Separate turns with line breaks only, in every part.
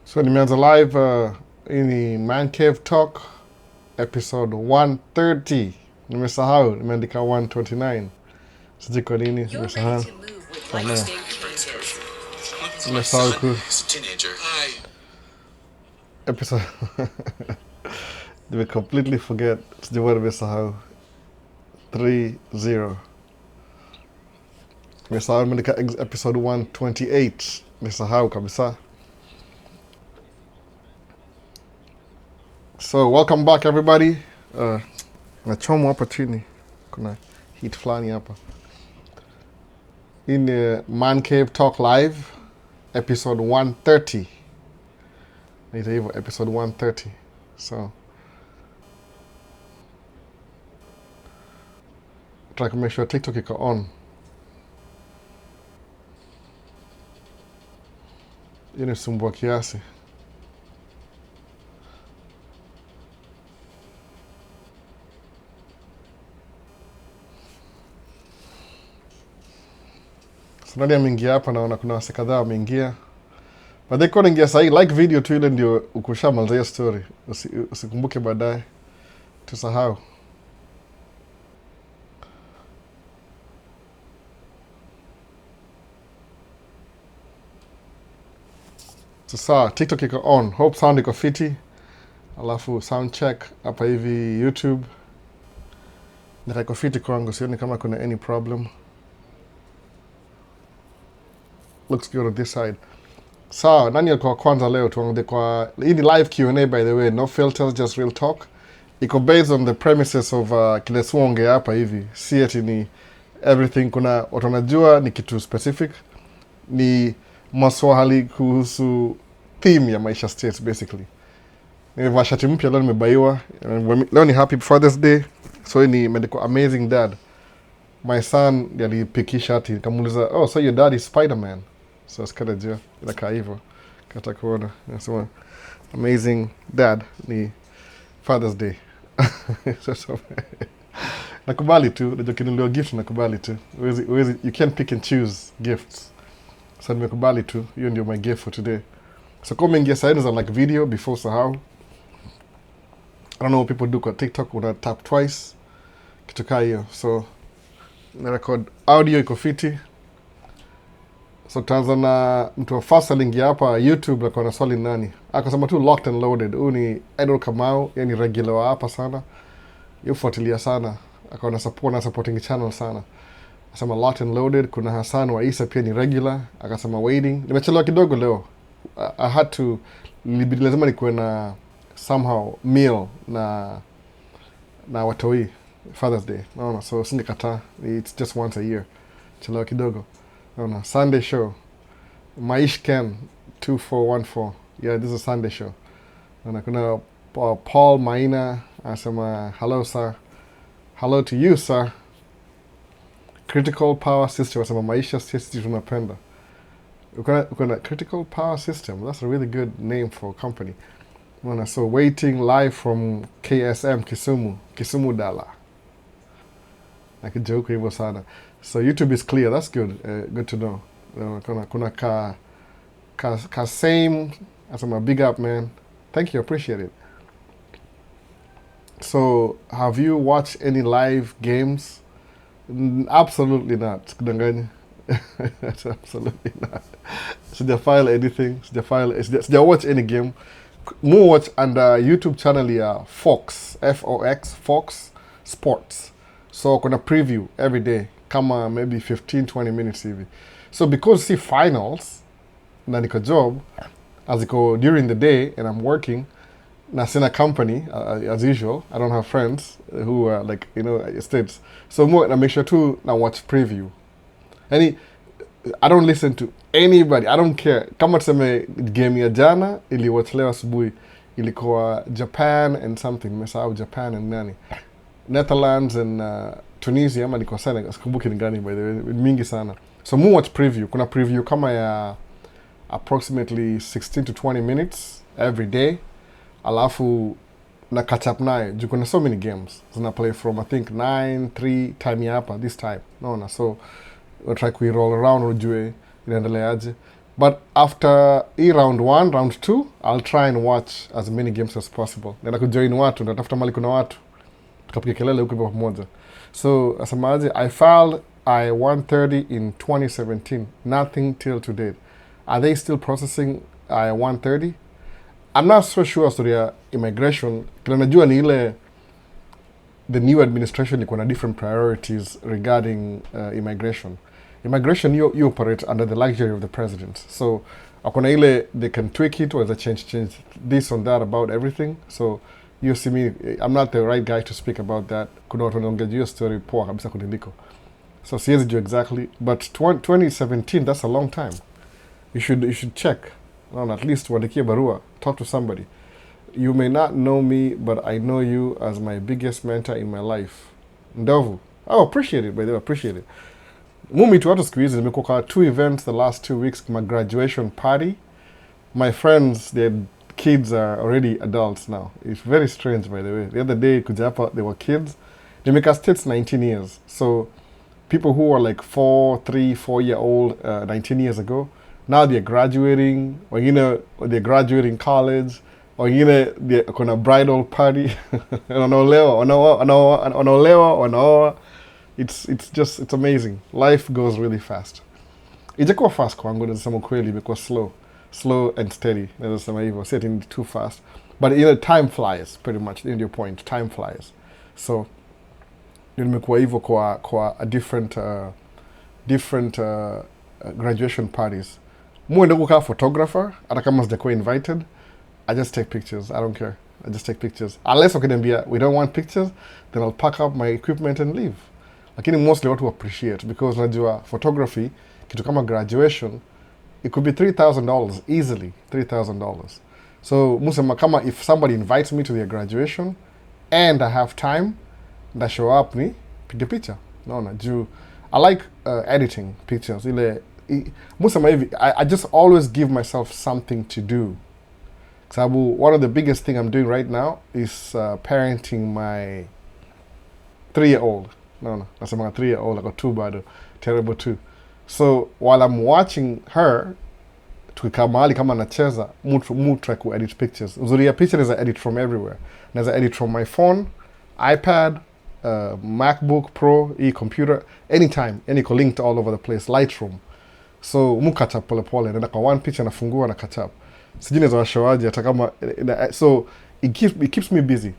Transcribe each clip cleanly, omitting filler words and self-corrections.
So nimeanza live ini Man Cave Talk episode 130. Nimesahau, nimeandika 129. Sijui kwa nini nimesahau. Nimesahau ku episode. Nime completely forget. Sijui what nimesahau. 30. Nimesahau nimeandika episode 128. Nimesahau kabisa. So welcome back everybody. Nachomo hapa chini. Kuna heat flani hapa. In the Man Cave Talk Live episode 130. Naita hivyo episode 130. So try to make sure TikTok iko on. Yini sumbua kiasi. Nani ameingia hapa, naona kuna wase kadhaa wameingia. But they couldn't ingia sahi, like video tu ile ndio ukushamaliza hiyo story. Usikumbuke baadaye. Tusahau. Sasa TikTok iko on. Hope sound iko fiti. Alafu sound check hapa hivi YouTube. Niko iko fiti kwangu, sioni kama kuna any problem. Looks good on this side. So, nani alikuwa kwanza leo tuongee kwa hii ni live Q&A by the way, no filters, just real talk. Iko based on the premises of kile suonge hapa hivi. Si eti ni everything, kuna watu wanajua ni kitu specific. Ni maswali kuhusu theme ya Maisha States basically. Nimevaa shati mpya leo, nimebaiwa. Leo ni Happy Father's Day. So hii ni imeandikwa Amazing Dad. My son alipiki shati, nikamuuliza, "Oh, so your dad is Spider-Man?" So sikada jua, inakaa hivyo. Kata kuona, nasema Amazing Dad ni Father's Day. So, nakubali tu, najua kinunuliwa gift nakubali tu. You can't pick and choose gifts. So nimekubali tu, hiyo ndio my gift for today. So kama umeingia sasa za like video before sahau. I don't know what people do kwa TikTok, una tap twice. Kitu kaa hiyo. So na record audio iko fiti. So tutaanza na mtu wa first aliingia hapa YouTube na kuna swali nani. Akasema tu locked and loaded. Huyu ni Edward Kamau, yeye ni regular wa hapa sana. Yufuatilia sana. Akaona supporting channel sana. Akasema locked and loaded. Kuna Hassan wa Isa pia ni regular. Akasema waiting. Nimechelewa kidogo leo. I had to lazima nikuwe na somehow meal na watoi Father's Day. No, so singekataa. It's just once a year. Chelewa kidogo. No. Sunday show. Maisha Ken 2414. Yeah, this is a Sunday show. No. Kuna Paul Maina anasema hello sir. Hello to you sir. Critical Power System anasema Maisha sisi tunapenda. Ukona Critical Power System. That's a really good name for a company. No. So waiting live from KSM Kisumu Dala. Nakijoke hivyo sana. So YouTube is clear. That's good. Good to know. Kuna ka same as a big up man. Thank you. Appreciate it. So have you watched any live games? Absolutely not. Absolutely not. Should I file anything? Should I watch any game? More watch under YouTube channel ya Fox. Fox. Fox Sports. So kuna preview every day. Kama maybe 15-20 minutes hivi. So because see finals na niko job as iko during the day and I'm working na sina company as usual. I don't have friends who are like, you know, states. So more na make sure to na watch preview. I don't listen to anybody. I don't care. Kama tuseme game ya jana ili watch leo asubuhi ilikuwa Japan and something. Nimesahau Japan and nani. Netherlands and Tunisia ama niko sana sikumbuki ni gani by the way, mingi sana. So mu watch preview. Kuna preview kama ya approximately 16 to 20 minutes every day. Alafu na catch up naye. Juu kuna so many games. Zina play from I think 9-3 time ya hapa this time. No. So we'll try to roll around ujue inaendeleaje. But after round 1, round 2, I'll try and watch as many games as possible. Nenda kujoin watu, natafuta mali kuna watu. Tukapige kelele huko pamoja. So, asemaje, I filed I-130 in 2017. Nothing till today. Are they still processing I-130? I'm not so sure story ya immigration. Kila najua ni ile the new administration iko na different priorities regarding immigration. Immigration, you operate under the luxury of the president. So, akona ile, they can tweak it or they change this and that about everything. So, you see me, I'm not the right guy to speak about that. Kuna watu wanaongea story poa kabisa kuniliko. So, siwezi jua exactly. But 2017, that's a long time. You should check. No, at least wadikie barua. Talk to somebody. You may not know me, but I know you as my biggest mentor in my life. Ndovu. Oh, appreciate it, by the way, appreciate it. Mumi tu watu siku hizi, nimekuwa kwa 2 events the last 2 weeks, my graduation party. My friends, their kids are already adults now. It's very strange, by the way. The other day, Kujapa, they were kids. They make us states 19 years. So people who were like 4-year-old 19 years ago, now they're graduating, or they're graduating college, or they're on a bridal party. It's amazing. Life goes really fast. Ijakuwa fast kwangu, nasema kweli, imekuwa slow and steady. Nasema hivyo, setting too fast. But time flies, pretty much, in your point, time flies. So, nimekuwa hivyo kwa a different graduation parties. Muende kukaa photographer, hata kama sijakuwa invited, I just take pictures. I don't care. I just take pictures. Unless wakiniambia, we don't want pictures, then I'll pack up my equipment and leave. Lakini mostly watu appreciate, because najua photography, kitu kama graduation, it could be $3,000 easily, $3,000. So musema kama if somebody invites me to their graduation and I have time, nda show up ni piga picha. Naona juu I like editing pictures. Musema hivi, I just always give myself something to do. Sababu one of the biggest thing I'm doing right now is parenting my 3-year-old. No, nasema 3-year-old, I got 2 bado, terrible 2. So while I'm watching her, tukikaa mahali kama nacheza, mu try ku edit pictures. Uzuri ya picture is I edit from everywhere. Naweza edit from my phone, iPad, MacBook Pro, computer, anytime, iko linked all over the place, Lightroom. So mu catch up pole pole, nenda kwa one picture nafungua na catch up. Sijui naweza washowaje hata kama, so it keeps me busy.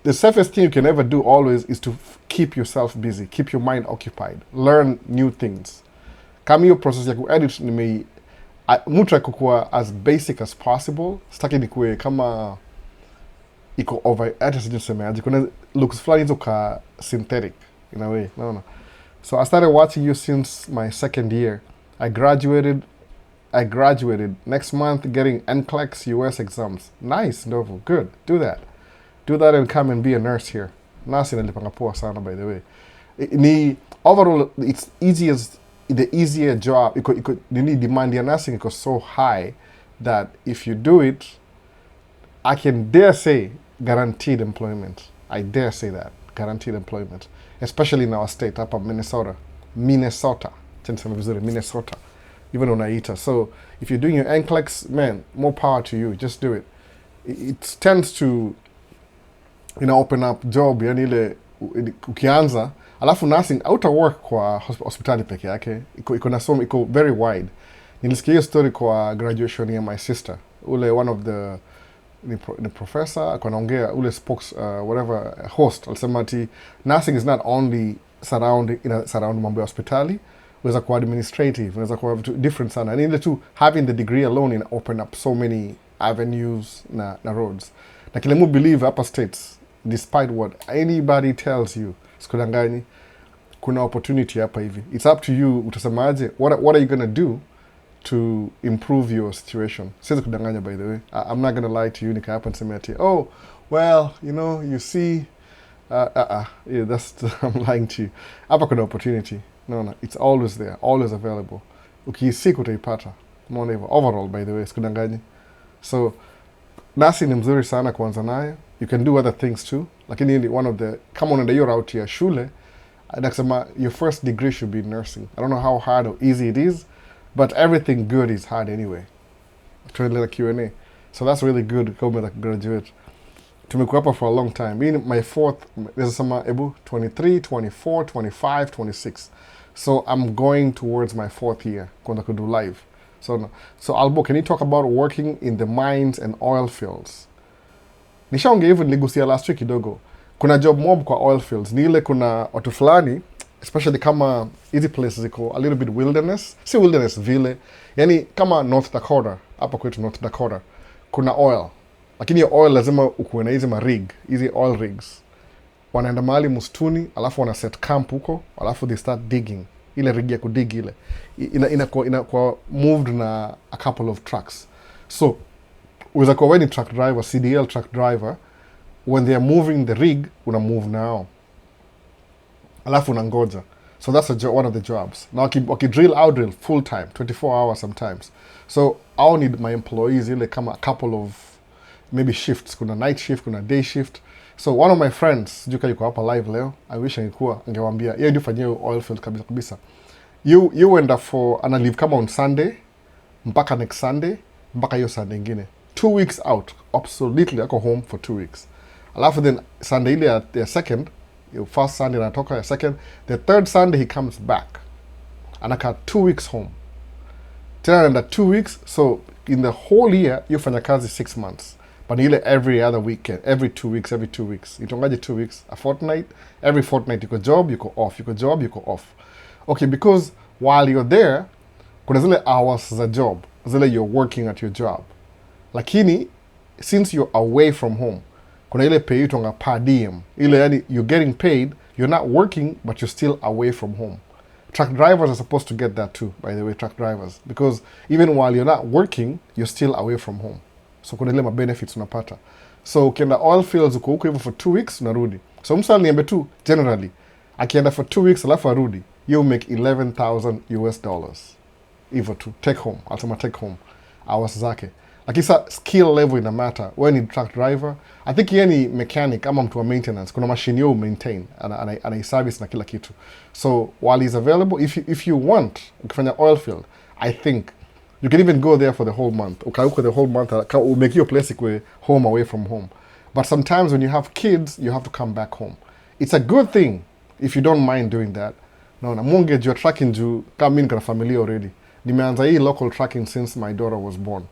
The safest thing you can ever do always is to keep yourself busy, keep your mind occupied, learn new things. Kama hiyo process ya kuedit mutra kukua as basic as possible. Sitaki nikuwe kama iko over, hata sijui nisemeaje, kuna looks fulani hizo ka synthetic in a way, no. So I started watching you since my 2nd year. I graduated next month, getting NCLEX US exams. Nice, Novo, good, do that and come and be a nurse here. Nasi nalipanga poa sana, by the way. Overall, it's the easier job. The demand ya nursing is so high that if you do it, I can dare say guaranteed employment. I dare say that, guaranteed employment. Especially in our state, up in Minnesota. Minnesota. Even unaita. So if you're doing your NCLEX, man, more power to you. Just do it. It tends to, open up job, yani ile ukianza, alafu nursing outa work kwa hospitali peke yake. Iko very wide. Nilisikia hiyo story kwa graduation ya my sister. Ule one of the ni professor akanaongea, ule spokes whatever host alisema ati nursing is not only surround mambo ya hospitali, unaweza kuwa administrative, unaweza kuwa different sana. And ile tu having the degree alone in open up so many avenues na roads. Na kile mu believe hapa states, despite what anybody tells you, sikudanganyi, kuna opportunity hapa hivi. It's up to you, utasemaje, what are you going to do to improve your situation? Siwezi kudanganya, by the way. I'm not going to lie to you, nika hapa niseme ati, oh, well, you see, yeah, I'm lying to you. Hapa kuna opportunity. No, it's always there, always available. Ukiisiku utaipata. Mbona hivyo? Overall, by the way, sikudanganyi. So, nasi ni mzuri sana kuanza nayo. You can do other things too. Lakini one of the, kama unaenda hiyo route ya shule, nakasema your first degree should be nursing. I don't know how hard or easy it is, But everything good is hard anyway. Tuendelea Q&A. So that's really good kama graduate. Tumekuwa hapa for a long time. Mimi my fourth, there's some 23, 24, 25, 26. So I'm going towards my fourth year kwenda kudu live. So Albo, can you talk about working in the mines and oil fields? Nishaongea hivyo niligusia last week kidogo. Kuna job mob kwa oil fields. Ni ile kuna watu fulani, especially kama hizi places ziko a little bit wilderness. Si wilderness vile. Yani kama North Dakota, hapa kwetu North Dakota, kuna oil. Lakini hiyo oil lazima ukuwe na hizi rig, hizi oil rigs. Wanaenda mahali msituni, alafu wana set camp huko, alafu they start digging. Ile rig ya kudig ile. Inakuwa moved na a couple of trucks. So, uweza kuwa when truck driver, CDL truck driver, when they are moving the rig, una move now. Alafu unangoja. So that's one of the jobs. Now, waki drill, out drill, full time, 24 hours sometimes. So, I'll need my employees, ile kama a couple of maybe shifts. Kuna night shift, kuna day shift. So, one of my friends, juka yuko hapa live leo, I wish angewambia, yeye ndio fanyia oil field kabisa. You end up for, ana leave kama on Sunday, mpaka next Sunday, mpaka hiyo Sunday ingine. 2 weeks out, absolutely, ako home for 2 weeks. Alafu then, Sunday ile ya second, first Sunday anatoka ya second, the third Sunday he comes back. Anaka 2 weeks home. Tena anaenda 2 weeks, so in the whole year, you fanya kazi 6 months. But ile every other weekend, every 2 weeks. Itongaje 2 weeks, a fortnight, every fortnight you go job, you go off, you go job, you go off. Okay, because while you're there, kuna zile hours za job, zile you're working at your job. Lakini, since you're away from home, kuna ile pay itonga per diem. Ile yani, you're getting paid, you're not working, but you're still away from home. Truck drivers are supposed to get that too, by the way, truck drivers. Because even while you're not working, you're still away from home. So kuna ile benefits unapata. So ukienda oil fields uko huko hivyo for 2 weeks, unarudi. So msali niambe tu, generally, akienda for 2 weeks, alafu arudi, you make $11,000. Hivyo tu, take home, alsema take home, hours zake. Lakini sa skill level ina matter. Wewe ni truck driver, I think yeye ni mechanic ama mtu wa maintenance. Kuna machine you maintain, ana service na kila kitu. So while he's available, if you want, ukifanya oil field, I think you can even go there for the whole month. Ukauko the whole month, make your place ikwe home away from home. But sometimes when you have kids, you have to come back home. It's a good thing if you don't mind doing that. No, na munge jua tracking juu, kama mimi niko na familia already. Nimeanza hii local tracking since my daughter was born.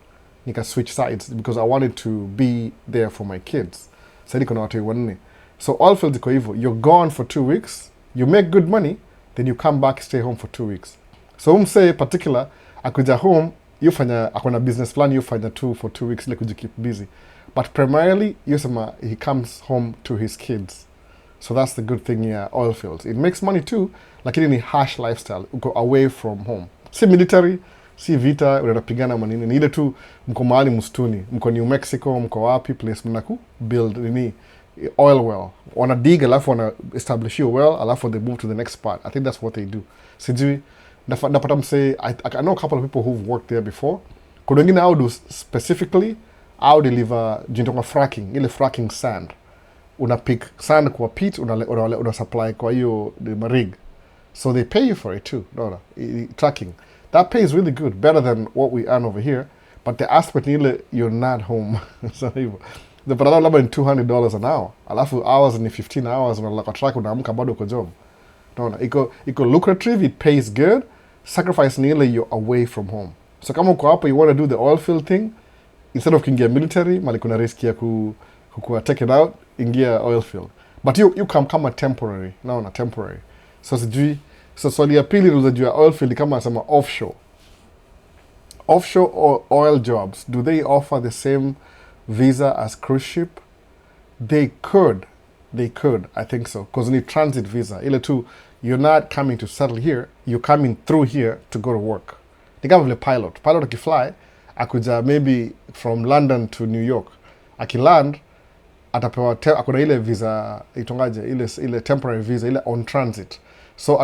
Nika switch sides because I wanted to be there for my kids. Sasa niko na watu wanne. So oil fields iko hivyo. You're gone for 2 weeks, you make good money, then you come back, stay home for 2 weeks. So umse particular, akuja home, yufanya, akona business plan, yufanya too for 2 weeks, like keep busy. But primarily, yusema, he comes home to his kids. So that's the good thing here, oil fields. It makes money too, lakini ni harsh lifestyle, uko away from home. Si military, si vita, unapigana manini, ni ile tu mko mahali msituni, mko New Mexico, mko wapi, place mnaku build nini, oil well. Wana dig, alafu wana establish your well, alafu they move to the next part. I think that's what they do. Sijui, napata mse, I know a couple of people who've worked there before. Kuna wengine how do specifically, how deliver jintonga fracking, ile fracking sand. Una pick sand kwa pit, una supply kwa hiyo rig. So they pay you for it too, no, tracking. That pays really good, better than what we earn over here. But the aspect ile, you're not home. So the brother labda ni $200 an hour. Alafu hours ni 15 hours, unalaka track, unaamka bado uko job. No, iko lucrative, it pays good. Sacrifice ni ile, you're away from home. So kama uko hapo, you want to do the oil field thing, instead of kingia military, mali kuna risk ya kuwa taken out, ingia oil field. But you come temporary. No, temporary. So sijui, so swali ya pili unajua oil field kama sama offshore. Offshore oil jobs, do they offer the same visa as cruise ship? They could, I think so. Because you need transit visa. Ile tu, you're not coming to settle here, you're coming through here to go to work. Ni kama vile pilot. Pilot akifly, akuja maybe from London to New York. Akiland, atapewa, akuna ile visa, itongaje, ile temporary visa, ile on transit. So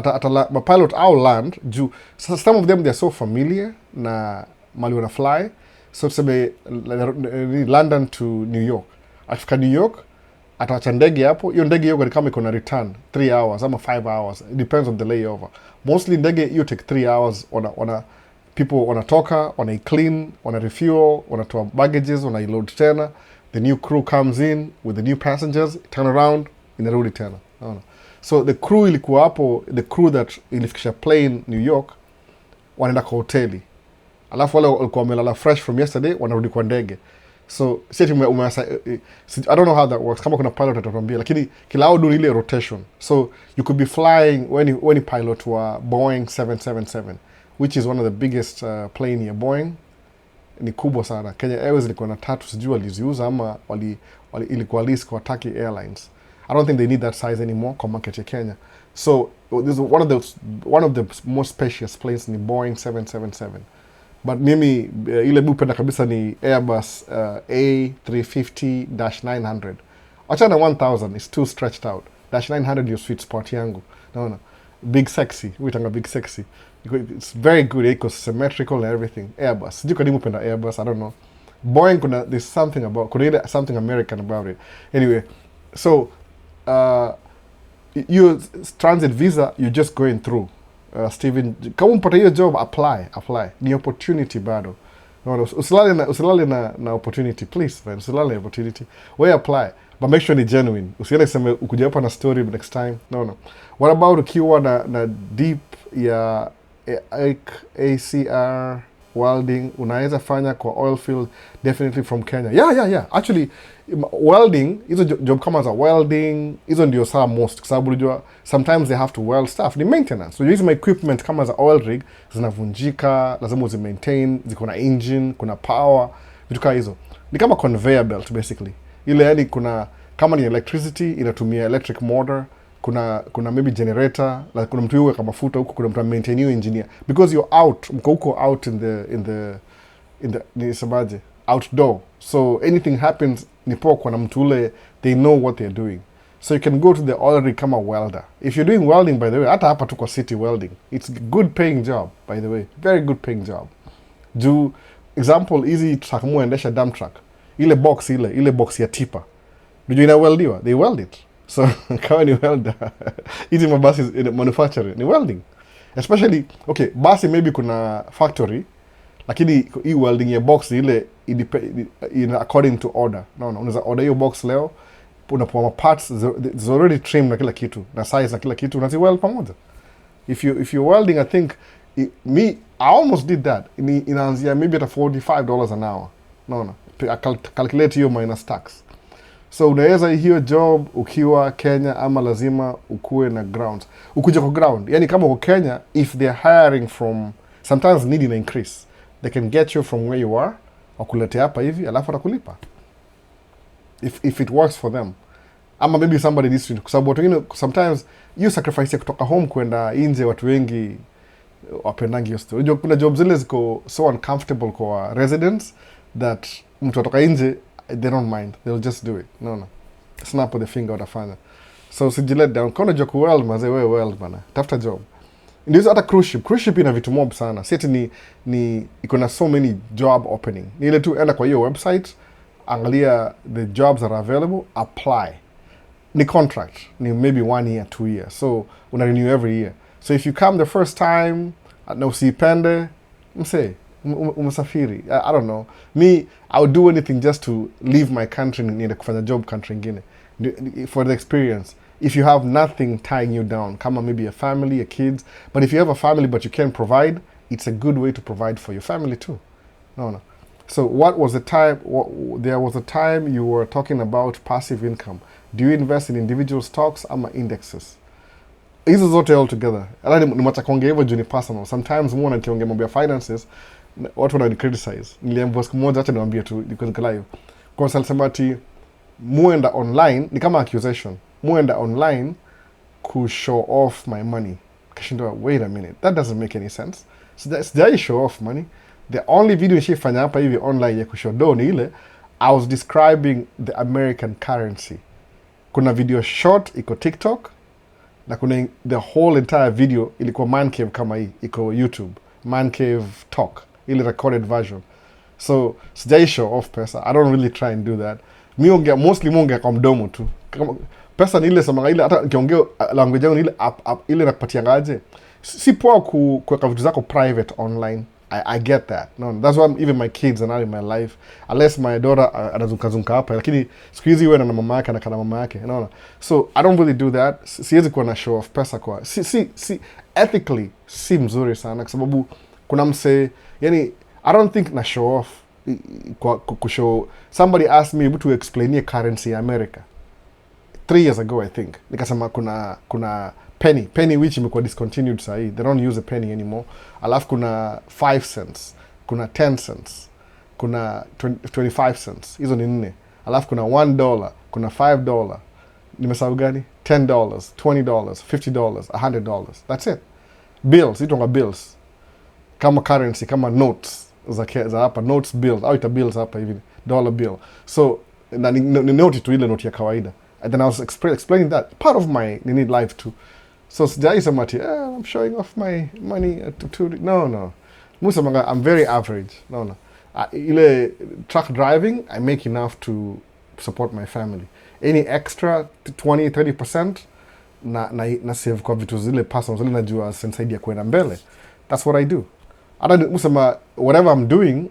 ma pilot au land, juu, some of them they're so familiar na mali wana fly. So tuseme London to New York. Akifika New York, atawacha ndege hapo. Hiyo ndege hiyo kama iko na return 3 hours ama 5 hours. It depends on the layover. Mostly ndege you take 3 hours on a people wanatoka, clean, refuel, wanatoa baggages, load tena. The new crew comes in with the new passengers, turn around, inarudi tena. So the crew ilikuwa hapo, the crew that ilifikisha plane New York, wanaenda kwa hoteli. Alafu wale walikuwa wamelala fresh from yesterday, wanarudi kwa ndege. So I don't know how that works. Kama kuna pilot atatuambia, lakini kila au do ile rotation. So you could be flying when pilot wa Boeing 777, which is one of the biggest plane here. Boeing ni kubwa sana. Kenya Airways ilikuwa na 3, sijui waliziuza ama ilikuwa lease kwa Turkey Airlines. I don't think they need that size anymore kwa market ya Kenya. So this is one of the most spacious planes ni Boeing 777. But mimi ile bupenda kabisa ni Airbus A350-900. Achana 1000 is too stretched out. -900 your sweet spot yangu. No. Big sexy. Uitanga big sexy. It's very good. It's symmetrical and everything. Airbus. Sijui kwa nini upenda Airbus. I don't know. Boeing there's something American about it. Anyway, so you transit visa, you're just going through. Steven, kama mpata hiyo job, apply. Ni opportunity bado. No, usilale na opportunity, please, man. Usilale na opportunity. We apply, but make sure ni genuine. Usiende kusema ukuja hapa na story next time. No. What about ukiwa na deep ya ACR welding, unaweza fanya kwa oil field, definitely from Kenya. Yeah. Actually, welding, hizo job kama za welding, hizo ndio saa most. Kwa sababu unajua, sometimes they have to weld stuff. Ni maintenance. So you use my equipment kama za oil rig, zinavunjika, lazima uzi maintain, ziko na engine, kuna power, vitu kama hizo. Ni kama conveyor belt, basically. Ile yani kama ni electricity, inatumia electric motor, kuna maybe generator, like kuna mtu yuweka mafuta huko, kuna mtu maintain you engineer, because you're out, mko huko out in the ni sabaje, outdoor. So anything happens, nipo kwa na mtu ule, they know what they're doing. So you can go to the oil rig kama welder. If you're doing welding, by the way, hata hapa tu kwa city welding, it's a good paying job, by the way, very good paying job. Example, easy truck muendesha dump truck, ile box ya tipa, do you know weldiwa? They weld it. So kama ni welder, hizi mabasi manufacturing ni welding, especially okay, basi maybe kuna factory, lakini hii welding ya box ile according to order. No, unaweza order hiyo box leo, unapoa parts is already trimmed na kila kitu na size na kila kitu, unazi weld pamoja. If you're welding, I think I almost did that. Inaanzia maybe at $45 an hour. No, calculate hiyo minus tax. So unaweza hiyo job ukiwa Kenya, ama lazima ukue na grounds. Ukuje kwa ground, yani kama uko Kenya, if they're hiring from, sometimes need an increase, they can get you from where you are, wakulete hapa hivi, alafu atakulipa. If it works for them. Ama maybe somebody needs to, kwa sababu watu wengine, sometimes you sacrifice kutoka home kwenda nje, watu wengi wapendangi hiyo story. Unajua kuna jobs zile ziko so uncomfortable kwa residents that mtu atoka nje, they don't mind, they'll just do it. No. Snap with the finger watafanya. So let down. Kona joku weld, maze we weld bana. Tafuta job. Ndizo hata cruise ship ina vitu mob sana. Seti ni ikona so many job opening. Ni ile tu enda kwa hiyo website, angalia the jobs that are available, apply. Ni contract, ni maybe 1 year, 2 years. So una renew every year. So if you come the first time, na usipende, umesafiri. I don't know. Me, I would do anything just to leave my country niende kufanya job country ingine. For the experience. If you have nothing tying you down, kama maybe a family, a kids, but if you have a family but you can't provide, it's a good way to provide for your family too. No. So there was a time you were talking about passive income. Do you invest in individual stocks ama indexes? Hizo zote all together. Ala ni matakonge hivyo juu ni personal. Sometimes mwana nikiongea mambo ya finances, watu wanani criticize. Niliambiwa siku moja, acha niwaambie tu niko live. Kwa sababu sema ati muenda online ni kama accusation. Muenda online ku show off my money. Kashindwa, wait a minute, that doesn't make any sense. Sijai show off money. The only video nishifanya hapa hivi online ya kushow do ni ile I was describing the American currency. Kuna video short iko TikTok, na kuna the whole entire video ilikuwa Man Cave kama hii, iko YouTube. Man Cave Talk, ile recorded version. So sijai show off pesa. I don't really try and do that. Mostly muongea kwa mdomo tu. Pesa ni ile sema ile, hata nikiongea language yangu ni ile ile nakupatia ngaje. Si poa kuweka vitu zako private online. I get that. No, that's why even my kids are not in my life unless my daughter anazunka hapa, lakini siku hizi wewe na mama yake na mama yake, unaona. So I don't really do that. Siwezi kuwa na show off pesa kwa si ethically si mzuri sana kwa sababu kuna mse, yani I don't think na show off kwa kushow. Somebody asked me to explain currency in America 3 years ago, I think. Nikasema kuna penny which imekuwa discontinued sahi. They don't use a penny anymore. Alafu kuna 5 cents, kuna 10 cents, kuna 25 cents. Hizo ni 4. Alafu kuna $1, kuna $5. Nimesahau gani? $10, $20, $50, $100. That's it. Bills, itonga bills. Kama currency, kama notes za hapa, notes bills, au ita bills hapa hivi, dollar bill. So na ni note tu ile note ya kawaida. And then I was explaining that part of my need life too. So sijai sema ati I'm showing off my money to no. Musa I'm very average. No. Ile truck driving, I make enough to support my family. Any extra 20-30% na save kwa vitu zile personal zile najua sensaidia kwenda mbele. That's what I do. Hata musema whatever I'm doing,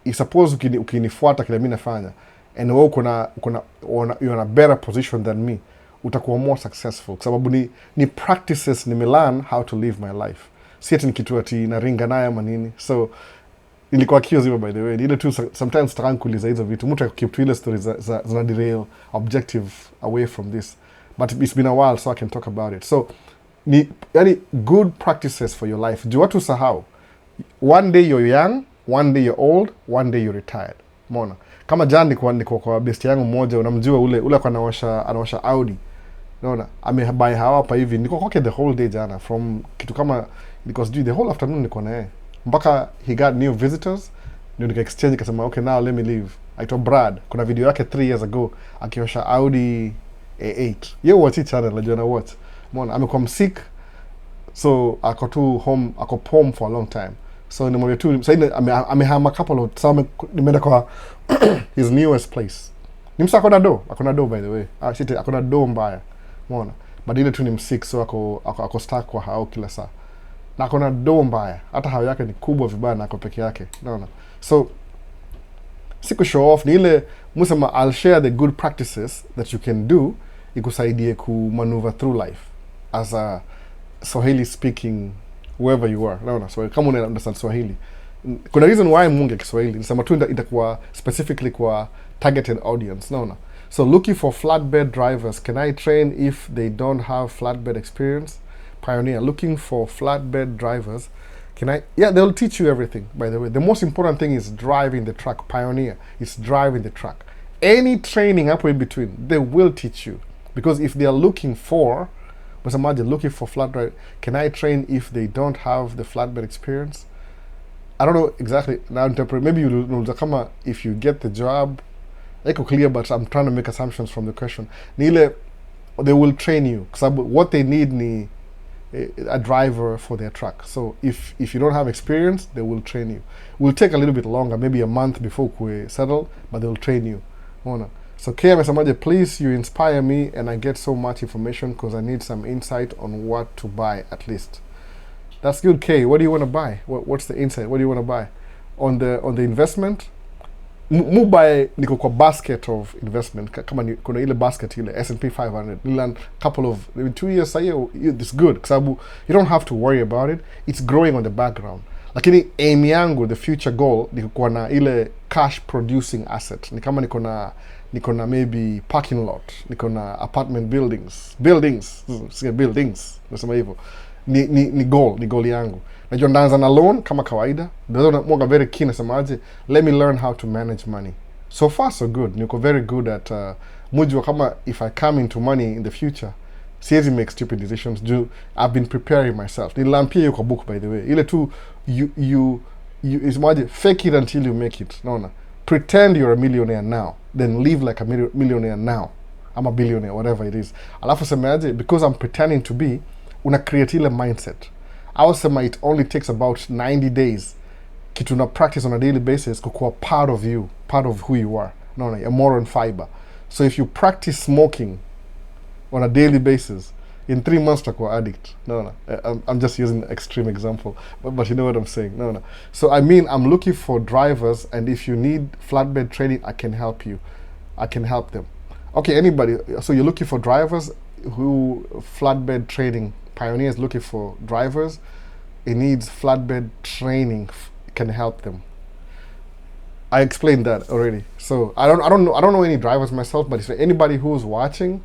I suppose ukinifuata kile mimi nafanya and wewe you're in a better position than me, utakuwa more successful kwa sababu ni practices nimelearn how to live my life. Si ati ni kitu ati naringa naye ama nini. So nilikuwa kio zima by the way. Ile tu sometimes tranquilize hizo vitu. Mtu akikeep tu ile stories za derail objective away from this. But it's been a while so I can talk about it. So yani good practices for your life. Do watu sahau. One day you're young, one day you're old, one day you're retired. Mona. Kama jana niko kwa best yangu mmoja, unamjua ule kwa anaosha Audi. Unaona? Amebuy hapa hivi. Niko kwake the whole day jana from kitu kama because the whole afternoon niko na yeye. Mpaka he got new visitors. Ndio nika exchange kasema okay now let me leave. Aitwa Brad. Kuna video yake 3 years ago akiosha Audi A8. Yeye watch channel najua na watch. Mona amekuwa sick. So ako home for a long time. So nimwambia tu sasa amehama couple of time nimeenda kwa his newest place. Nimsa akona do by the way. Shit akona do mbaya. Umeona? But ile tu ni msick so ako stuck kwa hao kila saa. Na akona do mbaya. Hata hao yake ni kubwa vibaya na ako peke yake. Unaona? So siku show off ni ile musema I'll share the good practices that you can do ikusaidie ku maneuver through life as a Swahili speaking wherever you are. Naona so kama una understand Swahili. Kuna reason why munge Kiswahili. Nisema tu itakuwa specifically kwa targeted audience. Naona. So looking for flatbed drivers. Can I train if they don't have flatbed experience? Pioneer. Looking for flatbed drivers. Can I? Yeah, they'll teach you everything, by the way. The most important thing is driving the truck. Pioneer. It's driving the truck. Any training up in between, they will teach you. Because if they are looking for flatbed, can I train if they don't have the flatbed experience? I don't know exactly. Now interpret. Maybe you know if you get the job. Eko clear, but I'm trying to make assumptions from the question. Nile, they will train you. Because what they need ni a driver for their truck. So if you don't have experience, they will train you. It will take a little bit longer, maybe a month before we settle, but they will train you. So KMS, please, you inspire me and I get so much information because I need some insight on what to buy at least. That's good, K. What do you want to buy? What's the insight? What do you want to buy? On the investment, mu buy niko kwa basket of investment. Kama kuna ile basket ile S&P 500. Nilan couple of maybe 2 years a year. It's good. Sababu you don't have to worry about it. It's growing on the background. Lakini aim yangu, the future goal, niko kwa na ile cash producing asset. Ni kama niko na maybe parking lot, niko na apartment buildings, nasema hivyo. Ni goal yangu. Najua ndaanza na loan kama kawaida. Ndio mwanga very keen nasemaje, let me learn how to manage money. So far so good. Niko very good at mujua kama if I come into money in the future, siwezi make stupid decisions. I've been preparing myself. Nililampia hiyo kwa book by the way. Ile tu you ismaje fake it until you make it. Naona. Pretend you're a millionaire now, then live like a millionaire now. I'm a billionaire, whatever it is. Alafu semeaje, because I'm pretending to be, una create ile mindset. I was saying it only takes about 90 days kitu na practice on a daily basis kukuwa part of you, part of who you are. No, a moral fiber. So if you practice smoking on a daily basis, in 3 months takuwa addict. No. I'm just using an extreme example, but you know what I'm saying. No. So I mean, I'm looking for drivers, and if you need flatbed training, I can help you. I can help them. Okay, anybody. So you're looking for drivers who flatbed training. Pioneer is looking for drivers. It needs flatbed training. Can help them. I explained that already. So I don't know any drivers myself, but if anybody who's watching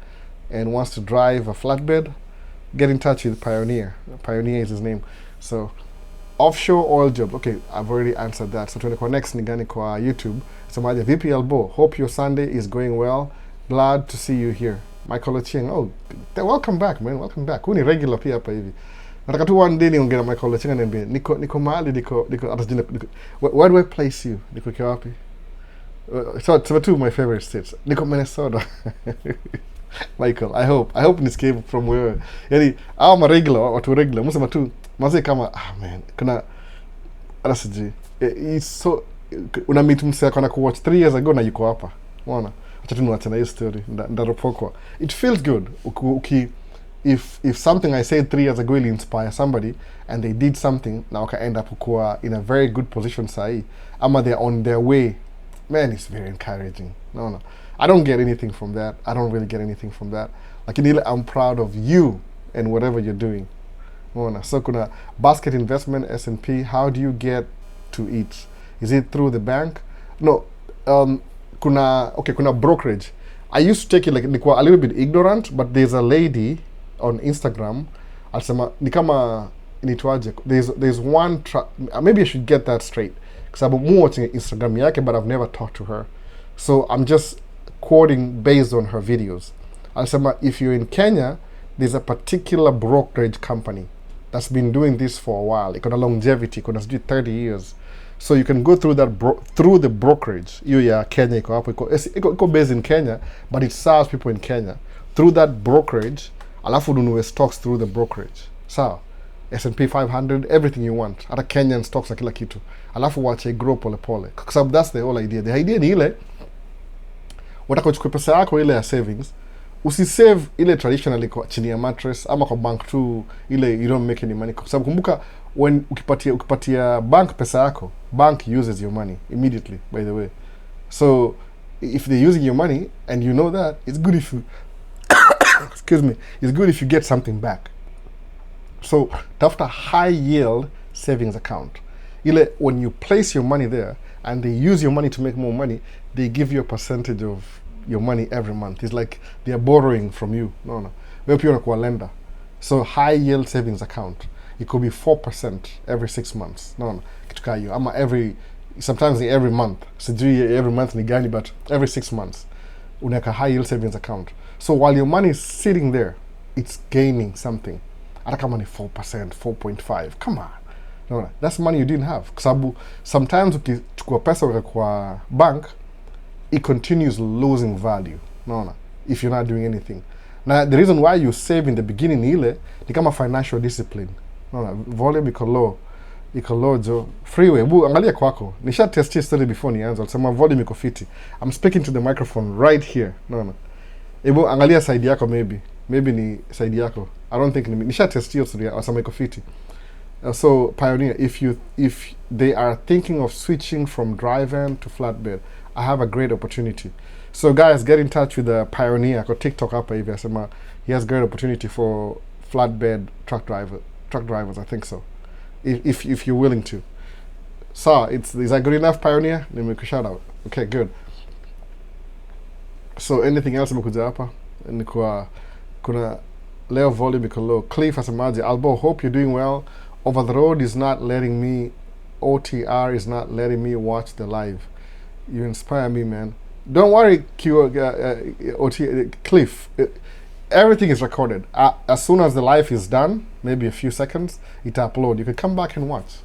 and wants to drive a flatbed, get in touch with Pioneer. Pioneer is his name. So offshore oil job. Okay, I've already answered that. So tuende next ni gani kwa YouTube. Semaje VP Albo. Hope your Sunday is going well. Glad to see you here. Michael Ochieng. Oh, welcome back, man. Welcome back. Huni regular pia hapa hivi. Nataka tu one day niongee na Michael Ochieng niambie niko mahali niko where do I place you? Niko wapi? So it's two of my favorite states. Niko Minnesota. Michael, I hope niscape from where. Yani ama regular watu regular. Msema tu mazee kama man, kuna RSG. It's so una meet msee kana ku watch 3 years ago na yuko hapa. Unaona? Acha tu niwache na hiyo story. Ndaropokwa. It feels good. If something I said 3 years ago will inspire somebody and they did something, now can end up in a very good position sahi. Ama they're on their way. Man, it's very encouraging. No. I don't get anything from that. I don't really get anything from that. Like I'm proud of you and whatever you're doing. No. So kuna basket investment S&P, how do you get to it? Is it through the bank? No. Kuna brokerage. I used to take it like a little bit ignorant, but there's a lady on Instagram. Alisema ni kama initwaje. There's one maybe I should get that straight because I've been watching Instagram yake, but I've never talked to her. So I'm just quoting based on her videos. Alisema if you're in Kenya, there's a particular brokerage company that's been doing this for a while. It got a longevity, got 30 years. So you can go through that through the brokerage. You Kenya iko based in Kenya, but it serves people in Kenya. Through that brokerage, alafu nunue stocks through the brokerage. Sawa. S&P 500, everything you want. Hata Kenyan stocks na kila kitu. Alafu wache grow pole pole. Because that's the whole idea. The idea ni ile watakochukua pesa yako ile ya savings, usisave ile traditionally kwa chini ya mattress ama kwa bank tu ile you don't make any money. Kwa sababu kumbuka when ukipatia bank pesa yako, bank uses your money immediately, by the way. So if they're using your money and you know that, it's good if you excuse me, it's good if you get something back. So tafuta high yield savings account. Ile when you place your money there and they use your money to make more money, they give you a percentage of your money every month. It's like they are borrowing from you. No. Wewe pia unakuwa lender. So high yield savings account. It could be 4% every 6 months. No. Kitu kaa hiyo. Ama sometimes every month. Sijui every month ni gani, but every 6 months. Unaweka high yield savings account. So while your money is sitting there, it's gaining something. Hata kama ni 4%, 4.5. Come on. No, that's money you didn't have. Kwa sababu sometimes ukichukua pesa kwa bank, it continues losing value. No, if you're not doing anything. Now, the reason why you save in the beginning ile ni kama financial discipline. No, volume iko low jo. Freeway, angalia kwako. Nisha test study before nianza. Alisema volume iko fiti. I'm speaking to the microphone right here. No. Angalia side yako maybe ni side yako. I don't think nisha test hiyo study alisema iko fiti. So Pioneer, if they are thinking of switching from drive-in to flatbed, I have a great opportunity. So guys, get in touch with the Pioneer. Kwa TikTok hapa hivi asema he has great opportunity for flatbed truck drivers. I think so. If you're willing to. So is that good enough, Pioneer? Let me make a shout out. Okay, good. So anything else imekuja hapa? Ni kuna leo volume iko low. Cliff asemaje, Albo, hope you're doing well. Over the road is not letting me, OTR is not letting me watch the live. You inspire me, man. Don't worry, Cliff. Everything is recorded. As soon as the live is done, maybe a few seconds, it upload. You can come back and watch.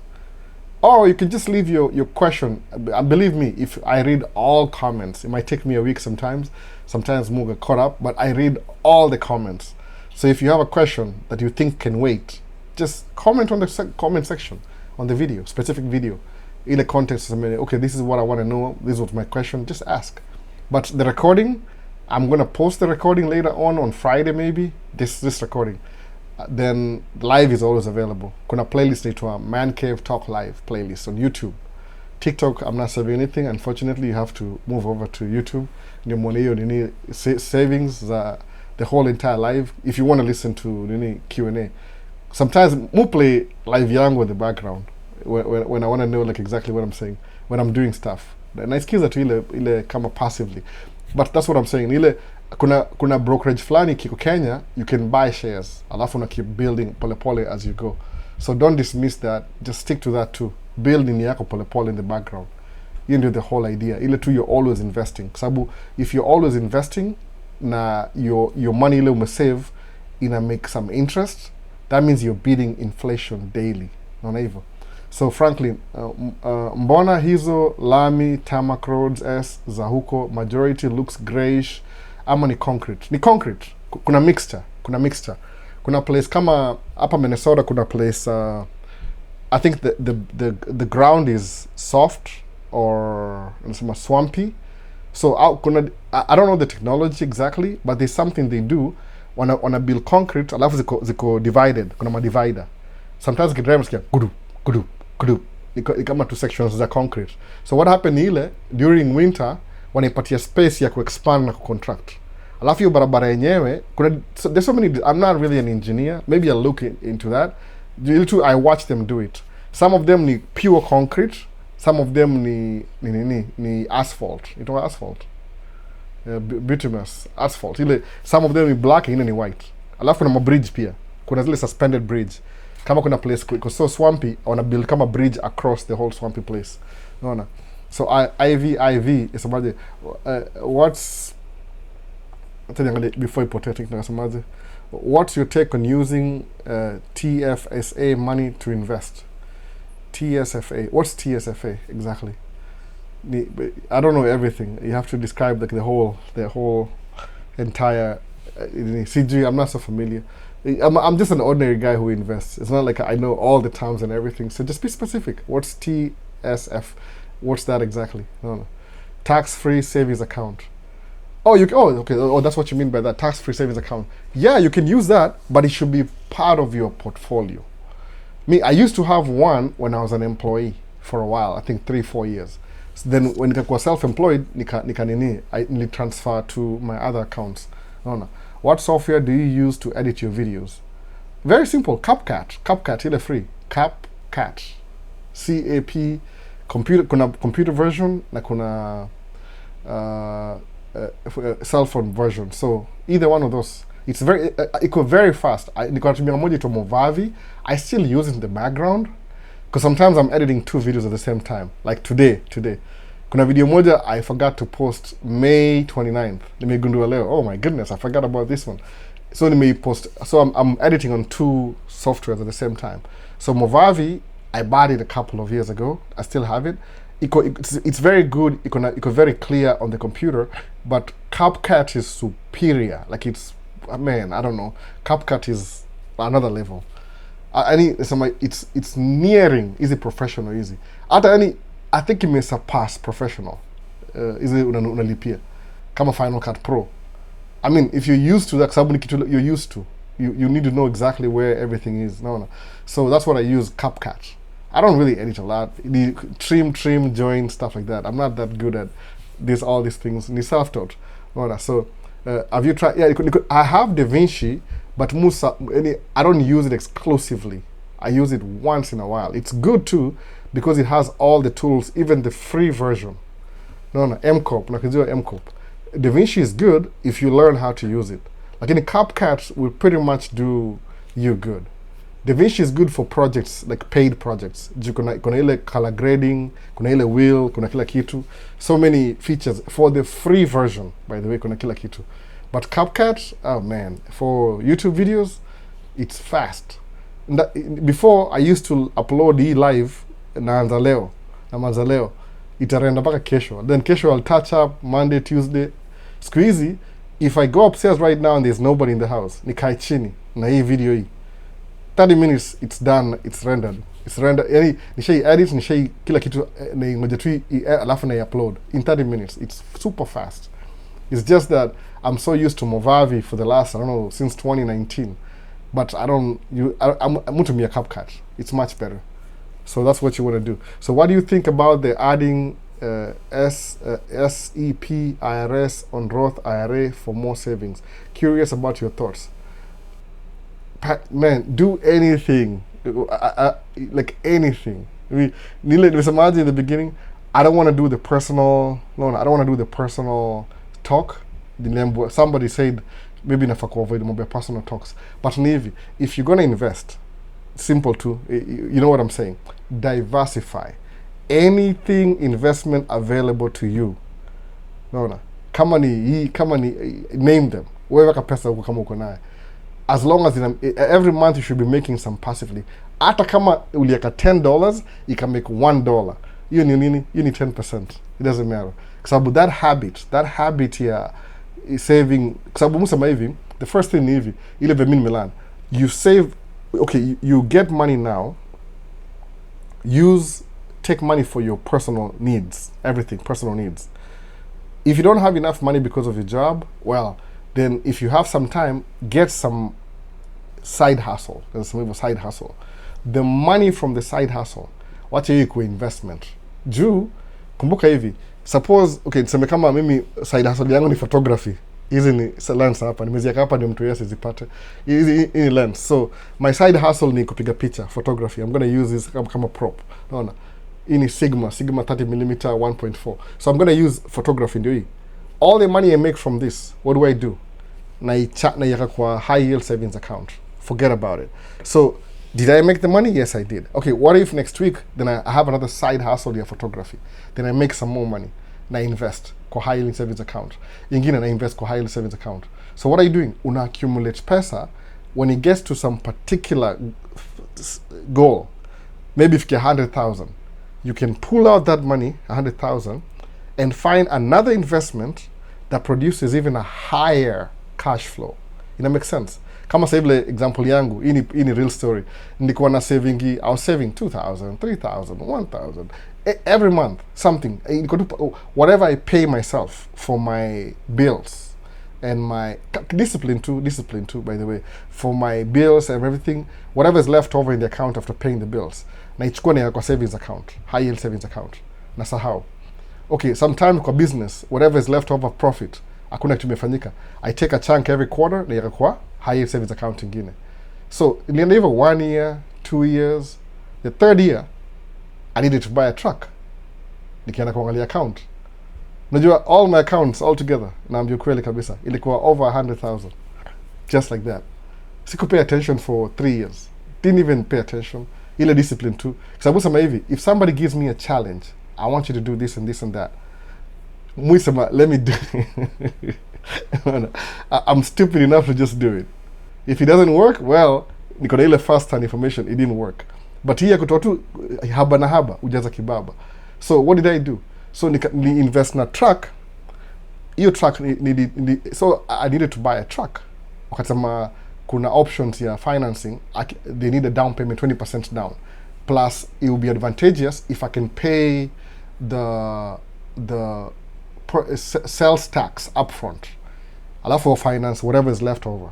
Or you can just leave your question. Believe me, if I read all comments, it might take me a week sometimes more get caught up, but I read all the comments. So if you have a question that you think can wait, just comment on the comment section on the video, specific video. In the context, okay, this is what I want to know. This was my question. Just ask. But the recording, I'm gonna post the recording later on Friday maybe, this recording. Then live is always available. Kuna playlist inaitwa Man Cave Talk Live playlist on YouTube. TikTok, I'm not saving anything. Unfortunately, you have to move over to YouTube. Ndio mwone hiyo nini savings za the whole entire live. If you want to listen to nini Q&A. Sometimes mu play live yangu in the background when I want to know like exactly what I'm saying when I'm doing stuff. Naisikiza tu ile kama passively. But that's what I'm saying. Ile kuna brokerage flani kiko Kenya, you can buy shares. Alafu na keep building pole pole as you go. So don't dismiss that. Just stick to that too. Build nini yako pole pole in the background. You know the whole idea. Ile tu you're always investing. Sababu if you're always investing na your money ile umesave ina make some interest, that means you're beating inflation daily. Naona hivyo. So frankly, mbona hizo lami, tarmac roads za huko majority looks grayish ama ni concrete? Ni concrete. Kuna mixture. Kuna place kama hapa Minnesota, kuna place I think the ground is soft or swampy. So I don't know the technology exactly, but there's something they do wanna build concrete, alafu ziko divided. Kuna divider. Sometimes ukidrive unasikia kudu kama two sections za concrete. So what happened ile during winter wanaipatia space ya kuexpand na kucontract. Alafu hiyo barabara yenyewe there's so many. I'm not really an engineer, maybe I'll look into that. I watch them do it. Some of them ni pure concrete, some of them ni asphalt. You know asphalt? Bituminous asphalt. Ile some of them ni black, ingine ni white. Alafu na bridge pia. Kuna zile suspended bridge. Kama kuna place iko so swampy, wana build kama bridge across the whole swampy place. Unaona? So IV is about what's before hypothetical nasemaje? What's your take on using TFSA money to invest? TSFA. What's TSFA exactly? I don't know everything. You have to describe like the whole entire CG. I'm not so familiar. I'm just an ordinary guy who invests. It's not like I know all the terms and everything. So just be specific. What's TSF? What's that exactly? No. Tax-free savings account. Okay. That's what you mean by that. Tax-free savings account. Yeah, you can use that, but it should be part of your portfolio. Me, I used to have one when I was an employee for a while. I think 3-4 years. So then when nikakuwa self-employed, I transfer to my other accounts. No. What software do you use to edit your videos? Very simple. CapCut ile free. CapCut. CAP. Kuna computer version na kuna cell phone version. So either one of those. It's very fast. Niko natumia moja to Movavi. I still use it in the background because sometimes I'm editing 2 videos at the same time. Like today. Kuna video moja I forgot to post May 29th. Nimegundua leo. Oh my goodness, I forgot about this one. So I'm editing on 2 softwares at the same time. So Movavi, I bought it a couple of years ago. I still have it. It's very good. It's very clear on the computer, but CapCut is superior. Like I don't know. CapCut is another level. It's nearing easy professional easy. I think it may surpass professional. Easy unalipia. Kama Final Cut Pro. I mean, if you're used to that, you're used to. You need to know exactly where everything is. No. So that's what I use, CapCut. I don't really edit a lot. Trim, join, stuff like that. I'm not that good at all these things. Ni self-taught. So have you tried? Yeah, I have DaVinci, but I don't use it exclusively. I use it once in a while. It's good too because it has all the tools, even the free version. MCorp. MCorp. DaVinci is good if you learn how to use it. Like in CapCut will pretty much do you good. DaVinci is good for projects, like paid projects. Kuna ile color grading, kuna ile wheel, kuna kila kitu. So many features for the free version, by the way, kuna kila kitu. But CapCut, oh man, for YouTube videos, it's fast. Before, I used to upload live na leo. Itarenda mpaka kesho. Then kesho I'll touch up, Monday, Tuesday. Siku hizi, if I go upstairs right now and there's nobody in the house, nikae chini na hii video hii. 30 minutes, it's done, it's rendered. Yani, nishai edit, nishai kila kitu, ngoja tu alafu na upload. In 30 minutes, it's super fast. It's just that I'm so used to Movavi for the last, I don't know, since 2019. But I'm going to be a CapCut. It's much better. So that's what you want to do. So what do you think about the adding SEP IRS on Roth IRA for more savings? Curious about your thoughts. Man, do anything. Like anything. Nimesemaje in the beginning, I don't want to do the personal, I don't want to do the personal talk. Somebody said, maybe nafaa kuavoid mambo ya personal talks. But Navy, if you're going to invest, simple too, you know what I'm saying? Diversify. Anything investment available to you. Kama ni, name them. Wherever pesa uko kama uko naye. As long as every month you should be making some passively. Hata kama ulieka $10, you can make $1. You need 10%. It doesn't matter. Because that habit here is saving. Because the first thing hivi, ile Milan, you save. Okay, you get money now. Take money for your personal needs, everything, personal needs. If you don't have enough money because of your job, well, then if you have some time, get some side hustle. There's some side hustle. The money from the side hustle, wacha hiyo ikuwe investment. Juu, kumbuka hivi, suppose, okay, niseme kama mimi side hustle yangu ni photography. Hizi ni lens hapa, nimeziweka hapa ndio mtu yeye zipate. Hizi ni lens. So, my side hustle ni kupiga picha, photography. I'm going to use this kama prop. Unaona? Hii ni Sigma 30mm 1.4. So I'm going to use photography ndio hii. All the money I make from this, what do I do? Na kwa high yield savings account. Forget about it. So, did I make the money? Yes, I did. Okay, what if next week, then I have another side hustle here, photography. Then I make some more money. Na invest kwa high yield savings account. Ingine na invest kwa high yield savings account. So what are you doing? Una accumulate pesa. When it gets to some particular goal, maybe if you get 100,000, you can pull out that money, 100,000, and find another investment that produces even a higher cash flow. Ina make sense? Kama sa ile example yangu, hii ni real story. Nilikuwa na I was saving 2,000, 3,000, 1,000 every month, something. Whatever I pay myself for my bills and my discipline too, by the way, for my bills and everything, whatever is left over in the account after paying the bills, naichukua na kwa savings account, high yield savings account. Nasahau. Okay, sometime kwa business, whatever is left over profit, hakuna kitu imefanyika. I take a chunk every quarter na kwa high yield savings account ingine. So, nilienda hivyo 1 year, 2 years, the 3rd year, I needed to buy a truck. Nikienda kuangalia account. Unajua all my accounts all together, naambia kweli kabisa, ilikuwa over 100,000. Just like that. Siku pay attention for 3 years. Didn't even pay attention. Ile discipline too. Sababu sema hivi, if somebody gives me a challenge, I want you to do this and this and that. Muisema, let me do I'm stupid enough to just do it. If it doesn't work, well, niko na ile first hand information, it didn't work. But hii ya kutoa tu haba na haba, ujaza kibaba. So what did I do? So ni invest na truck. Hiyo truck so I needed to buy a truck. Wakasema kuna options ya financing, they need a down payment 20% down. Plus it will be advantageous if I can pay the sales tax upfront. Alafu finance whatever is left over.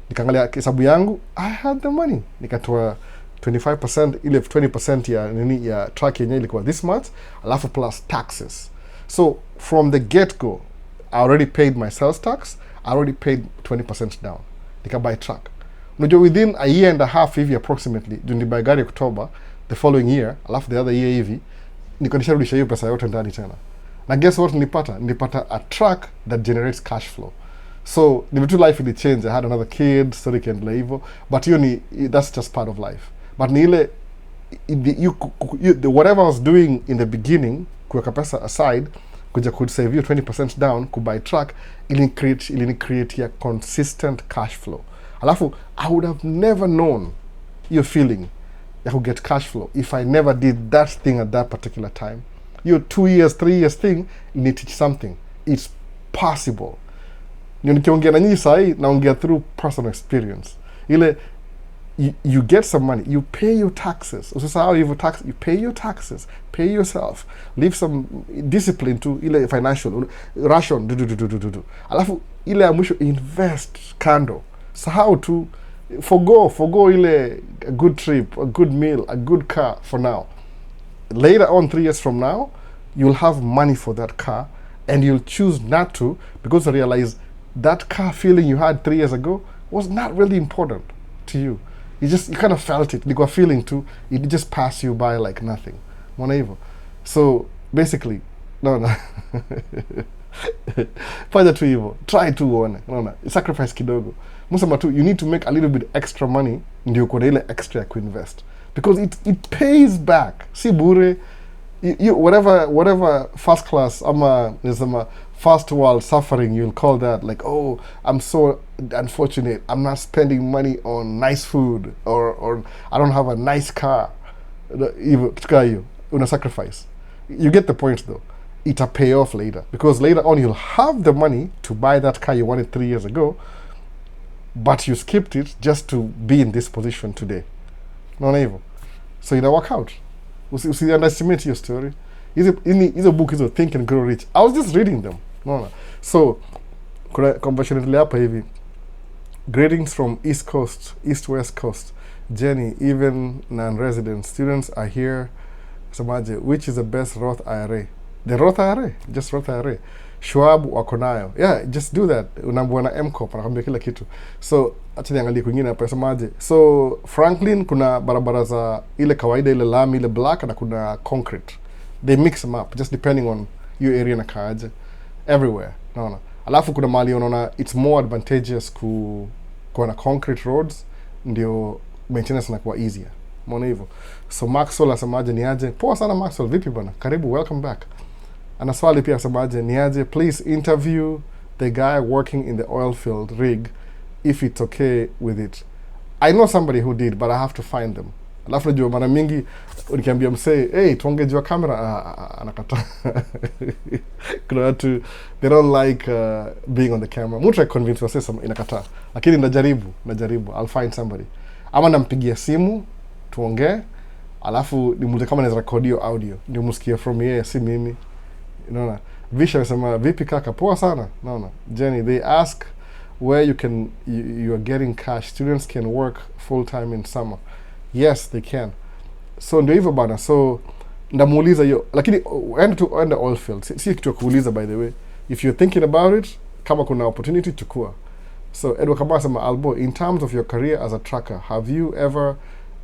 Nikaangalia hesabu yangu, I had the money. Nikatoa 25%, ile 20% ya truck yenyewe ilikuwa this much, alafu plus taxes. So from the get-go, I already paid my sales tax, I already paid 20% down. Nikabuy truck. Unajua within a year and a half hivi approximately, nilibuy gari October, the following year, alafu the other year hivi, niko nisharudisha hiyo pesa yote ndani tena. Na guess what nilipata? Nilipata a truck that generates cash flow. So, nimetu life ili change. I had another kid, story kiendelea hivyo. But that's just part of life. But ni ile, whatever I was doing in the beginning, kuweka pesa aside, kuja could save you 20% down, kubuy truck, ili create a consistent cash flow. Alafu, I would have never known your feeling ya could get cash flow if I never did that thing at that particular time. Your 2 years, 3 years thing, you need to teach something. It's possible. Nikiongea na nyinyi sahi, naongea through personal experience. Ile you get some money, you pay your taxes. Usisahau hivyo tax, you pay your taxes, pay yourself, leave some discipline to ile financial ration do. Alafu ile ya mwisho invest kando. Sahau tu forgo ile a good trip, a good meal, a good car for now. Later on 3 years from now, you'll have money for that car and you'll choose not to because you realize that car feeling you had 3 years ago was not really important to you. You kind of felt it. You got feeling too. It just passed you by like nothing. Mwana. So basically, no. Fanya tu hivyo. Try to uone. No. Sacrifice kidogo. Musema tu, you need to make a little bit extra money ndio kuna ile extra ya kuinvest. Because it pays back. Si bure. You whatever first class ama first world suffering you'll call that, like, oh, I'm so unfortunate, I'm not spending money on nice food or I don't have a nice car. Una sacrifice. You get the point though. It'll pay off later because later on you'll have the money to buy that car you wanted 3 years ago, but you skipped it just to be in this position today. Not evil. So it'll work out. Usi underestimate your story. Is a book is a Think and Grow Rich. I was just reading them. No. So compassionately hapa hivi. Greetings from East Coast, East West Coast. Jenny, even non-resident students are here. Samaje, which is the best Roth IRA? The Roth IRA, just Roth IRA. Schwab wako nayo. Yeah, just do that. Unaambiwa na M-Corp anakuambia kila kitu. So acha niangalie kwingine hapa semaje. So Franklin kuna barabara za ile kawaida ile lami ile black na kuna concrete. They mix them up just depending on your area na kaaje. Everywhere. Naona. Alafu kuna mahali unaona it's more advantageous kuwa na concrete roads ndio maintenance inakuwa easier. Umeona hivyo. So Maxwell asemaje ni aje? Poa sana Maxwell, vipi bwana? Karibu, welcome back. Ana swali pia asemaje ni aje? Please interview the guy working in the oil field rig if it's okay with it. I know somebody who did, but I have to find them. Alafu najua mara mingi unikiambia msee, hey, tuongee juu ya kamera, anakataa. Kuna watu, they don't like being on the camera. Mutra convince wase inakataa. Lakini najaribu. I'll find somebody. Ama nampigia simu, tuongee, alafu nimuulize kama naweza record audio. Ndio musikie from here, si mimi. Unaona? Visha anasema vipi kaka? Poa sana. Naona. Jenny, they ask where you are getting cash. Students can work full time in summer. Yes, they can. So ndio hivyo bana. So ndamuuliza hiyo. Lakini enda oil field. Si kitu ya kuuliza by the way. If you're thinking about it, kama kuna opportunity chukua. So Edward Kabasa sema Albo, in terms of your career as a trucker, have you ever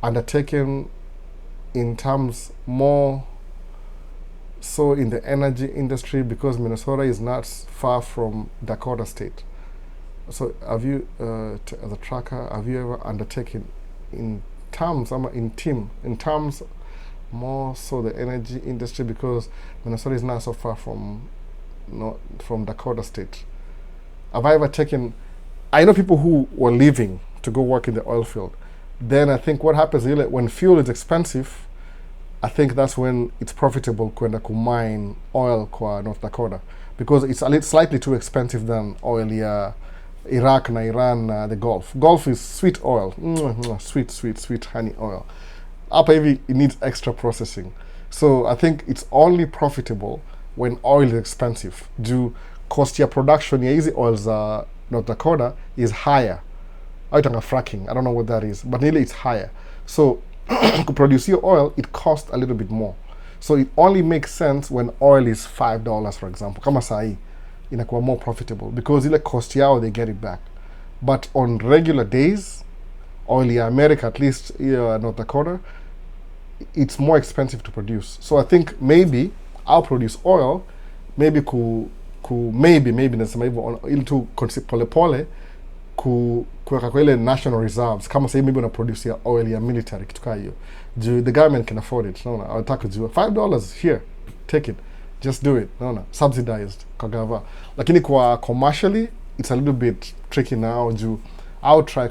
undertaken in terms more so in the energy industry because Minnesota is not far from Dakota State? So have you, as a trucker, have you ever undertaken in terms more so the energy industry because Minnesota is not so far from Dakota State? Have I ever taken, I know people who were leaving to go work in the oil field. Then I think what happens is when fuel is expensive, I think that's when it's profitable kwenda kumine oil kwa North Dakota because it's a little slightly too expensive than oil ya Iraq na Iran na the Gulf. Gulf is sweet oil. Sweet honey oil. Hapa hivi it needs extra processing. So I think it's only profitable when oil is expensive. Due cost ya production ya hizi oils za North Dakota is higher. Aitanga fracking. I don't know what that is, but nearly it's higher. So to produce your oil, it costs a little bit more. So it only makes sense when oil is $5, for example. Kama sahi, inakuwa more profitable because ile cost yao, they get it back. But on regular days, oil ya America, at least North Dakota, it's more expensive to produce. So I think maybe I'll produce oil, maybe maybe nasema hivyo ili tu pole kuweka kwa ile national reserves kama sasa maybe una produce ya oil ya military kitu kama hiyo. The government can afford it. No, wataka jua $5 here, take it, just do it. No, subsidized kagava. Lakini kwa commercially it's a little bit tricky now. I'll try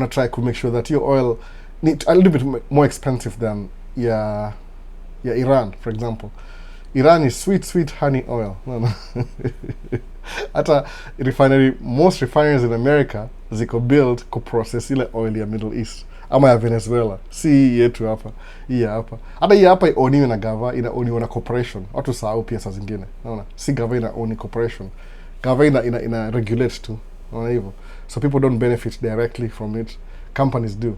try to make sure that your oil need a little bit more expensive than Iran, for example. Iran is sweet honey oil. No. At a refinery, most refineries in America, ziko built kuprocess ile oil ya Middle East ama ya Venezuela, si hii yetu hapa. Hii hapa, hata hii hapa ioniwe na gava, inaoniwa na corporation. Watu sahau pia saa zingine, unaona, si gava ina own corporation, gava ina regulate tu, unaona hivyo. So people don't benefit directly from it, companies do.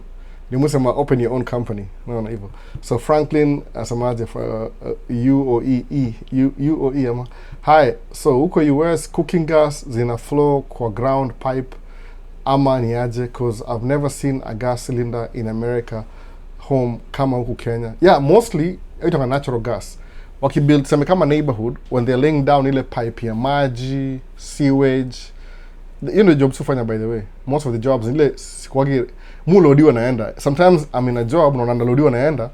Ni msema open your own company, unaona hivyo. So Franklin asemaje for UOE ama hi. So huko US cooking gas zina flow kwa ground pipe ama ni aje? Cause I've never seen a gas cylinder in America home kama huku Kenya. Yeah, mostly ito natural gas. Wakibuild sema kama neighborhood, when they're laying down ile pipe ya maji, sewage, you know jobs ufanya by the way. Most of the jobs ile sikwagi mulodiwa naenda. Sometimes I'm in a job na nandalodiwa naenda.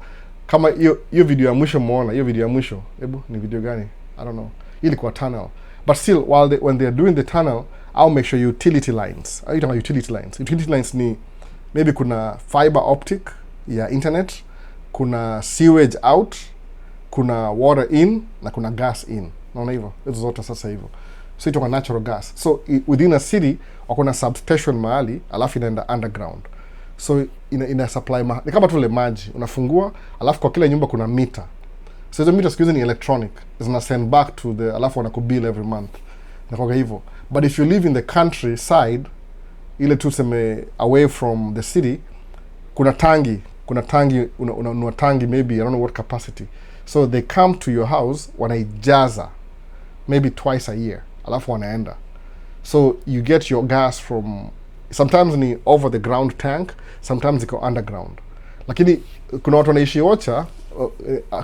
Kama hiyo video ya mwisho muona, hiyo video ya mwisho. Hebu ni video gani? I don't know. Ilikuwa tunnel. But still when they're doing the tunnel, I'll make sure utility lines. I talk about utility lines. Utility lines ni maybe kuna fiber optic ya internet, kuna sewage out, kuna water in na kuna gas in. Naona hivyo. Hizo zote sasa hivyo. So ito natural gas. So within a city wakona substation mahali alafu inaenda underground. So ina supply ni kama tule maji unafungua alafu kwa kila nyumba kuna meter. So hizo meter siku hizi ni electronic. Zina send back to the alafu wanakubill every month. Na kwa hivyo. But if you live in the countryside, ile tu seme away from the city, kuna tangi una tangi maybe I don't know what capacity. So they come to your house wanaijaza maybe twice a year. Alafu wanaenda. So you get your gas from sometimes ni over the ground tank, sometimes iko underground. Lakini kuna watu wanaishi Ocha,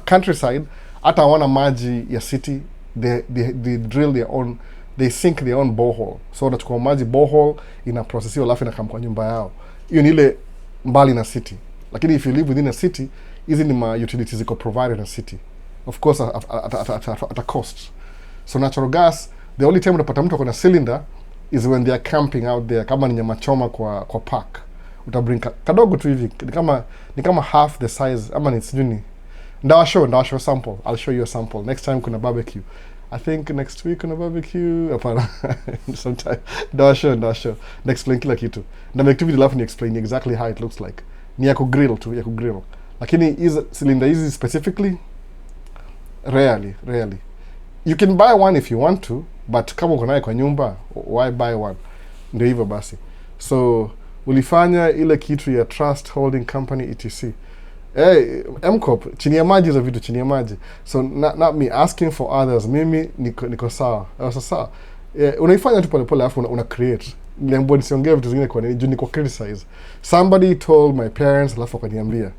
countryside, hata hawana maji ya city, they drill their own, they sink their own borehole. So wanachukua maji borehole ina processiwa alafu inakam kwa nyumba yao. Hiyo ni ile mbali na city. Lakini if you live within a city, hizi ni ma utilities ziko provided in a city. Of course at a cost. So natural gas, the only time unapata mtu kuna cylinder is when they are camping out there, kama ni nyama choma kwa park. Utabring kadogo tu hivi, ni kama half the size, ama ni sijui. Ndawa show sample. I'll show you a sample next time kuna barbecue. I think next week kuna barbecue. Hapana. Sometime. Ndawa show. Na explain kila kitu. Na activity alafu ni explain exactly how it looks like. Ni ya grill tu, ya grill. Lakini hizi cylinder hizi specifically rarely. You can buy one if you want to, but kama uko nayo kwa nyumba, why buy one? Ndio hivyo basi. So ulifanya ile kitu ya trust holding company etc. MCOP chini ya maji za vitu chini ya maji. So not me asking for others. Mimi niko sawa. Sasa unaifanya tu pole pole alafu una create. Nilembo nisiongee vitu zingine kwa nini juu niko criticize. Somebody told my parents alafu wakaniambia.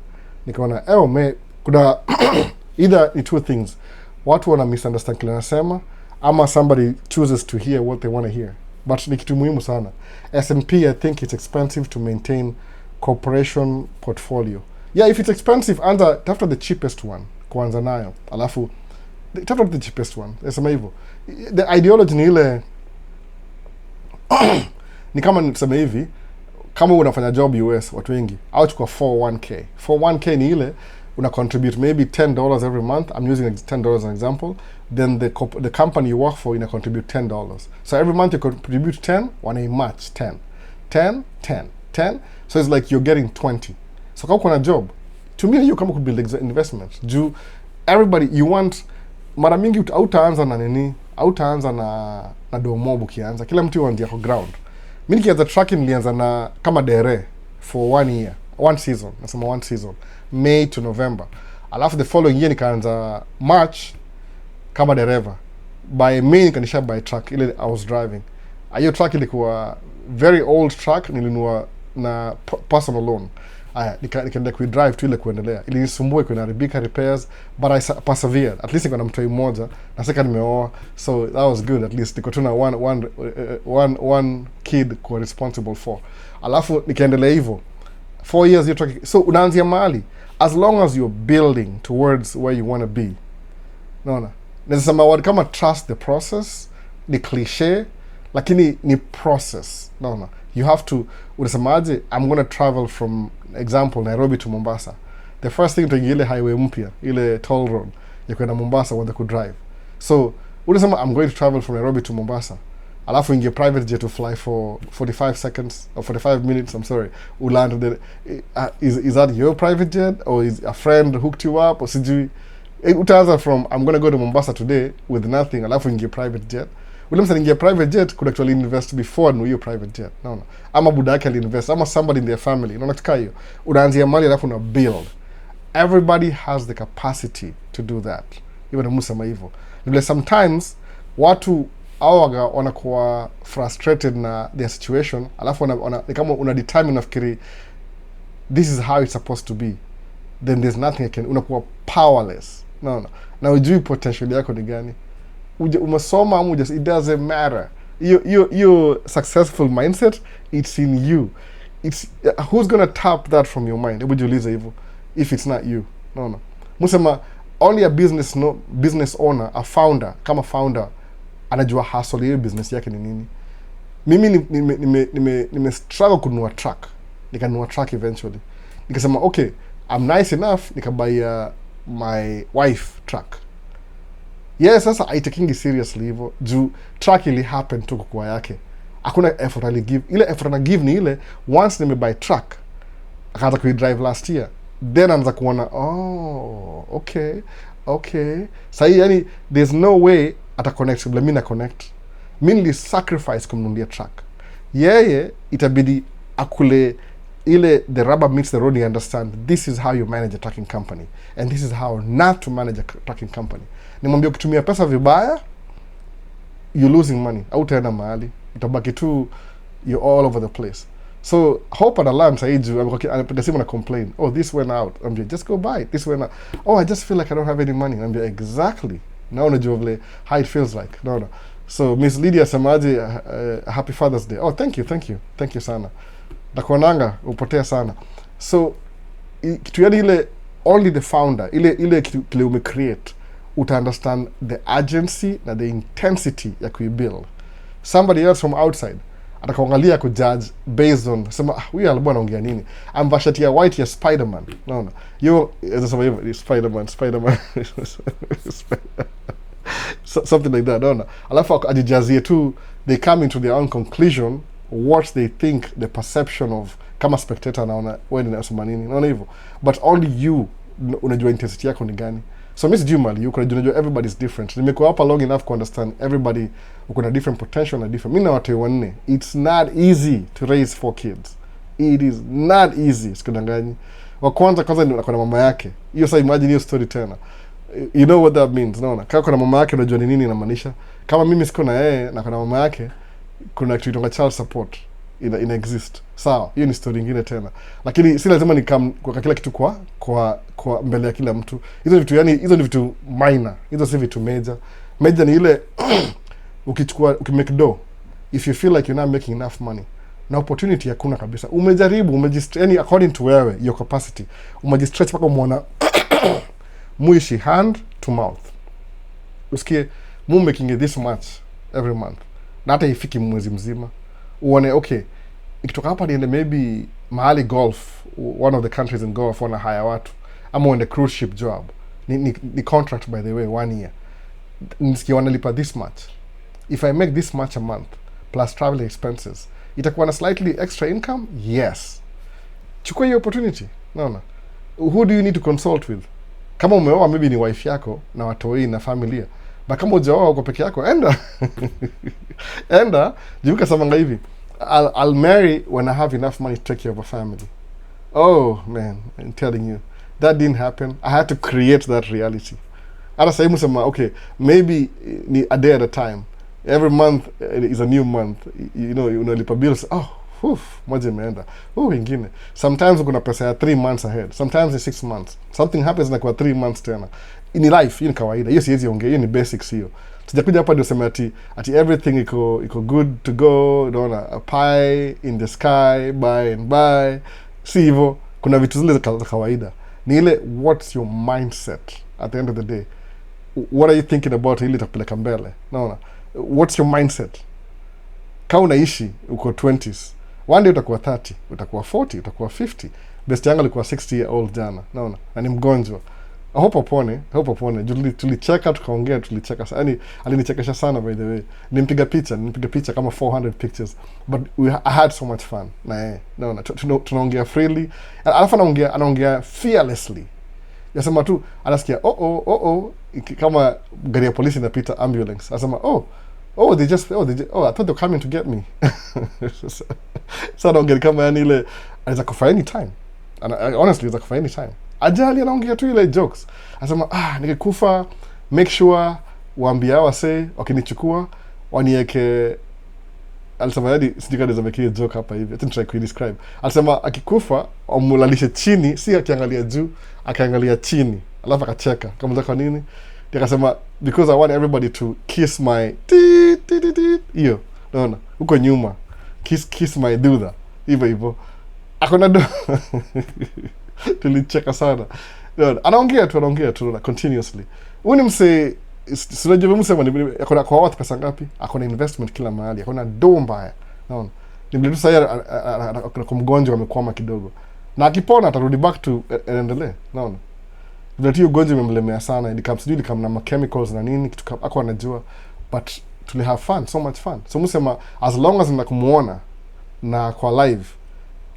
Nikaona kuna either ni two things. Watu wana misunderstand kile nasema ama somebody chooses to hear what they want to hear. But ni kitu muhimu sana. S&P, I think it's expensive to maintain corporation portfolio. Yeah, if it's expensive, tafuta the cheapest one kuanza nayo. Alafu tafuta the cheapest one. Nasema hivyo. The ideology ni ile ni kama niseme hivi, kama unafanya job US watu wengi, au chukua 401k. 401k ni ile una contribute maybe $10 every month. I'm using $10 as an example. Then the company you work for ina contribute $10. So every month you contribute 10, wana match 10. So it's like you're getting 20. So kama kuna job, to me you kama could build investment. Juu everybody you want, mara mingi utaanza na nini? Utaanza na domob ukianza. Kila mtu yuanzia kwa ground. Mimi nikianza tracking nilianza na kama dere for 1 year. One season. Nasema one season. May to November. Alafu the following year nikaanza March kama dereva. By May nikanisha by truck ile I was driving. Hiyo truck ilikuwa very old truck, nilinunua na personal loan. Nikaenda kuidrive tu ile kuendelea. Ilinisumbua iko inaharibika repairs, but I persevered. At least niko na mtoi mmoja na sasa nimeoa. So that was good, at least niko tu na one kid ko responsible for. Alafu nikaendelea hivyo. 4 years you're tracking. So unaanzia mahali. As long as you're building towards where you want to be. Naona. Nasema word kama trust the process, ni cliche, lakini ni process. Naona. You have to, unasemaje, I'm going to travel from, example, Nairobi to Mombasa. The first thing to ile highway mpya, ile toll road, ya kwenda Mombasa when they could drive. So, unasema I'm going to travel from Nairobi to Mombasa. alafu ingie private jet to fly for 45 seconds or 45 minutes, I'm sorry, uland the is that your private jet or is a friend hooked you up or sijui utaanza from I'm gonna go to Mombasa today with nothing, alafu ingie private jet. Ule msa ingie private jet could actually invest before no your private jet, no ama buda yake invest ama somebody in their family, unaona kitu hiyo, unaanzia mali alafu una build. Everybody has the capacity to do that. Even musema hivyo. Vile sometimes watu awaga wanakuwa frustrated na their situation, alafu ni kama una determine nafikiri this is how it's supposed to be, then there's nothing I can, unakuwa powerless. No. Na ujui potential yako ni gani. Umesoma amu just, it doesn't matter. Your successful mindset, it's in you. It's who's gonna tap that from your mind? Hebu jiulize hivyo. If it's not you. No. Musema only a business owner, a founder, kama founder anajua hustle ya business yake ni nini. Mimi nime struggle kununua truck. Nikanunua truck eventually. Nikasema okay, I'm nice enough nikabuy my wife truck. Yes, sasa I taking it seriously hivyo. Juu truck ili happen tu kwa yake. Hakuna effort ali give. Ile effort na give ni ile once nimebuy truck. Akaanza kuidrive last year. Then anaanza kuona okay. Sahi yani there's no way ata connect bila mimi na connect. Mimi nili sacrifice kumnunulia truck. Yeye itabidi akule ile the rubber meets the road, you understand this is how you manage a trucking company and this is how not to manage a trucking company. Nimwambia ukitumia pesa vibaya you're losing money. Au tena mahali itabaki tu you're all over the place. So hope at alarm saiju anapiga simu na complain, oh this went out, I'm just go buy it, this went out, oh I just feel like I don't have any money, I'm exactly now unajua vile how it feels like. No. So Miss Lydia Samaji, happy Father's Day. Oh thank you sana, nakuonanga upotea sana. So kitu yani ile only the founder ile kitu kile umecreate uta understand the urgency na the intensity ya kuibuild. Somebody else from outside atakaangalia ku judge based on sema huyu alikuwa anaongea nini, ambashati ya white ya Spider-Man. No you as a Spider-Man something like that. No alafu ajijazie tu, they come into their own conclusion what they think the perception of kama spectator anaona wewe unasema nini, naona hivyo, but only you unajua intensity yako ni gani. So Miss Jumali, you unajua everybody's different. Nimekuwa hapa long enough to understand everybody uko na different potential na different. Mimi na watu wanne, it's not easy to raise 4 kids. It is not easy. Sikudanganyi. Wa kwanza ni kuna mama yake. Hiyo sasa imagine hiyo story tena. You know what that means, naona. Kama kuna mama yake unajua ni nini inamaanisha. Kama mimi siko na yeye na kuna mama yake, kuna kitu inaitwa child support ina exist. Sawa, hiyo ni story nyingine tena. Lakini si lazima kwa kila kitu kwa mbele ya kila mtu. Hizo vitu yani hizo ni vitu minor. Hizo si vitu major. Major ni ile ukimake dough, if you feel like you're not making enough money, na opportunity hakuna kabisa. Umejaribu, yani according to wewe your capacity. Umejistretch mpaka umeona muishi hand to mouth. Usikie making it this much every month. Na hata ifiki mwezi mzima. Uone okay, ikitoka hapa niende maybe mahali golf, one of the countries in golf wana hire watu, ama on the cruise ship job. Ni contract by the way 1 year. Nisikia wanalipa this much. If I make this much a month plus travel expenses, itakuwa na slightly extra income? Yes. Chukua hiyo opportunity. Naona. Who do you need to consult with? Kama umeoa maybe ni wife yako na watoi na familia. But kama hujaoa uko peke yako, enda jiuka samanga hivi. I'll marry when I have enough money to take care of a family. Oh man, I'm telling you, that didn't happen. I had to create that reality. Hata sasa hivi sema okay, maybe ni a day at a time. Every month is a new month. You know, unalipa bills. Moja imeenda. Ingine. Sometimes kuna pesa ya 3 months ahead. Sometimes ni 6 months. Something happens na kwa 3 months tena. In life, hiyo ni kawaida. Hiyo siwezi ongea, hiyo ni basics hiyo. Sijakuja hapa ndio sema ati everything iko good to go, unaona, a pie in the sky, buy and buy. Si hivyo, kuna vitu zile za kawaida. Ni ile what's your mindset at the end of the day? What are you thinking about ili itakupeleka mbele? Unaona? What's your mindset? Kama unaishi uko 20s, one day utakuwa 30, utakuwa 40, utakuwa 50. Best yangu alikuwa 60 year old jana, naona, na ni mgonjwa. hope upone. Tulicheka, tukaongea, tulicheka. Yaani alinichekesha sana by the way. Nimpiga picha kama 400 pictures. But I had so much fun. Na tunaongea freely. Alafu anaongea fearlessly. Yasema tu anasikia kama gari ya polisi inapita, ambulance. Anasema I thought they were coming to get me. So anaongea kama yani ile anaweza kufa anytime. Honestly, anaweza kufa anytime. Ajali anaongea tu ile jokes. Anasema nikikufa make sure waambia wase wakinichukua wanieke. Alisema hadi sijui kama nimekia joke hapa hivi. Acha try describe. Alisema akikufa amulalishe chini, si akiangalia juu, akaangalia chini. Alafu akacheka. Kama kwa nini? Akasema because I want everybody to kiss my hiyo. Naona huko nyuma. Kiss my duda. Hivyo. Akona tulicheka sana. Anaongea tu continuously. Huyu ni mse sijui msema akona kwa watu pesa ngapi? Akona investment kila mahali. Akona do mbaya. Naona. Ni mletu sasa kwa mgonjwa amekwama kidogo. Na akipona atarudi back to endelee. Naona. Ndio hiyo ugonjwa umemlemea sana. Sijui na chemicals na nini kitu hapo anajua. But tuli have fun, so much fun. So msema as long as nakumuona na kwa live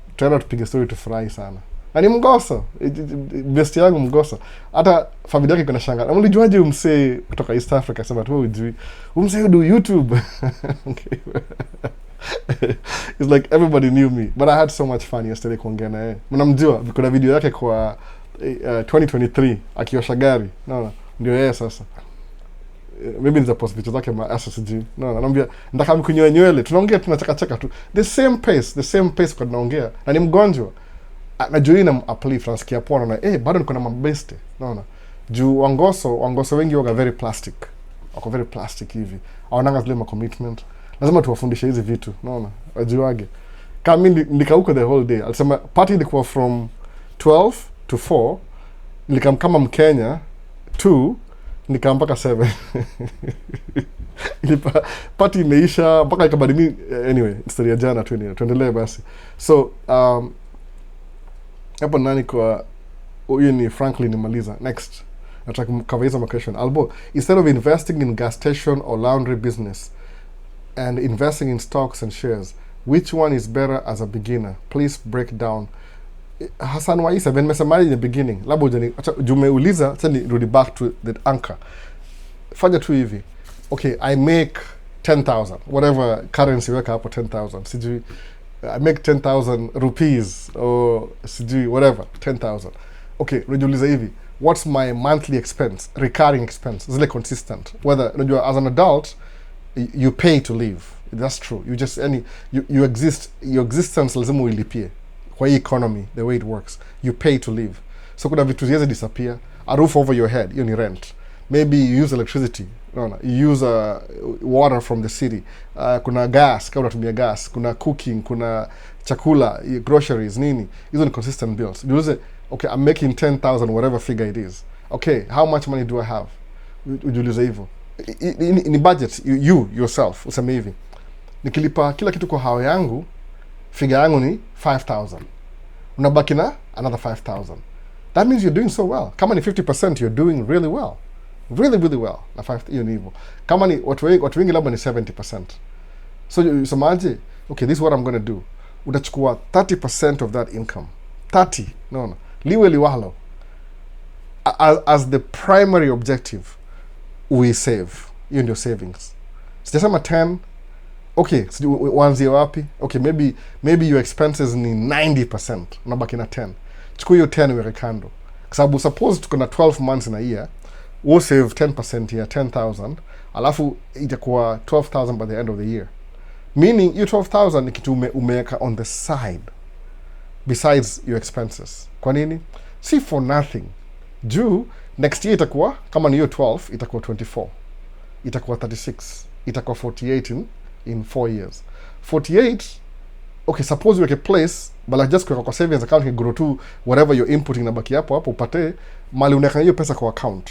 tutaenda tupige story tufurahi sana. Na ni mgoso. Best yangu mgoso. Hata familia yake kuna shanga. Ulijuaje umse kutoka East Africa sema tu hujui. Umse do YouTube. Okay. It's like everybody knew me. But I had so much fun yesterday kuongea na yeye. Mnamjua kuna video yake kwa 2023 akiosha gari. Naona ndio yeye sasa. Maybe nita post video zake ma SSG. Naona anambia nataka mkunyoe nywele. Tunaongea tunacheka tu. The same pace kwa tunaongea. Na ni mgonjwa. Najua ina uplift nasikia poa na bado niko na mabeste. Naona. Juu wangoso wengi wako very plastic. Wako very plastic hivi. Hawananga zile commitment. Lazima tuwafundishe hizi vitu. Naona. Wajuage. Kama mimi nikauka the whole day. Alisema party ilikuwa from 12 to 4. Nilikam kama Mkenya 2 nikam mpaka 7. Ilipa party imeisha mpaka ikabadilika. Anyway, story ya jana tuendelee basi. So hapo nani kwa huyu ni Franklin nimaliza. Next. Nataka cover hizo question. Albo, instead of investing in gas station or laundry business and investing in stocks and shares, which one is better as a beginner? Please break down. Hassan Waisa, when nimesema in the beginning, labo jumeuliza, acha nirudi back to the anchor. Fanya tu hivi. Okay, I make 10,000. Whatever currency weka hapo 10,000. Sijui I make 10,000 rupees or sijui whatever 10,000. Okay, unajiuliza hivi, what's my monthly expense, recurring expense, zile consistent. Whether unajua as an adult you pay to live. That's true. You just you exist, your existence lazima uilipie. Kwa hii economy, the way it works, you pay to live. So kuna vitu ziweze disappear. A roof over your head, hiyo ni rent. Maybe you use electricity. No. You use water from the city. Kuna gas, kama unatumia gas. Kuna cooking, kuna chakula, groceries, nini. Hizo ni consistent bills. You use, okay, I'm making 10,000, whatever figure it is. Okay, how much money do I have? Ujiulize hivyo. Ni budget, you yourself, useme hivi. Nikilipa kila kitu kwa hao yangu, figure yangu ni 5,000. Unabaki na another 5,000. That means you're doing so well. Kama ni 50%, you're doing really well. Really well. Na 5 hiyo ni hivyo. Kama ni watu wengi labda ni 70%. So usemaje? Okay, this is what I'm going to do. Utachukua 30% of that income. 30. No. Liwe liwalo. As the primary objective, we save. Hiyo ndio savings. Sijasema 10. Okay, uanzie wapi? Okay, maybe your expenses ni 90%. Unabaki na 10. Chukua hiyo 10 weke kando. Kwa sababu suppose tuko na 12 months in a year, we'll save 10% here, 10,000. Alafu itakuwa 12,000 by the end of the year. Meaning, you 12,000 ni kitu umeweka on the side. Besides your expenses. Kwa nini? See, for nothing. Juu, next year itakuwa, kama ni hiyo 12, itakuwa 24. Itakuwa 36. Itakuwa 48 in 4 years. 48, okay, suppose you weke place, but like just kwa savings account can grow to whatever you're inputting na baki hapo upate mali unaweka hiyo pesa kwa account.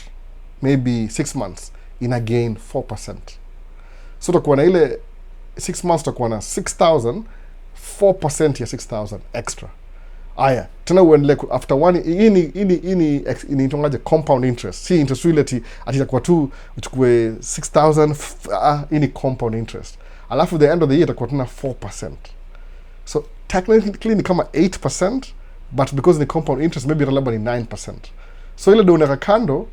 Maybe 6 months ina gain 4%. So utakuwa na ile 6 months utakuwa na 6,000, 4% ya 6,000 extra. Aya, tena uendelee after one, ini inaitwaje compound interest. Si interest rate ati itakuwa tu uchukue 6,000, ini compound interest. Alafu the end of the year itakuwa tena 4%. So technically ni kama 8%, but because ni compound interest maybe labda ni 9%. So ile ndio unaweka kando,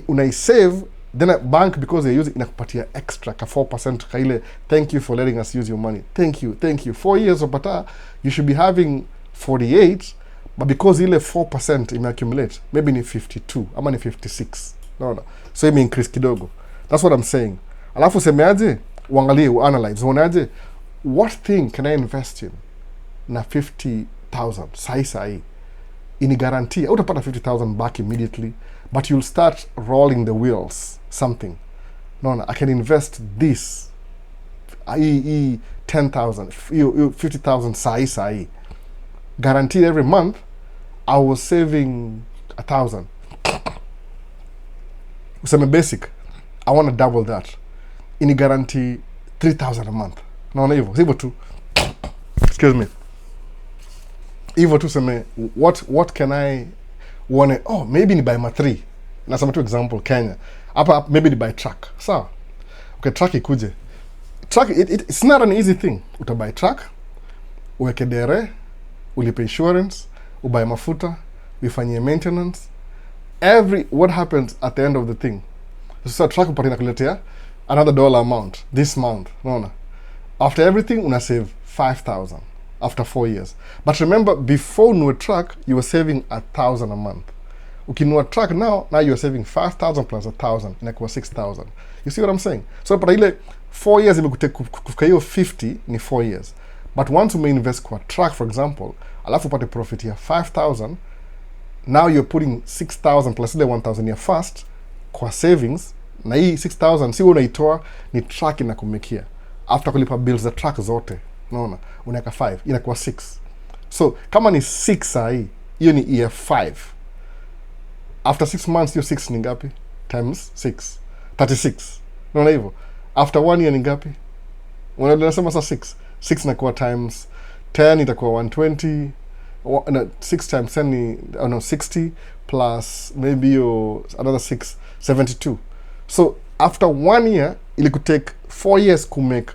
unaisave, then a bank because they use inakupatia extra ka 4% ka ile thank you for letting us use your money. Thank you. 4 years opata, you should be having 48, but because ile 4% imeaccumulate, maybe ni 52 ama ni 56. No. So ime increase kidogo. That's what I'm saying. Alafu semeaje, uangalie, uanalyze, unaje, what thing can I invest in na 50,000 sai ini guarantee utapata 50,000 back immediately, but you'll start rolling the wheels something. No, I can invest this 10,000 50,000 sai guaranteed every month. I was saving 1,000. Useme basic, I want to double that, ini guarantee 3,000 a month. Naona hivyo tu, excuse me, hivyo tu seme what can I want, maybe ni buy ma 3. Nasema tu example Kenya hapa, maybe ni buy truck. Sawa, okay, truck ikuje, truck it's not an easy thing. Utabuy truck, uweke dere, ulipe insurance, ubuy mafuta, uifanyie maintenance, what happens at the end of the thing. So truck upati nakuletea another dollar amount this month. Unaona, after everything una save 5,000 after 4 years. But remember, before ununue truck you were saving 1,000 a month. Ukinunua truck now you are saving 5,000 plus 1,000, inakuwa 6,000. You see what I'm saying? So pata ile 4 years kufika hiyo 50 ni 4 years. But once you may invest kwa truck for example, alafu upate profit ya 5,000, now you're putting 6,000 plus ile 1,000 ya first kwa savings, na hii 6,000 si unaitoa, ni truck inakumekia after kulipa bills za truck zote. Unaona, unaweka 5 inakuwa 6. So kama ni 6 sahi, hiyo ni year 5. After 6 months hiyo 6 ni ngapi times 6? 36. Unaona hivyo, after 1 year ni ngapi? Unasema sasa 6 inakuwa times 10 itakuwa 120. 6 times 10 ni 60 plus maybe another 6, 72. So after 1 year ili kutake 4 years to make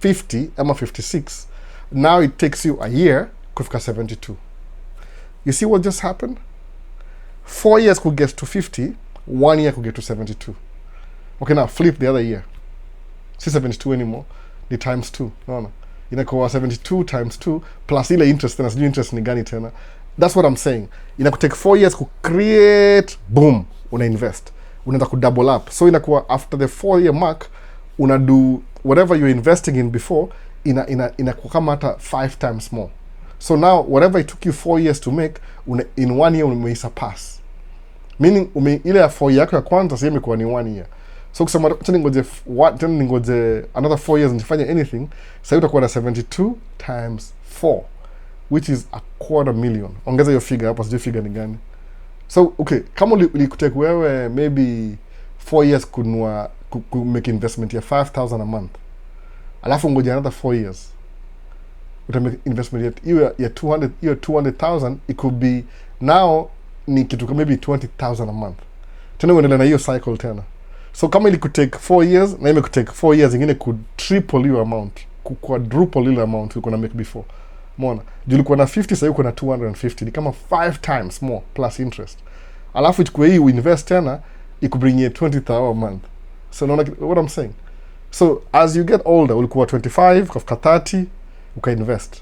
50 ama 56, now it takes you a year kufika 72. You see what just happened? 4 years could get to 50, 1 year could get to 72. Okay, now flip the other year. See 72 anymore, ni times 2. No. Inakuwa 72 times 2 plus ile interest, tena sijui interest ni gani tena. That's what I'm saying. Inakutake 4 years to create, boom, una invest. Unaenda ku double up. So inakuwa after the 4 year mark, una do whatever you're investing in before, inakuwa kama hata 5 times more. So now whatever it took you 4 years to make, in 1 year umeisurpass. Meaning ile ya 4 yako ya kwanza sasa imekuwa ni 1 year. So kusema tena ngoje another 4 years nifanye anything, sasa utakuwa na 72 times 4, which is 250,000. Ongeza hiyo figure hapo, sijui figure ni gani. So okay, kama ulikutake wewe maybe 4 years kunua make investment ya 5,000 a month, alafu ngoja another 4 years utamake investment ya 200,000, it could be now ni kitu kama maybe 20,000 a month. Tena uendelea na hiyo cycle tena. So kama ili kutake 4 years na ime kutake 4 years ingine could triple your amount, quadruple ile amount uko na make before. Umeona? Juu ulikuwa na 50, sasa uko na 250, ni kama 5 times more plus interest. Alafu ichukue hii uinvest tena, ikubringie 20,000 a month. So unaona what I'm saying? So as you get older, ulikuwa 25, kufika 30, uka-invest.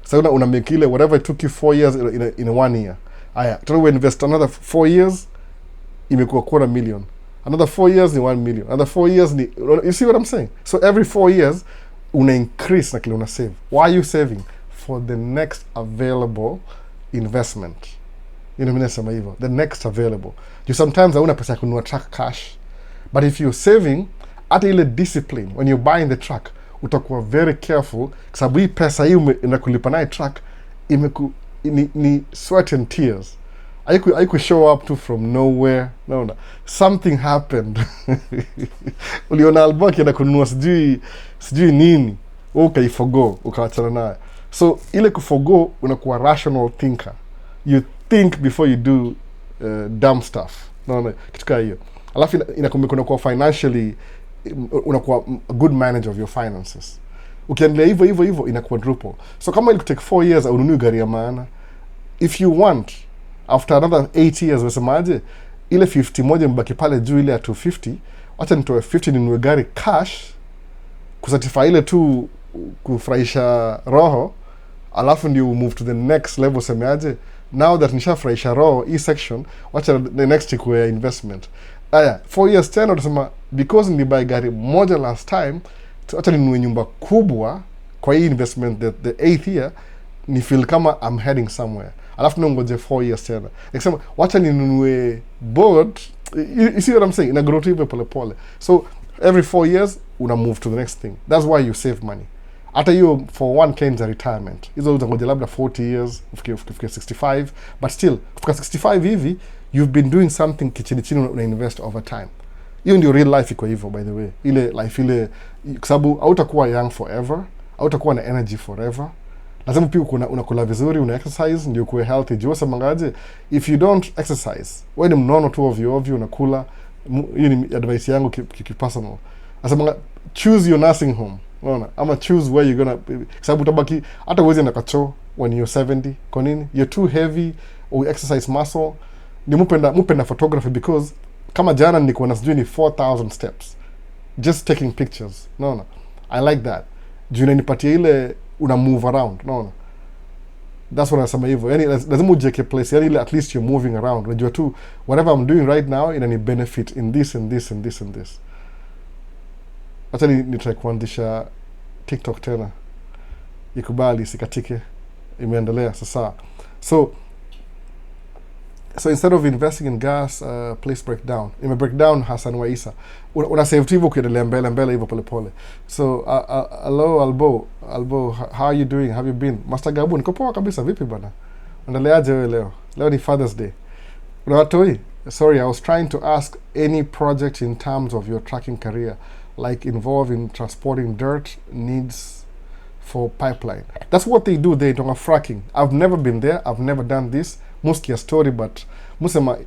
So una make ile whatever it took you 4 years in 1 year. Aya, tena we invest another 4 years, imekuwa 250,000. Another 4 years ni 1 million. Another 4 years ni, you see what I'm saying? So every 4 years, una increase na kile una save. Why are you saving? For the next available investment. Mimi nasema hivyo, the next available. You sometimes hauna pesa ya kununua truck cash, but if you're saving, hata ile discipline, when you're buying the truck, utakuwa very careful, kwa sababu hii pesa hii inakulipa naye truck, ni sweat and tears. Haiku show up to from nowhere. No. Something happened. Uliona album akienda kununua sijui nini, ukaiforgo, ukaachana naye. So ile kuforgo unakuwa rational thinker. You think before you do dumb stuff. No, kitu kaa hiyo. Alafu unakuwa financially, unakuwa a good manager of your finances. Ukiendelea hivyo ina quadruple. So kama it take 4 years ununue gari ya maana, if you want after another 8 years wasemaje, ile 50 moja mbaki pale juu, ile ya 250, acha nitoe 50 ninunue gari cash kusatisfy ile tu kufurahisha roho, alafu ndio move to the next level. Semeaje, now that nishafurahisha roho hii section, wacha the next ikuwe investment. Aya, 4 years tena utasema because nilibuy gari moja last time, wacha ninunue nyumba kubwa kwa hii investment, the 8th year ni feel kama I'm heading somewhere. Alafu niongoje 4 years tena, nikisema wacha ninunue board. You see what I'm saying? Ina grow tu pole pole. So every 4 years una move to the next thing. That's why you save money. Hata hiyo for 1K za retirement, hizo utangoja labda 40 years ufike 65, but still ufika 65 hivi you've been doing something kichini una invest over time. Hiyo ndio real life iko hivyo, by the way. Ile life ile, kwa sababu hautakuwa young forever, hautakuwa na energy forever. Lazima pia unakula vizuri, una exercise ndio kuwe healthy. Jua samangaje, if you don't exercise, wewe ni mnono tu ovyo unakula. Hiyo ni advice yangu personal. Nasema choose your nursing home. Unaona? Ama choose where you're gonna, sababu utabaki hata uweze na kacho when you're 70. Kwa nini? You're too heavy or exercise muscle. Ni mupenda photography because kama jana nilikuwa na sijui ni 4,000 steps just taking pictures. Unaona? I like that. Juu nipatie ile una move around. Unaona? That's what nasema hivyo. Yani lazima ujeke place, yani ile at least you're moving around. Unajua tu whatever I'm doing right now inani benefit in this and this and this and this. Hata ni try kuandisha TikTok tena, ikubali sikatike, imeendelea sasa. So instead of investing in gas, place breakdown. Breakdown Hassan wa Isa. Una save tu hivyo kuendelea mbele hivyo pole pole. So hello Albo, how are you doing? Have you been? Master Gabu, niko poa kabisa, vipi bana? Unaendeleaje wewe leo? Leo ni Father's Day. Unawatoi? Sorry, I was trying to ask any project in terms of your trucking career, like involved in transporting dirt needs for pipeline. That's what they do. They do fracking. I've never been there. I've never done this. Muskia story, but musema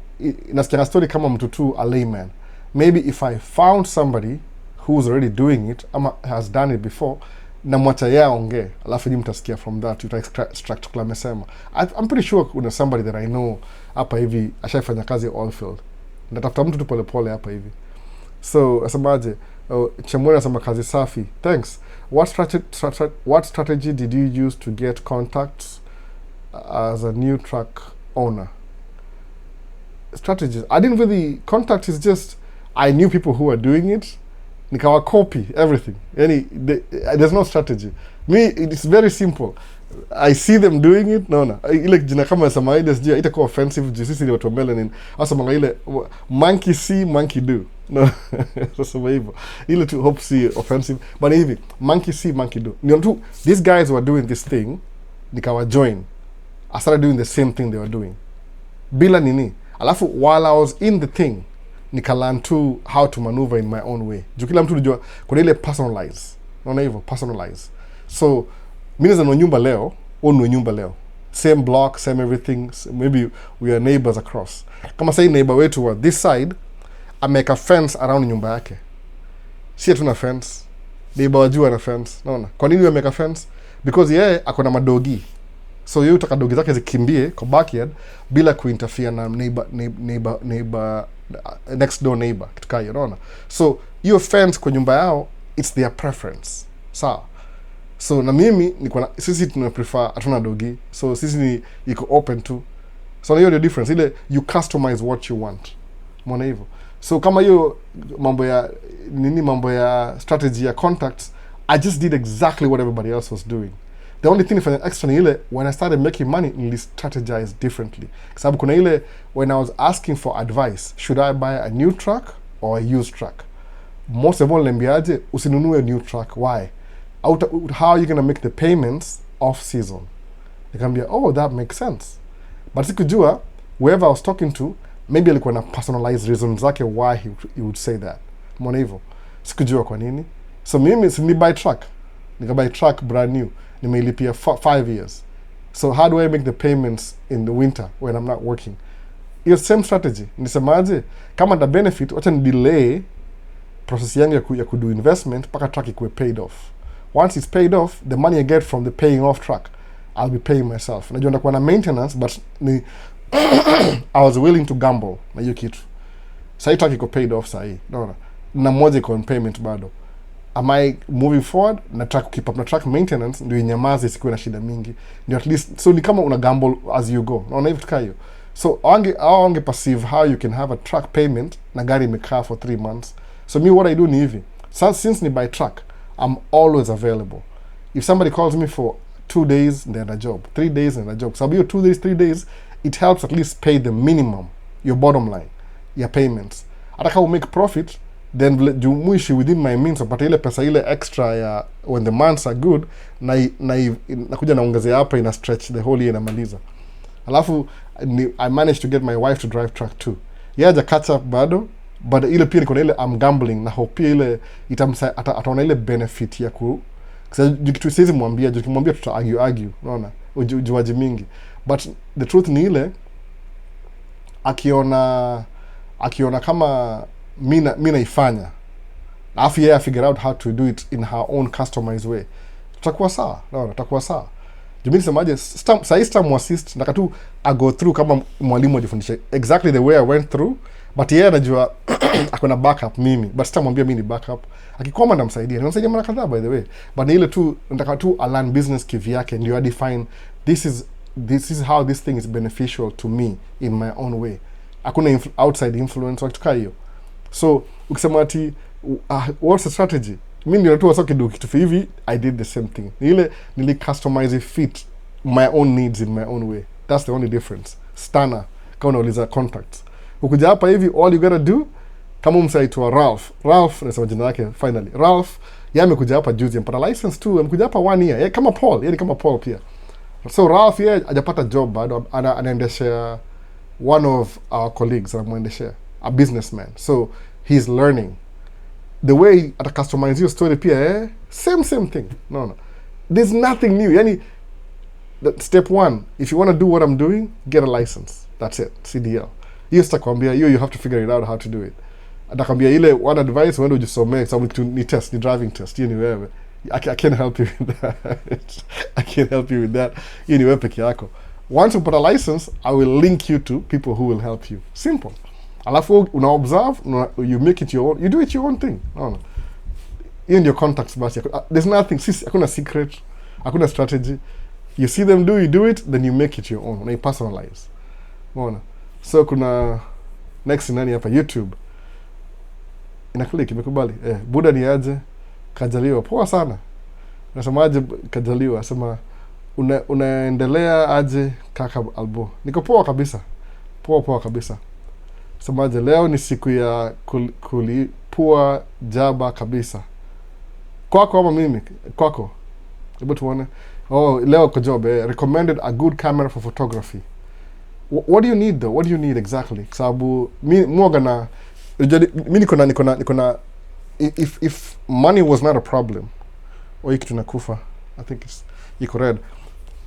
nasikia story kama mtu tu a layman. Maybe if I found somebody who's already doing it, ama has done it before, na mwacha ya onge, alafu mtasikia from that, you extract kula mesema. I'm pretty sure kuna somebody that I know hapa hivi ashafanya kazi oil field. Natafuta mtu tu pole pole hapa hivi. So asemaje, Chemwena asema kazi safi. Thanks. What strategy did you use to get contacts as a new truck owner? Strategies. I didn't really, contact is just, I knew people who were doing it. Nikawa copy everything. There's no strategy. Me, it's very simple. I see them doing it. No. Ile jina kama sama ile sijia itakuwa offensive juu sisi ni watu wa melanin. Asa mga ile monkey see, monkey do. No. Sasa hivyo. Ile tu hope see offensive. But hivi, monkey see, monkey do. Ni tu these guys were doing this thing, nikawa join. I started doing the same thing they were doing. Bila nini. Alafu while I was in the thing, nikalearn to how to maneuver in my own way. Juu kila mtu unajua kuna ile personalize. Unaona hivyo, personalize. So mimi naweza nyumba leo, wewe nyumba leo. Same block, same everything. Maybe we are neighbors across. Kama say neighbor wetu wa this side, ameka fence around nyumba yake. Si hatuna fence. Neighbor wajua na fence. Unaona? Kwa nini ameka fence? Because yeye ako na madogi. So yeye utaka dogi zake zikimbie kwa backyard bila kuinterfere na neighbor next door neighbor kitu kaya, unaona? So hiyo fence kwa nyumba yao, it's their preference. Sawa. So na mimi sisi tuna prefer hatuna dogi. So sisi ni iko open to. So hiyo ndio difference. Ile you customize what you want. Umeona hivyo? So kama hiyo mambo ya strategy ya contacts, I just did exactly what everybody else was doing. The only thing for extra ni ile, when I started making money, nili strategize differently. Kwa sababu kuna ile, when I was asking for advice, should I buy a new truck or a used truck? Most of all, niambiaje, usinunue a new truck. Why? How are you going to make the payments off season? Nikamwambia, oh, that makes sense. But sikujua, whoever I was talking to, maybe alikuwa na personalized reasons zake why he would say that. Mbona hivyo? Sikujua kwa nini. So mimi, sini buy truck. nikabuy truck brand new, nimeilipia 5 years. So how do I make the payments in the winter when I'm not working? Hiyo same strategy. Nisemaje, kama da benefit, wacha ni delay process yangu ya kudo investment mpaka truck ikuwe paid off. Once it's paid off, the money I get from the paying off truck, I'll be paying myself. Najua ndakuwa na maintenance, but ni I was willing to gamble na hiyo kitu. Sasa truck iko paid off sasa hii. Unaona? Na moja iko on payment bado. Am I moving forward na truck keep up na truck maintenance ndio inyamaze isikuwe na shida mingi. Ndio at least so ni kama una gamble as you go. Unaona hivi tukayo. So wange perceive how you can have a truck payment na gari imekaa for 3 months. So me what I do ni hivi. Since ni by truck, I'm always available. If somebody calls me for 2 days, then a job. 3 days, then a job. So your 2 days, 3 days, it helps at least pay the minimum, your bottom line, your payments. Ataka kama make profit, then jumuishi within my means, but ile pesa ile extra ya when the months are good, nakuja naongezea hapa ina stretch the whole year namaliza. Alafu I managed to get my wife to drive truck too. Yeah, ja catch up bado, but ile pia niko na ile I'm gambling na hope pia ile ataona ile benefit ya ku kisa kitu siwezi mwambia, tukimwambia tuta argue, unaona? Ujuaji mingi. But the truth ni ile akiona kama mimi naifanya. Alafu yeye figure out how to do it in her own customized way. Tutakuwa sawa. Unaona? Tutakuwa sawa. Jumini semaje, sista muassist nataka tu I go through kama mwalimu ajifundishe exactly the way I went through, but yeye anajua akona backup mimi, but sitamwambia mimi ni backup. Akikwama namsaidia. Nimemsaidia mara kadhaa by the way. But ni ile tu nataka tu learn business kivyake ndio I define this is how this thing is beneficial to me in my own way. Hakuna outside influence wakituka hiyo. So ukisema ati what's the strategy? Mimi ndio tu wasa kidogo kitu hivi, I did the same thing. Nili customize it fit my own needs in my own way. That's the only difference. Stana kama unauliza contacts. Ukuja hapa hivi, all you gotta do, kama msaitwa Ralph nasema jina lake finally. Ralph yeye amekuja hapa juzi, ampata license too, amekuja hapa 1 year. Yeye kama Paul, yeye kama Paul pia. So Ralph yeye hajapata job bado, anaendesha one of our colleagues, anamuendesha a businessman. So he's learning the way ata customize your story pia same thing. No. There's nothing new. Yani step 1, if you want to do what I'm doing, get a license. That's it. CDL. Hiyo sitakwambia, you have to figure it out how to do it. Atakwambia ile one advice uende ujisomee sababu ni test, ni driving test, hiyo ni wewe. I can't help you with that. I can't help you with that. Hiyo ni wewe peke yako. Once you put a license, I will link you to people who will help you. Simple. Alafu una observe, you make it your own, you do it your own thing. No. In your contacts basi. There's nothing, hakuna secret, hakuna strategy. You see them do, you do it, then you make it your own. Una personalize. Unaona? So kuna next nani hapa YouTube. Inaklik imekubali. Buda ni aje? Kajaliwa. Poa sana. Nasemaje Kajaliwa? Sema unaendelea aje kaka Albo? Niko poa kabisa. Poa kabisa. Semaje leo ni siku ya kulipua jaba kabisa. Kwako ama mimi? Kwako. Hebu tuone. Leo kwa job recommended a good camera for photography. What do you need though? What do you need exactly? Sababu mimi niko na if money was not a problem, or kitu nakufa, I think it's iko red.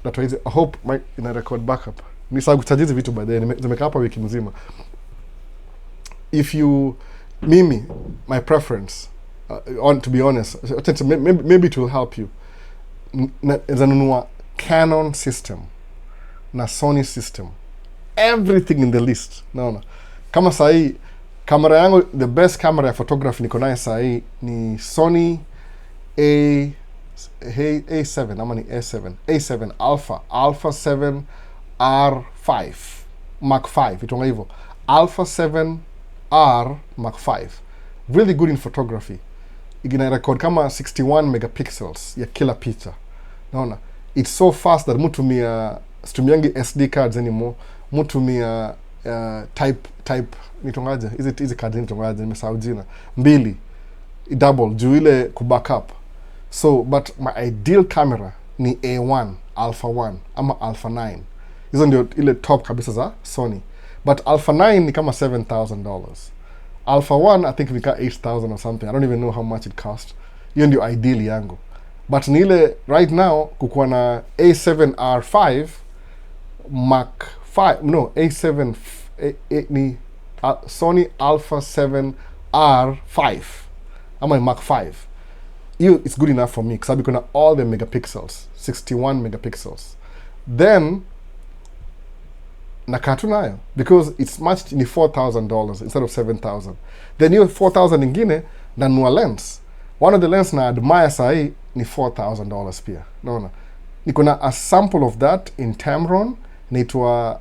That way I hope ina record backup. Ni sababu kuchajizi vitu baadaye nimekaa hapa wiki mzima. If you my preference to be honest, maybe it will help you. Zanunua Canon system na Sony system, everything in the list. Naona kama sahi kamera yangu, the best camera ya photography niko nayo sahi ni Sony A7 ama ni A7 Alpha 7 R5 Mark 5 itonga hivyo, Alpha 7 R Mark 5, really good in photography. Igina record kama 61 megapixels ya kila picha. Naona it's so fast that mutumia situmiangi SD cards anymore, mutumia type nitongaje hizi cards nitongaje, nimesahau jina, 2 double juu ile ku backup. So but my ideal camera ni A1 Alpha 1 ama Alpha 9. Hizo ndio ile top kabisa za Sony. But Alpha 9 ni kama $7,000. Alpha 1 I think we got $8,000 or something. I don't even know how much it cost. Hiyo ndio ideal yangu. but ni ile right now kukuwa na A7R5 Mark 5, no, A7 ni Sony Alpha 7R5 ama Mark 5. Hiyo is good enough for me kwa sababu kuna all the megapixels, 61 megapixels. Then nakatu nayo because it's much, ni $4,000 instead of $7,000. Then hiyo $4,000 ingine nanunua lens. One of the lens na admire sahi ni $4,000 pia. Naona niko na a sample of that in Tamron, inaitwa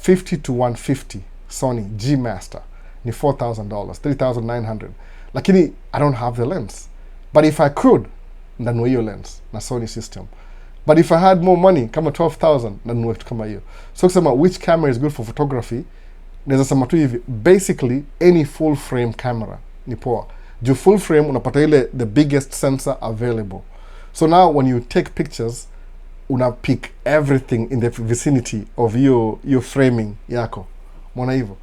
50 to 150 Sony G Master, ni $4,000, $3,900. Lakini I don't have the lens, but if I could nanunua hiyo lens na Sony system. But if I had more money kama 12,000 nanunua kitu kama hiyo. So kusema which camera is good for photography, naweza sema tu hivi, basically any full frame camera ni poa. Juu full frame unapata ile the biggest sensor available. So now when you take pictures, una pick everything in the vicinity of your framing yako. Mwana hivyo.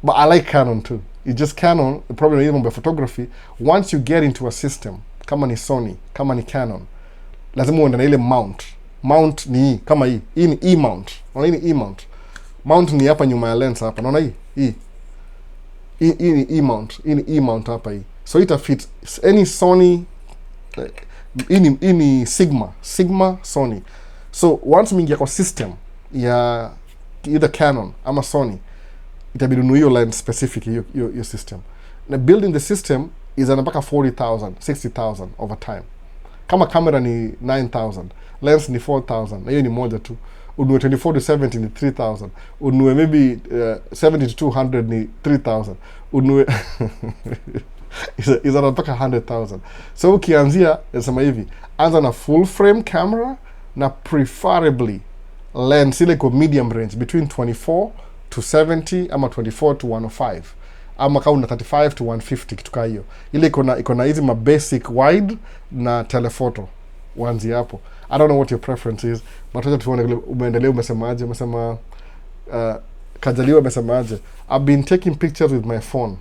But I like Canon too. It just Canon, the problem even by photography, once you get into a system, kama ni Sony, kama ni Canon, lazima uende na ile mount. Mount ni hii, kama hii. Hii ni E-mount. Unaona hii ni E-mount. Mount ni hapa nyuma ya lens hapa. Unaona hii? Hii ni E-mount. Hii ni E-mount hapa hii. So ita fit any Sony. Hii ni Sigma Sony. So once mingia kwa system ya either Canon ama Sony, itabidi ununue hiyo lens specific hiyo system. Na building the system is mpaka 40,000, 60,000 over time. Kama camera ni 9,000, lens ni 4,000, na hiyo ni moja tu. Ununue 24 to 70 ni 3,000. Ununue maybe 70 to 200 ni 3,000. Ununue is mpaka 100,000. So ukianzia nasema hivi, anza na full frame camera na preferably lens ile kwa medium range between 24 to 70 ama 24 to 105 ama kama una 35 to 150 kitu kama hiyo. Ile iko na hizi basic wide na telephoto wanzi hapo. I don't know what your preference is, but wacha tuone umeendelea umesemaje. Umesema Kajaliwa umesemaje, I've been taking pictures with my phone.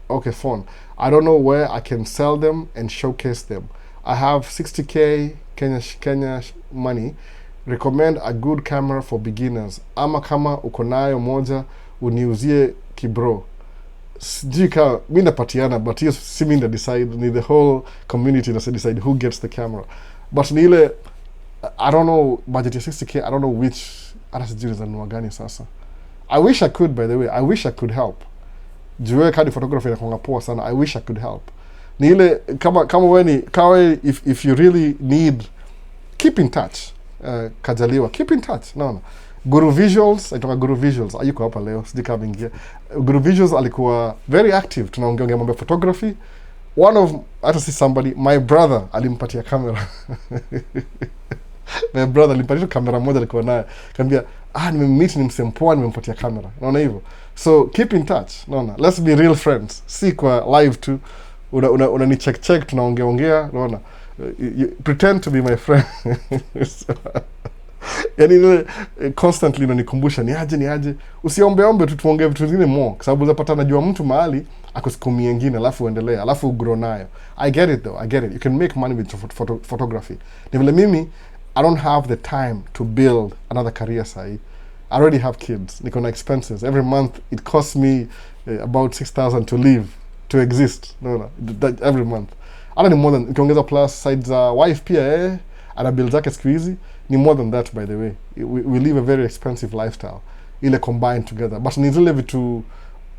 Okay, phone. I don't know where I can sell them and showcase them. I have 60k Kenya money. Recommend a good camera for beginners. Ama kama uko nayo moja uniuzie kibro. Sijui kama mimi napatiana, but hiyo si mimi decide, ni the whole community that decide who gets the camera. But ni ile I don't know, budget ya 60k, I don't know which hata sijui zanunua gani sasa. I wish I could, by the way. I wish I could help. Juu kadi photography inakuanga poa sana. I wish I could help. Ni ile kama wewe if you really need, keep in touch. Kajaliwa, keep in touch. No. Guru Visuals, aitoka Guru Visuals. Ayuko hapa leo, sijui kama ingia. Guru Visuals alikuwa very active. Tunaongea mambo ya photography. One of, hata si somebody, my brother alimpatia kamera. My brother alimpatia kamera moja alikuwa nayo. Kaniambia, nimemmeet ni msempoa, nimempatia kamera. Unaona hivyo? So keep in touch. Unaona? Let's be real friends. Si kwa live tu. Una ni check tunaongea. Unaona? You pretend to be my friend. So, yani constantly unanikumbusha ni aje. Usiombe tu tuongee vitu vingine more, kwa sababu unapata najua mtu mahali akusikumie nyingine alafu uendelee alafu ugrow nayo. I get it though. I get it. You can make money with photography. Ni vile mimi I don't have the time to build another career sahi. I already have kids. Niko na expenses. Every month it costs me about 6,000 to live, to exist. No. Every month. Hata ni more than, ukiongeza plus side za wife pia ana bill zake siku hizi, ni more than that by the way. We live a very expensive lifestyle. Ile combined together. But ni zile vitu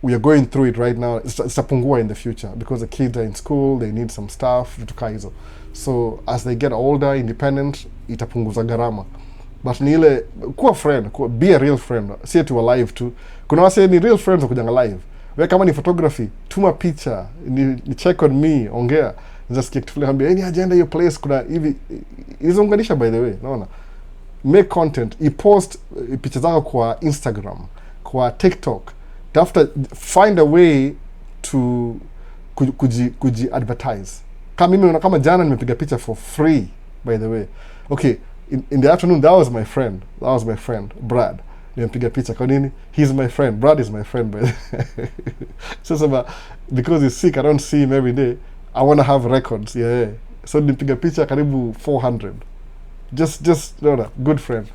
we are going through it right now. Itapungua in the future because the kids are in school, they need some stuff, vitu kaa hizo. So as they get older, independent, itapunguza gharama. But ni ile kuwa friend, be a real friend. Si tu wa live tu. Kuna wase ni real friends wakujanga live. Wewe kama ni photography, tuma picha, ni check on me, ongea. Just kick to hambia any agenda your place kuna hivi izunganisha by the way. Unaona? Make content, post picha zako kwa Instagram, kwa TikTok. Find a way to kuji advertise. Kama mimi kama jana nimepiga picha for free by the way. Okay, in the afternoon that was my friend Brad. Nimepiga picha kwa nini? He's my friend. Brad is my friend by the way. So because he's sick, I don't see him every day. I want to have records. Yeah. so nilipiga picha karibu 400, just no, good friend.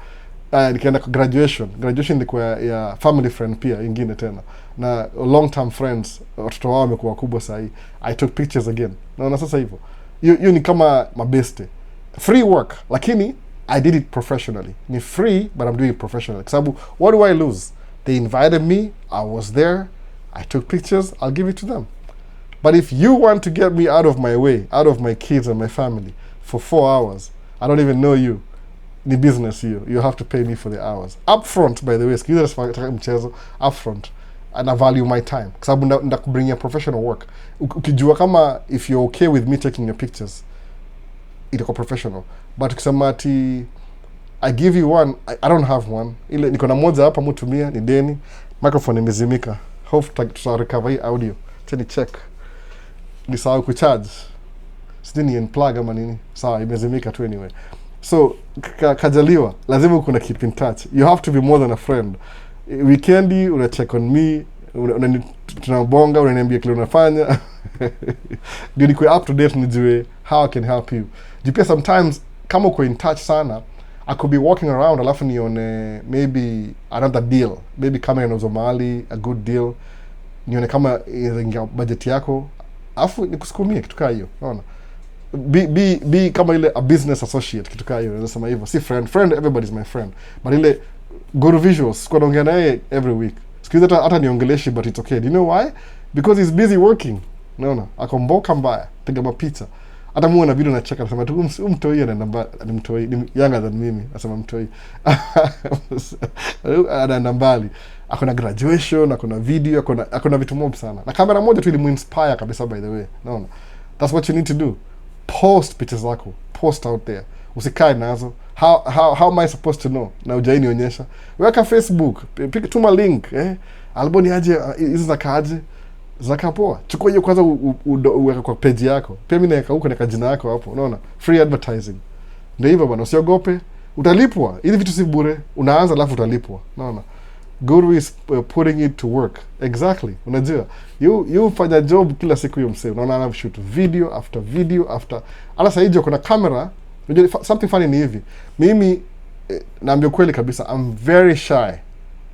Nikaenda kwa graduation ilikuwa ya family friend pia ingine tena, na long term friends, watoto wao wamekuwa wakubwa sahi. I took pictures again. Naona sasa hivyo, hiyo ni kama mabeste, free work, lakini I did it professionally. Ni free but I'm doing it professionally, kwa sababu what do I lose? They invited me, I was there, I took pictures, I'll give it to them. But if you want to get me out of my way, out of my kids and my family for 4 hours, I don't even know you, ni business hiyo, you have to pay me for the hours upfront. By the way, sikiza mchezo upfront, and I value my time, kwa sababu ndakubringia professional work. Ukijua kama if you're okay with me taking your pictures, itakuwa professional. But ukisema ati I give you one, I don't have one. Ile niko na moja hapa mtumia, ni deni. Microphone imezimika, hope tuta recover hii audio. Teni check, ni sawa kucharge, sijui ni unplug ama nini. Sawa, imezimika tu anyway. So kajaliwa, lazima kuna keep in touch. You have to be more than a friend. Weekendi una check on me, tunabonga, unaniambia kile unafanya. Ndio niko up to date, nijue how I can help you. Jipia sometimes kama uko in touch sana, I could be walking around alafu nione maybe another deal, maybe kama inauza mahali a good deal, nione kama ingia budget yako, alafu nikusukumie kitu kama hiyo. Unaona, be kama ile a business associate, kitu kama hiyo. Nasema hivyo, si friend, everybody's my friend, but ile good visuals kwa naongea naye every week. Sikiza hata niongeleshi, but it's okay. Do you know why? Because he's busy working. Unaona, akomboka mbaya, piga mapicha. Hata muone video na cheka, nasema tu mtoi anaenda mtoi, ni younger than mimi, nasema mtoi. Anaenda mbali. Akona graduation, akona video, akona vitu mob sana. Na kamera moja tu ilimuinspire kabisa, by the way. Unaona? That's what you need to do. Post pictures zako, post out there. Usikae nazo. How am I supposed to know? Na ujaini onyesha. Weka Facebook, tuma link, alboni aje, hizi zakaje? Zaka poa. Chukua hiyo kwanza uweka kwa page yako. Pia mimi naweka huko na jina yako hapo. Unaona? Free advertising. Ndio hivyo bwana, usiogope. Utalipwa. Hizi vitu si bure. Unaanza alafu utalipwa. Unaona? Guru is putting it to work. Exactly. Unajua? You fanya job kila siku hiyo msee. Unaona, ana shoot video after video after. Ala sasa hiyo kuna camera. Unajua something funny ni hivi. Mimi naambia kweli kabisa, I'm very shy.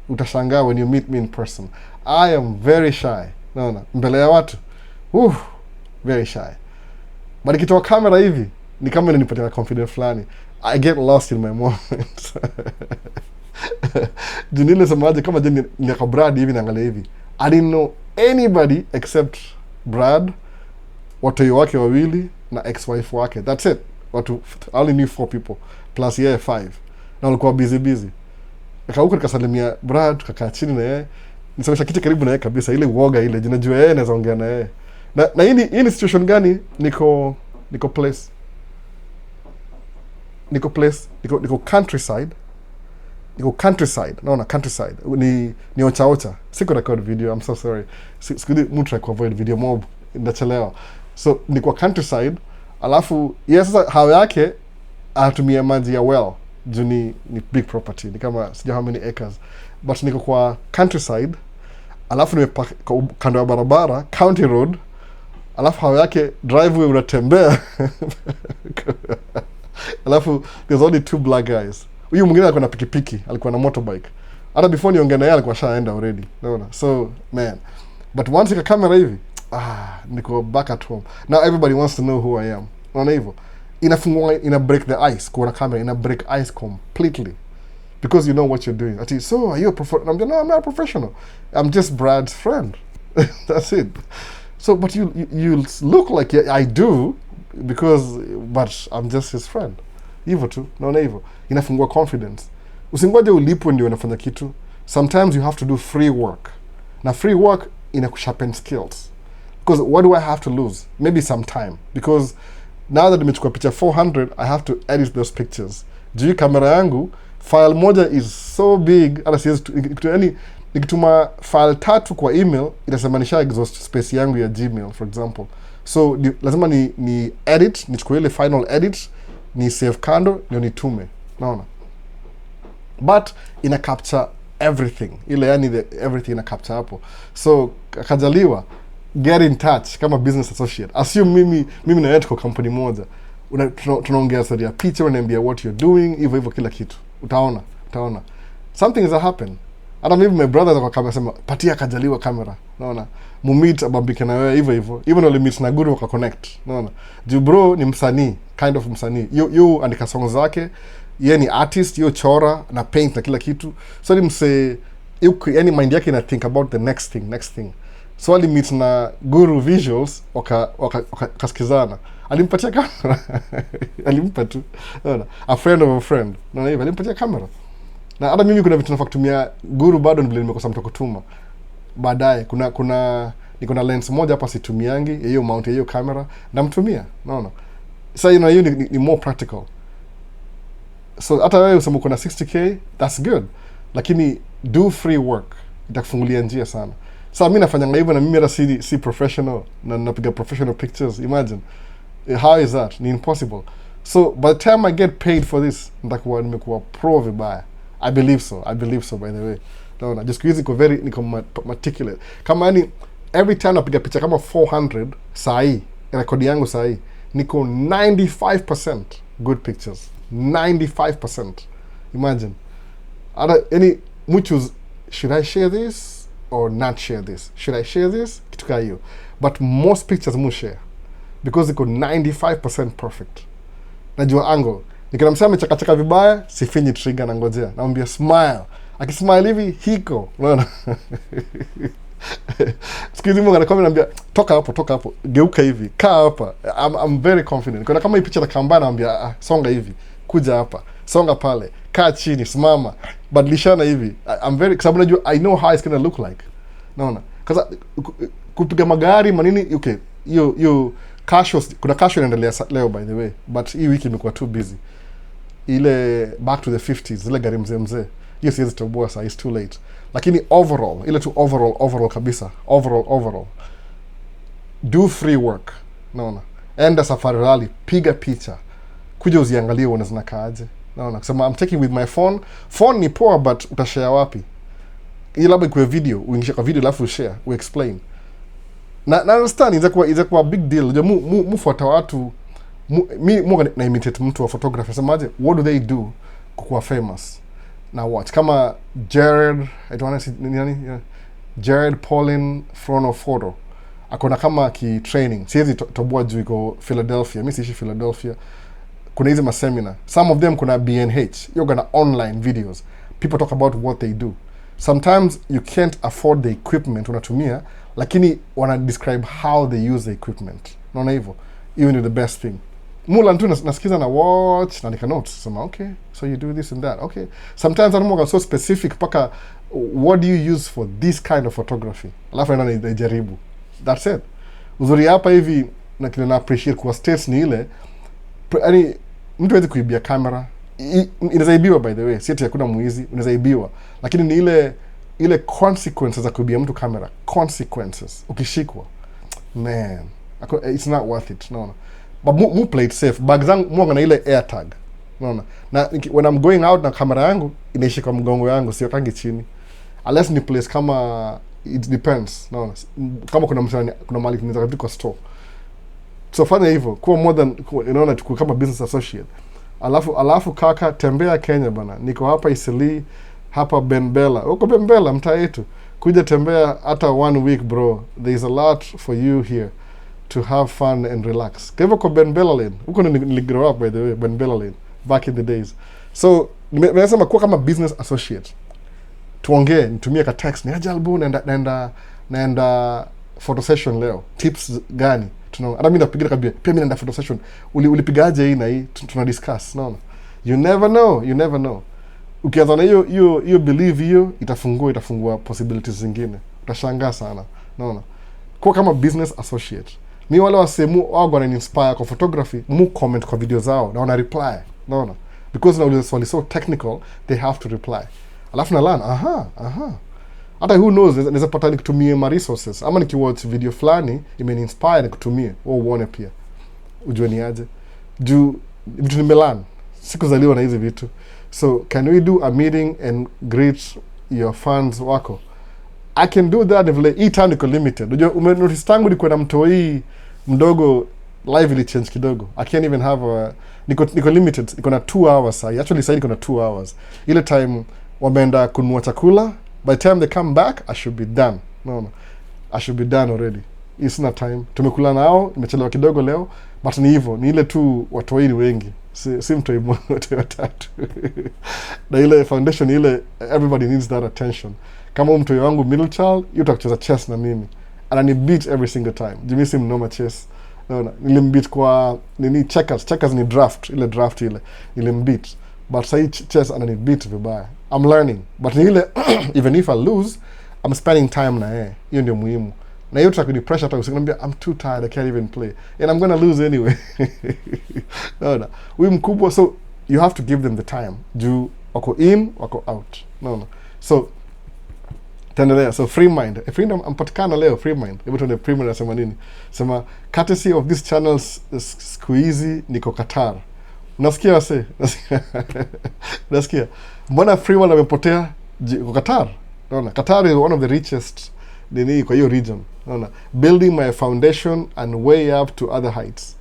Utashangaa when you meet me in person. I am very shy. Naona, mbele ya watu. Very shy. But ikitoa kamera hivi, ni kama inanipatia confidence fulani. I get lost in my moment. Junile samaje kama jeni nika Brad hivi naangalia hivi. I didn't know anybody except Brad, watoto wake wawili na ex-wife wake. That's it. I only knew 4 people. Plus 5. Na walikuwa busy. Nikauka nikasalimia Brad, tukakaa chini na yeye. Nisomesha kiti karibu na yeye kabisa, ile uoga ile, jinajua yeye naweza ongea na yeye. Na hii ni situation gani? Niko countryside. Naona countryside. Ni ocha. Siko record video, I'm so sorry. Sikudi mtu avoid video mob, ndachelewa. So niko countryside, alafu sasa hao yake anatumia maji ya well. Juu ni big property, ni kama sijui how many acres. But niko kwa countryside, alafu nimepaka kando ya barabara, county road, alafu hao yake driveway unatembea. Alafu there's only 2 black guys. Huyu mwingine alikuwa na pikipiki, alikuwa na motorbike. Hata before niongea na yeye alikuwa shaenda already. Unaona? So man, but once ika camera hivi, niko back at home. Now everybody wants to know who I am. Unaona hivyo? Ina break the ice kwa camera, ina break ice completely. Because you know what you're doing. Ati, so are you a professional? No, I'm not a professional. I'm just Brad's friend. That's it. So, but you look like I do, but I'm just his friend. Hivyo tu, naona hivyo. Inafungua confidence. Usingoje ulipwe ndio unafanya kitu. Sometimes you have to do free work. Na free work inakusharpen skills. Because what do I have to lose? Maybe some time. Because now that nimechukua picha 400, I have to edit those pictures. Juu kamera yangu, file moja is so big, hata siwezi nikituma file 3 kwa email, itasema nisha exhaust space yangu ya Gmail, for example. So lazima ni edit, nichukue ile final edit, ni save kando, ndio nitume. Naona. But ina capture everything. Ile yani everything ina capture hapo. So kajaliwa, get in touch kama business associate. Assume mimi na wewe tuko company moja. Tunaongea story ya picha, unaniambia what you're doing, hivyo kila kitu. Utaona. Something is happen. Hata mimi my brothers kwa kamera sema patia kajaliwa kamera. Unaona? Mumit abambike na wewe hivyo. Even wale meet na guru waka connect. Unaona? Juu bro ni msanii, kind of msanii. You andika songs zake, yeye ni artist, yo chora na paint na kila kitu. So ni mse yani mind yake ina think about the next thing. So ali meet na guru visuals wakasikizana. Alimpatia kamera. Alimpa tu. Unaona? A friend of a friend. Unaona hivyo alimpatia kamera. Na hata mimi kuna vitu nafaa kutumia guru bado ndio nimekosa mtu kutuma. Baadaye niko na lens moja hapa situmiangi, hiyo mount hiyo camera namtumia. Unaona? Sasa hiyo ni more practical. So hata wewe usema uko na 60k, that's good. Lakini do free work. Itakufungulia njia sana. Sasa mimi nafanya hivyo na mimi hata si professional na napiga professional pictures. Imagine. How is that? Ni impossible. So by the time I get paid for this, nimekuwa pro vibaya. I believe so by the way. Naona just quiz niko meticulous. Kama yani every time napiga picha kama 400 saa hii, rekodi yangu saa hii niko 95% good pictures. 95%. Imagine. Any muchos, should I share this or not share this? Should I share this? Kituka hiyo. But most pictures mu share because iko 95% perfect. Najua angle. Nikiramsema amechakachaka vibaya, sifinyi trigger na ngojea. Naambia smile. Akismile hivi hiko. Unaona? Sikizi Mungu anakuwa ananiambia toka hapo. Geuka hivi. Kaa hapa. I'm very confident. Kuna kama hii picha takambana naambia songa hivi. Kuja hapa. Songa pale. Kaa chini, simama. Badilishana hivi. I'm very sababu najua I know how it's gonna look like. Unaona? Kaza kupiga magari manini okay. Hiyo kuna casual inaendelea leo by the way, but hii wiki imekuwa too busy. Ile back to the 50s, ile gari mzee. Hiyo siwezi toboa saa, it's too late. Lakini overall, ile tu overall kabisa. Overall. Do free work. Naona. Enda safari rally, piga picha. Kuja uziangalie uone zinakaaje. Naona. Kusema I'm taking with my phone. Phone ni poa but utashare wapi? Ile labda kwa video, uingisha kwa video alafu share, explain. Na understand itakuwa big deal. Unajua mufuata watu na imitate mtu wa photography. Semaje, what do they do kuwa famous? Na watch kama Jared, I don't want to see Jared Paulin Frono Photo. Akona kama ki training. Siwezi toboa juu iko Philadelphia. Mimi siishi Philadelphia. Kuna hizo ma seminar. Some of them kuna BNH. You're gonna online videos. People talk about what they do. Sometimes you can't afford the equipment unatumia, lakini wana describe how they use the equipment. Naona hivyo. Hiyo ni the best thing. Mula tu nasikiza na watch na nika notes. Sema okay, so you do this and that. Okay. Sometimes I'm more so specific paka what do you use for this kind of photography? Alafu ina jaribu. That's it. Uzuri hapa hivi na kile na appreciate kwa states ni ile yani mtu hawezi kuibia kamera. Inazaibiwa by the way. Si eti hakuna muizi, inazaibiwa. Lakini ni ile consequences za kuibia mtu kamera. Consequences. Ukishikwa. Man, it's not worth it. No. But mu play it safe. Bag zangu mwanga na ile AirTag. Unaona? Na when I'm going out na kamera yangu inaishika mgongo yangu, sio kangi chini. Unless ni place kama it depends. Unaona? Kama kuna mali tunaweza vitu kwa store. So fanya hivyo. Kuwa more than unaona tukua kama business associate. Alafu kaka tembea Kenya bana. Niko hapa Isili, hapa Benbella. Uko Benbella mtaa yetu. Kuja tembea hata 1 week bro. There is a lot for you here to have fun and relax. Kwa hivyo kwa Benbella Lane. Huko niligrow up by the way, Benbella Lane back in the days. So nimesema kuwa kama business associate. Tuongee, nitumie ka text ni ajalbu naenda photo session leo. Tips gani? Hata mimi napiga kabisa. Pia mimi naenda photo session. Ulipigaje hii na hii? Tuna discuss, naona. You never know. Ukianza na hiyo believe hiyo itafungua possibilities zingine. Utashangaa sana. Naona. Kwa kama business associate. Mi wale wasemu wao wana inspire kwa photography, mu comment kwa video zao na wana reply. Naona. Because now swali so technical, they have to reply. Alafu na learn, hata who knows, naweza pata nikutumie ma resources. Ama nikiwatch video fulani, imeni-inspire nikutumie. Uone pia. Ujue ni aje. Juu vitu nimelearn. Sikuzaliwa na hizi vitu. So, can we do a meeting and greet your fans wako? I can do that vile hii time niko limited. Unajua umenotice tangu niko na mtoi mdogo live ili change kidogo. I can't even have a niko limited. Niko na 2 hours sasa. Actually sasa niko na 2 hours. Ile time wameenda kununua chakula, by the time they come back I should be done. No. I should be done already. It's not time. Tumekula nao, nimechelewa kidogo leo, but ni hivyo. Ni ile tu watoi ni wengi. Si mtoi mmoja watatu. Na ile foundation ile everybody needs that attention. Kama mtoi wangu middle child, yuta kucheza chess na mimi. Anani beat every single time. Jimmy sim mnoma chess. No. Nilimbeat kwa nini checkers. Checkers ni draft. Ile draft ile. Nilimbeat. But say chess anani beat vibaya. I'm learning. But ni ile even if I lose, I'm spending time na yeye. Hiyo ndio muhimu. Na hiyo tutakuni pressure hata usikwambia I'm too tired, I can't even play. And I'm going to lose anyway. No. Huyu mkubwa, so you have to give them the time. Juu wako in, wako out. No. So tendelea. So free mind. Freedom ampatikana leo free mind. Hebu tuone free mind anasema nini? Sema courtesy of these channels siku hizi niko Qatar. Unasikia wase? Unasikia? Mbona free mind amepotea kwa Qatar? Naona Qatar is one of the richest nini kwa hiyo region. Naona building my foundation and way up to other heights.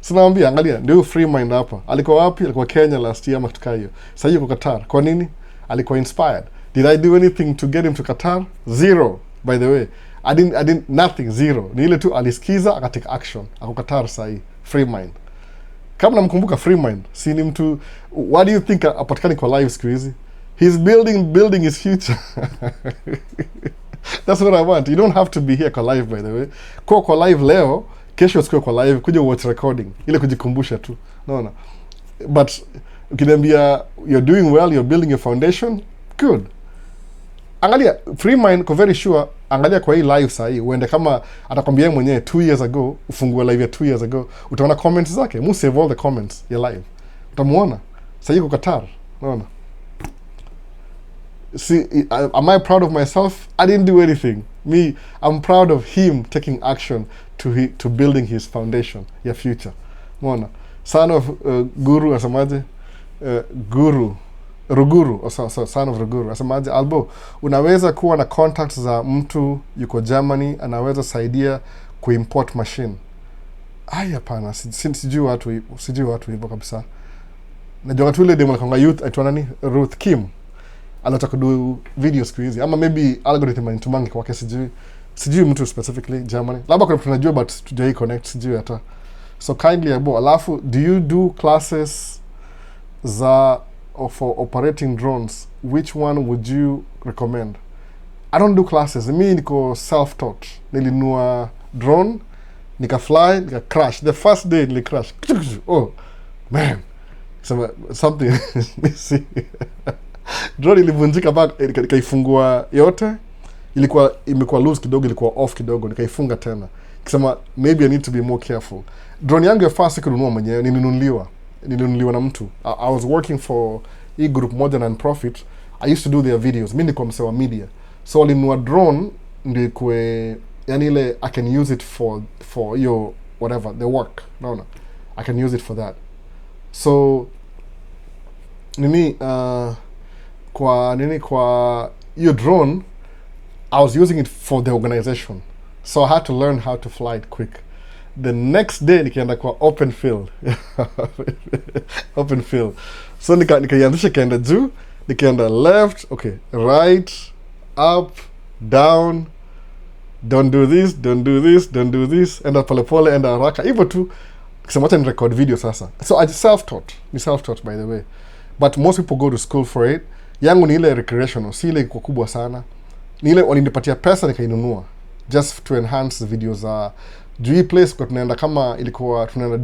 Sinaambia angalia ndio free mind hapa. Alikuwa wapi? Alikuwa Kenya last year ama tukaa hiyo. Sasa yuko Qatar. Kwa nini? Alikuwa inspired. Did I do anything to get him to Qatar? Zero, by the way. I didn't nothing, zero. Ni ile tu alisikiza akatake action. Ako Qatar sahi. Free mind. Kama namkumbuka free mind, si ni mtu, what do you think apatikani kwa live siku hizi? He's building his future. That's what I want. You don't have to be here kwa live, by the way. Kwa live leo, kesho usikue kwa live, kuja watch recording. Ile kujikumbusha tu. No. But ukiniambia you're doing well, you're building your foundation, good. Angalia, free mind ko very sure, angalia kwa hii live sahi, uende kama atakwambia yeye mwenyewe 2 years ago, ufungue live ya 2 years ago, utaona comments zake, mu save all the comments ya live. Utamuona. Sasa yuko Qatar. Unaona? See, am I proud of myself? I didn't do anything. Me, I'm proud of him taking action to building his foundation, your future. Unaona? Son of Guru asemaje? Ruguru, son of Ruguru. Asemaje, Albo, unaweza kuwa na contacts za mtu yuko Germany, anaweza saidia kuimport machine. Hapana, sijui watu hivyo kabisa. Najua watu ile demo kanga youth aitwa nani? Ruth Kim. Anataka kudu video siku hizi. Ama maybe algorithm inatumangi kwake sijui mtu specifically Germany. Labda kuna tunajua but tujai connect sijui hata. So kindly abo, alafu do you do classes za for operating drones? Which one would you recommend? I don't do classes. Me niko self-taught. Nilinunua drone, nika fly, nika crash. The first day nili crash. Oh, man. Something. Drone ilivunjika back, nikaifungua yote. Imekuwa loose kidogo, ilikuwa off kidogo, nikaifunga tena. Kisema maybe I need to be more careful. Drone yangu ya first kununua mwenyewe nilinunuliwa na mtu. I was working for a group more than profit. I used to do their videos. Mimi niko msewa media. So alinunua drone ndio kwe yani ile I can use it for your whatever the work. No. I can use it for that. So kwa your drone I was using it for the organization. So I had to learn how to fly it quick. The next day nikaenda kwa open field. Open field. So nikaianzisha kaenda juu, nikaenda left, okay, right, up, down, don't do this, don't do this, don't do this, enda polepole, enda haraka. Hivyo tu, kisema acha ni record video sasa. So I self-taught by the way. But most people go to school for it. Yangu ni ile recreational, si ile iko kubwa sana. Ni ile walinipatia pesa nikainunua. Just to enhance the videos juu hii place kwa tunaenda kama ilikuwa tunaenda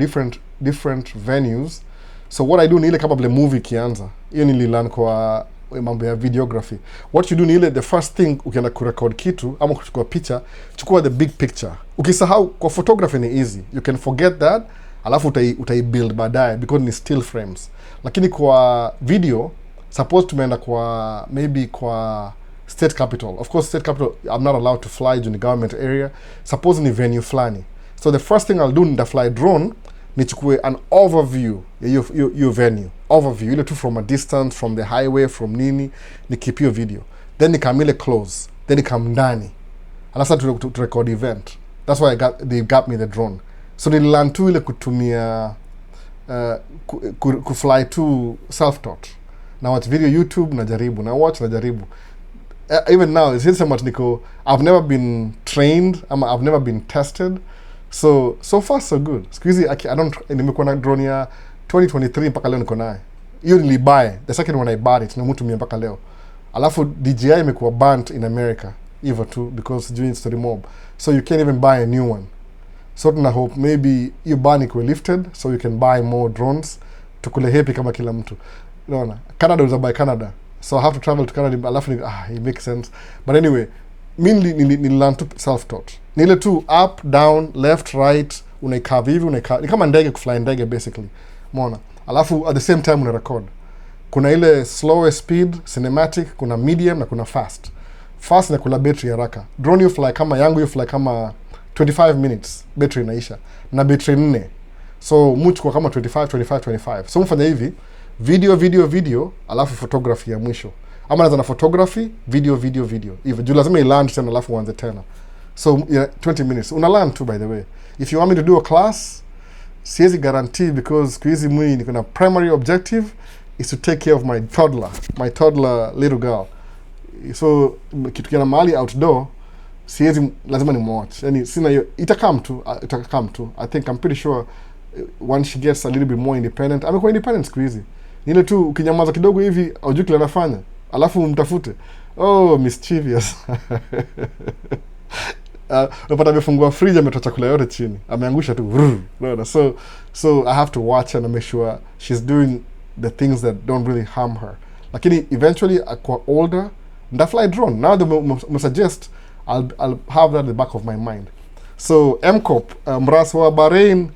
different venues. So what I do ni ile kama vile movie kianza. Hiyo nililearn kwa mambo ya videography. What you do ni ile the first thing ukienda kurecord kitu ama kuchukua picha, chukua the big picture. Ukisahau kwa photography ni easy. You can forget that, alafu utai-build baadaye because ni still frames. Lakini kwa video, suppose tumeenda kwa maybe kwa state capital. Of course, state capital, I'm not allowed to fly in the government area. Suppose ni venue flani. So the first thing I'll do in the fly drone, nichukue an overview your venue. Overview, ile tu from a distance, from the highway, from nini, ni keep your video. Then nikamile close. then ikam ndani, alafu to record event. That's why they got me the drone. So nililearn tu ile kutumia kufly to self-taught. Na watch video YouTube najaribu, na watch najaribu. Even now, it's so much niko, I've never been trained, I've never been tested. So far so good. Squeezy, I don't, nimekuwa na drone ya 2023 mpaka leo niko naye. Hiyo nilibuy, the second one I bought it, nimetumia mpaka leo. Alafu DJI imekuwa banned in America, even too, because doing story mob. So you can't even buy a new one. So I hope maybe your ban ikuwe lifted, so you can buy more drones. Tukule happy kama kila mtu. No. Canada was by Canada. So I have to travel to Canada. Alafu it makes sense. But anyway, mainly learn to self-taught. Nile tu up, down, left, right, unaikava hivi, ni kama ndege kufly ndege basically. Umeona? Alafu at the same time una record. Kuna ile slow speed, cinematic, kuna medium na kuna fast. Fast na kula battery haraka. Drone you fly kama yangu you fly kama 25 minutes battery inaisha. Na battery 4. So much kwa kama 25. So mfanya hivi, video, alafu photography ya mwisho. Ama naanza na photography, video. Hivyo juu lazima iland tena alafu uanze tena. So yeah, 20 minutes. Una learn too, by the way. If you want me to do a class, siwezi guarantee because kuizi mwi niko na primary objective is to take care of my toddler little girl. So kitu kiana mahali outdoor, siwezi lazima ni watch. Yani sina hiyo itakam tu. I think I'm pretty sure once she gets a little bit more independent. Amekuwa independent squeezy. Nile tu ukinyamaza kidogo hivi aujui kile anafanya. Alafu mtafute. Oh, mischievous. Unapata amefungua fridge ametoa chakula yote chini. Ameangusha tu. So I have to watch her and make sure she's doing the things that don't really harm her. Lakini eventually akwa older, ndafly drone. Now the suggest I'll have that at the back of my mind. So MCOP, mrasi wa Bahrain,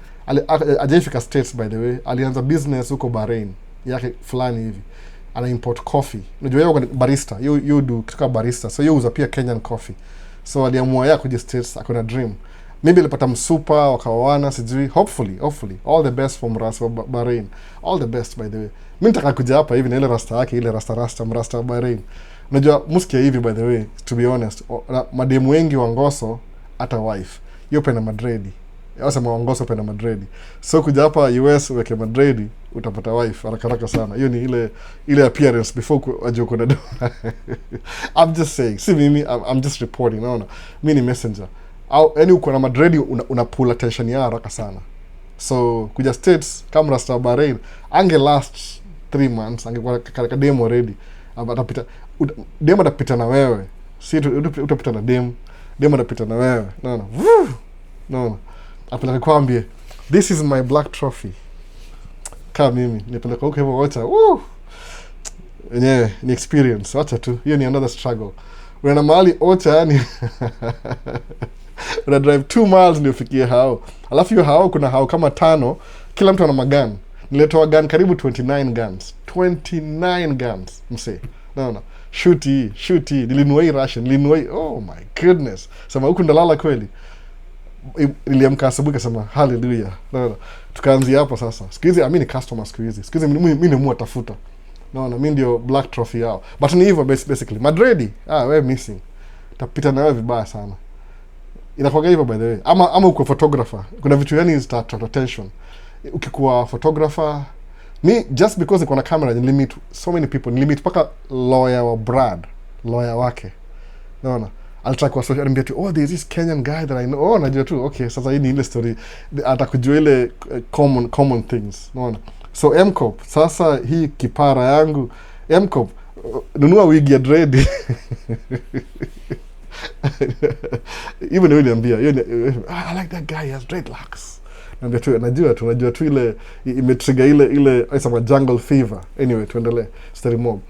ajaifika States by the way, alianza business huko Bahrain yake fulani hivi. Ana import coffee. Unajua yeye barista, you do kutoka barista. So uza pia Kenyan coffee. So aliamua yeye kuja States, akona dream. Maybe alipata msupa wakaoana sijui. Hopefully all the best for mrasi wa Bahrain. All the best by the way. Mimi nitaka kuja hapa hivi na ile rasta yake, ile rasta mrasta wa Bahrain. Unajua musikia hivi by the way, to be honest, mademu wengi wa Ngoso hata wife yope na madredi. Wasema wa Ngoso pena madredi. So kuja hapa US weke madredi utapata wife haraka sana. Hiyo ni ile appearance before aje uko na do. I'm just saying. Si mimi, I'm just reporting. Naona mimi ni messenger. Au yani uko na madredi una pull attention ya haraka sana. So kuja States kama rasta Bahrain ange last 3 months angekuwa katika demo already. Atapita demo atapita na wewe. Si utapita na demo atapita na wewe. No. Apeleka kwambie, this is my black trophy. Kama mimi nipeleka huko hivyo wacha. Yenyewe ni experience, wacha tu. Hiyo ni another struggle. Unaenda mahali ocha yani una drive 2 miles ndio ufikie hao. Alafu hiyo hao kuna hao kama 5, kila mtu ana magun. Nilitoa gun karibu 29 guns. 29 guns, mse. Naona. Shooty. Nilinunua Russian, oh my goodness. Sema huku ndalala kweli. Niliamka asubuhi kasema hallelujah. Naona. Tukaanzia hapo sasa. Siku hizi amini customer siku hizi. Siku hizi mimi ni tafuta. Naona mimi ndio black trophy yao. But ni hivyo basically. Madredi, wewe missing. Tapita na wewe vibaya sana. Inakuwa hivyo by the way. Ama uko photographer. Kuna vitu yani start attention. Ukikuwa photographer, me just because niko na camera ni limit so many people, ni limit paka lawyer wa Brad, lawyer wake. Naona. Alitaka kwa social media tu, there's this Kenyan guy that I know. Najua tu, okay, sasa hii ni ile story. Atakujua ile common things. Naona. So MCOP, sasa hii kipara yangu, MCOP, nunua wig ya dread. Even when niambia, I like that guy, he has dreadlocks. Najua tu ile imetrigger ile sema jungle fever. Anyway, tuendelee. Story mob.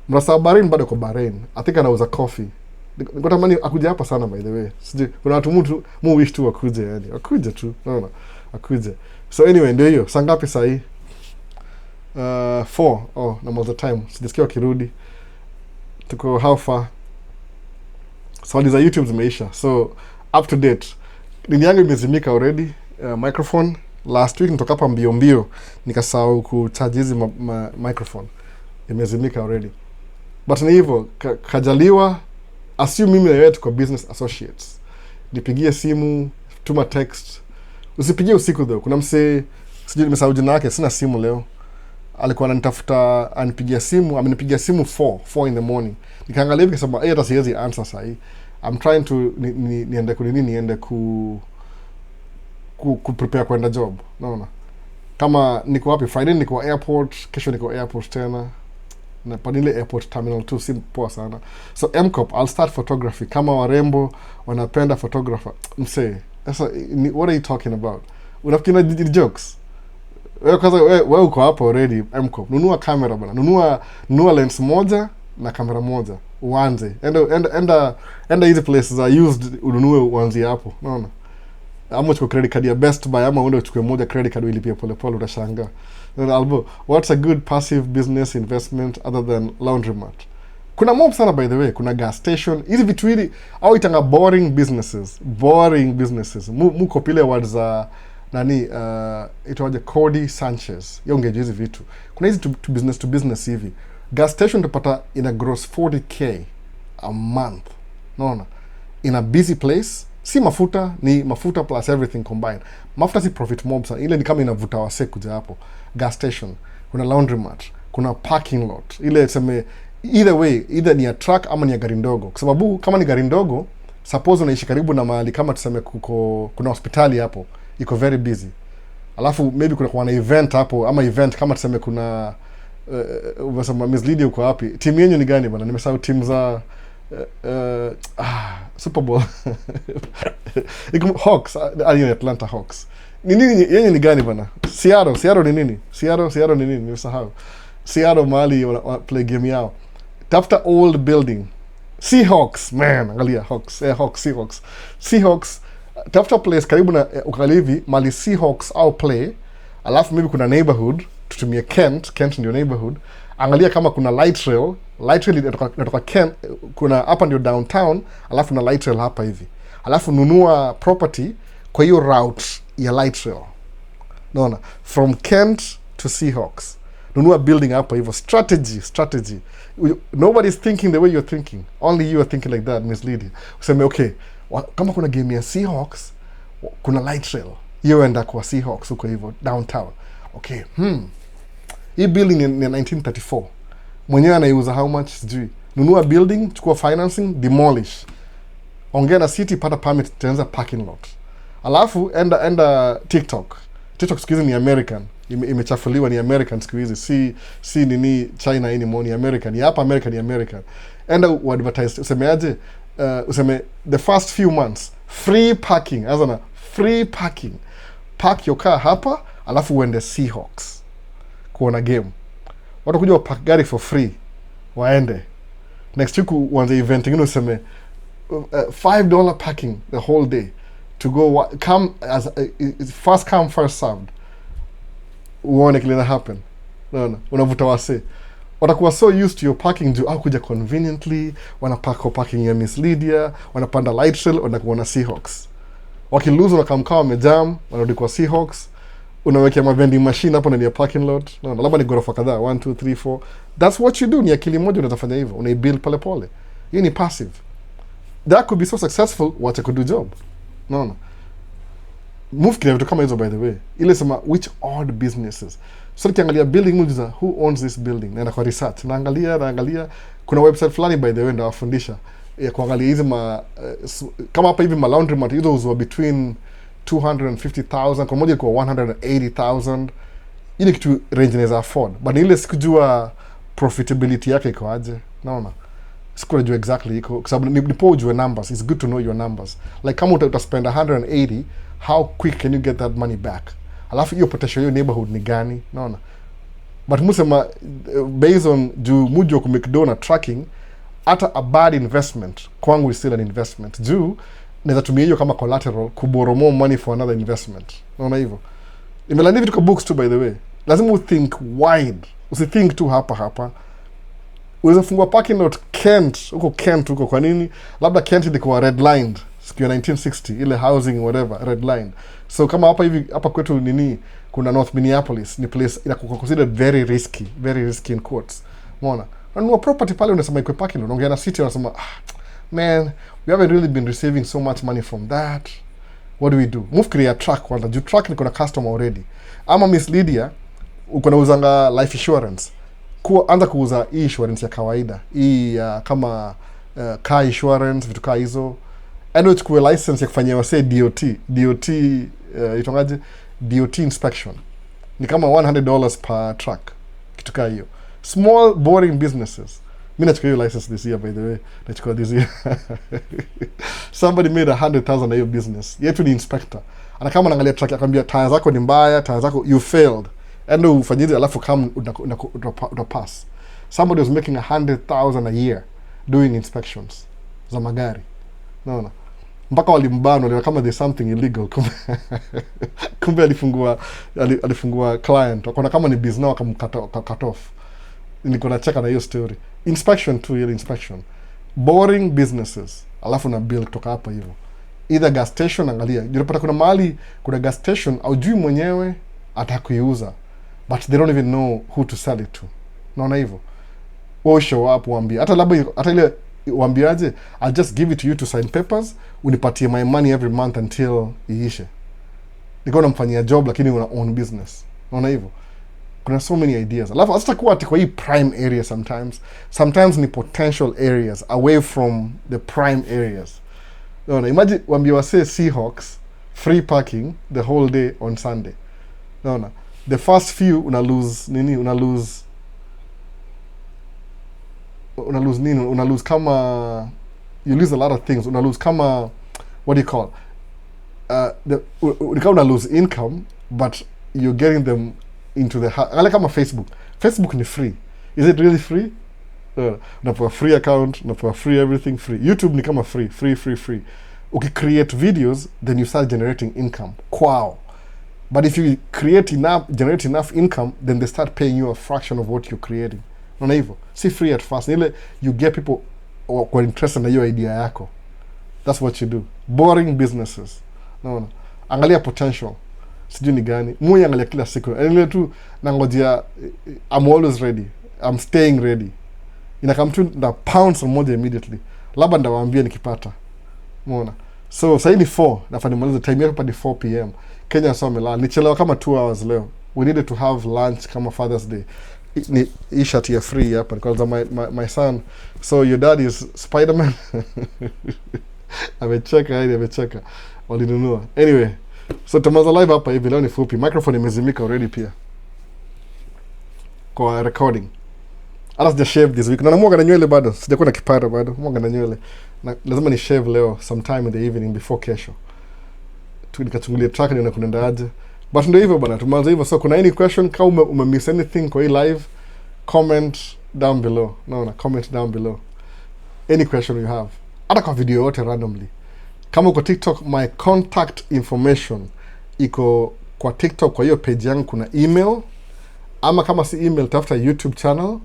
Mrasa Bahrain bado kwa Bahrain. I think anauza coffee. Niko tamani akuja hapa sana by the way. Sije kuna watu mu wish tu akuje yani. Akuje tu. Unaona? Akuje. So anyway, ndio hiyo. Saa ngapi saa hii? 4. Na more time. Sijasikia wakirudi. Tuko how far? Swali za YouTube zimeisha. So up to date. Nini yangu imezimika already. Microphone last week nitoka hapa mbio nikasahau kucharge hizi microphone. Imezimika already. But ni hivyo kajaliwa assume mimi na wewe tuko business associates, nipigie simu, tuma text. Usipigie usiku though. Kuna msee sijui nimesahau jina lake, sina simu leo, alikuwa ananitafuta, anipigia simu, amenipigia simu 4 in the morning. Nikaangalia hivi kasema hata siwezi answer sahi. I'm trying to niende ku prepare kwenda job. Naona kama niko wapi Friday, niko airport, kesho niko airport tena, na panile airport terminal 2 si poa sana. So MCOP, I'll start photography. Kama warembo wanapenda photographer, msee sasa, what are you talking about? Unafikiri ni jokes? Wewe kwanza, wewe uko hapo already MCOP. Nunua kamera bana, nunua lens moja na kamera moja, uanze enda hizi places are used, ununue uanze hapo. Unaona, ama uchukue credit card ya Best Buy, ama uende uchukue moja credit card ilipia pole pole, utashangaa. Albo, what's a good passive business investment other than laundromat? Kuna mob sana by the way, kuna gas station, hizi vitu hili au itanga boring businesses. Muko pile words za nani, itawaje, Cody Sanchez yongeje hizi vitu. Kuna hizi to business hivi. Gas station tupata ina gross 40k a month. Naona, in a busy place. Si mafuta, ni mafuta plus everything combined. Mafuta si profit mob sana, ile ni kama inavuta wase kuja hapo. Gas station, kuna laundromat, kuna parking lot. Ile tuseme either way, either ni ya truck ama ni ya gari ndogo. Kwa sababu kama ni gari ndogo, suppose unaishi karibu na mahali kama tuseme kuna hospitali hapo, iko very busy. Alafu maybe kuna na event hapo, ama event kama tuseme kuna unasema mislead uko wapi? Timu yenu ni gani bana? Nimesahau timu za Super Bowl. Iko Hawks, Atlanta Hawks. Ni nini yenye ni gani bana? Seattle ni nini? Seattle ni nini? Nimesahau. Seattle mahali play game yao. Tafuta old building. Seahawks, man, angalia Hawks. Seahawks. Tafuta place karibu na ukalivi mali Seahawks au play. Alafu maybe kuna neighborhood, tutumie Kent ndio neighborhood. Angalia kama kuna light rail inatoka Kent, kuna hapa ndio downtown, alafu na light rail hapa hivi. Alafu nunua property kwa hiyo route ya light rail. Naona, from Kent to Seahawks. Nunua building hapa hivyo. Strategy. Nobody's thinking the way you're thinking. Only you are thinking like that, misleading. Useme okay, kama kuna game ya Seahawks, kuna light rail. Hiyo enda kwa Seahawks huko hivyo downtown. Okay. Hii building ni 1934. Mwenyewe anaiuza how much sijui. Nunua building, chukua financing, demolish. Ongea na city, pata permit, tenza parking lot. Alafu enda TikTok siku hizi ni American. Imechafuliwa, ni American siku hizi. Si nini China anymore, ni American. Ni hapa American, ni American. Enda advertise, usemeaje? Useme the first few months free parking. Azana free parking. Park your car hapa, alafu uende Seahawks kuona game. Watu kuja park gari for free, waende. Next week uanze event ingine useme $5 parking the whole day to go come as first come first served. Uone kile na happen. Unaona, unavuta wase. Watakuwa so used to your parking juu au kuja conveniently, wanapaka parking ya Miss Lydia, wanapanda light rail, wanakuwa na Seahawks. Wakiluzu wakamkaa wamejam, wanarudi kwa Seahawks. Unawekea vending machine hapo ndani ya parking lot. Naona labda ni ghorofa kadhaa 1 2 3 4. That's what you do. Ni akili moja unatafanya hivyo. Unaibuild pole pole. Hii ni passive. That could be so successful, what could do job. Naona. Move kile vitu kama hizo by the way. Ile sema which odd businesses. So nikiangalia building moja, who owns this building? Naenda kwa research. Naangalia kuna website fulani by the way ndio wafundisha ya kuangalia hizi kama hapa hivi laundromat hizo uzwa between 250,000 kwa moja kwa 180,000. Ile kitu range inaweza afford. But ile sikujua profitability yake iko aje. Naona. Sikujua exactly iko kwa sababu nipo ujue numbers. It's good to know your numbers. Like kama utaspend 180, how quick can you get that money back? Alafu hiyo potential hiyo neighborhood ni gani? Naona. But musema based on mujo ku make donor tracking, hata a bad investment kwangu is still an investment. Naweza tumia hiyo kama collateral kuborrow more money for another investment. Unaona hivyo? Nimelandi vitu kwa books too by the way. Lazima think wide. Usithink tu hapa. Uweza fungua parking lot Kent huko kwa nini? Labda Kent ilikuwa redlined siku ya 1960 ile housing whatever redlined. So kama hapa kwetu kuna North Minneapolis, ni place inakuwa considered very risky in quotes. Umeona? Unanunua property pale unasema iko parking lot. Unaongea na city unasema man, we haven't really been receiving so much money from that. What do we do? Move create truck kwanza. Juu truck niko na customer already. Ama Miss Lydia, uko na uzanga life insurance. Anza kuuza hii insurance ya kawaida. Hii kama car insurance, vitu kaa hizo. Endo chukue license ya kufanyia wase DOT itongaje? DOT inspection. Ni kama $100 per truck. Kitu kaa hiyo. Small boring businesses. Mimi nachukua hiyo license this year, by the way. Nachukua this year. Somebody made 100,000 na hiyo business. Yetu ni inspector. Ana kama anaangalia truck akwambia tires zako ni mbaya, tires zako you failed. Endo ufanyije alafu kama utapass. Somebody was making 100,000 a year doing inspections za magari. Naona. Mpaka walimbana waliona kama there's something illegal. Kumbe alifungua client. Wakaona kama ni business wakamcut off. Niko na cheka na hiyo story. Inspection tu, ile inspection. Boring businesses. Alafu na bill kutoka hapa hivyo. Either gas station, angalia. Unapata kuna mahali kuna gas station haujui mwenyewe atakuiuza. But they don't even know who to sell it to. Naona hivyo. Wao show up waambie. Hata ile waambiaje, I'll just give it to you to sign papers, unipatie my money every month until iishe. Niko namfanyia job lakini una own business. Naona hivyo. Kuna so many ideas. Alafu hata kuwa ati kwa hii prime area sometimes ni potential areas away from the prime areas. Naona, imagine waambie wase Seahawks free parking the whole day on Sunday. Naona, the first few una lose kama you lose a lot of things. Una lose kama, what do you call, una lose income, but you're getting them into the like kama Facebook ni free. Is it really free? Unapewa free account, unapewa free everything free. YouTube ni kama free. Create videos, then you start generating income. Wow. But if you generate enough income, then they start paying you a fraction of what you're creating. Unaona hivyo? Si free at first. Ile you get people who are interested na hiyo idea yako. That's what you do. Boring businesses. Unaona? Angalia potential. Sijui ni gani. Mwenye angalia kila siku. Ile tu nangojea, I'm always ready. I'm staying ready. Inakam tu na pounds moja immediately. Labda ndawaambia nikipata. Unaona? So sasa ni 4. Nafanya maliza time yako hadi 4 p.m. Kenya sasa wamelala. Nichelewa kama 2 hours leo. We needed to have lunch kama Father's Day. Hii shati ya free hapa because my son, so your dad is Spider-Man. Amecheka walinunua. Anyway, so tumaza live hapa hivi leo ni fupi. Microphone imezimika already pia kwa recording. Ala sija shave this week. Na namwaga na nywele bado. Sijakuwa na kipara bado. Mwaga na nywele. Na lazima ni shave leo sometime in the evening before kesho. Tu nikachungulia track ni kunaenda aje. But ndio hivyo bana, tumeanza hivyo. So kuna any question, kama umemiss anything kwa hii live, comment down below. Comment down below. Any question you have. Hata kwa video yote randomly. Kama uko TikTok, my contact information iko kwa TikTok, kwa hiyo page yangu kuna email. Ama kama si email, tafuta YouTube channel.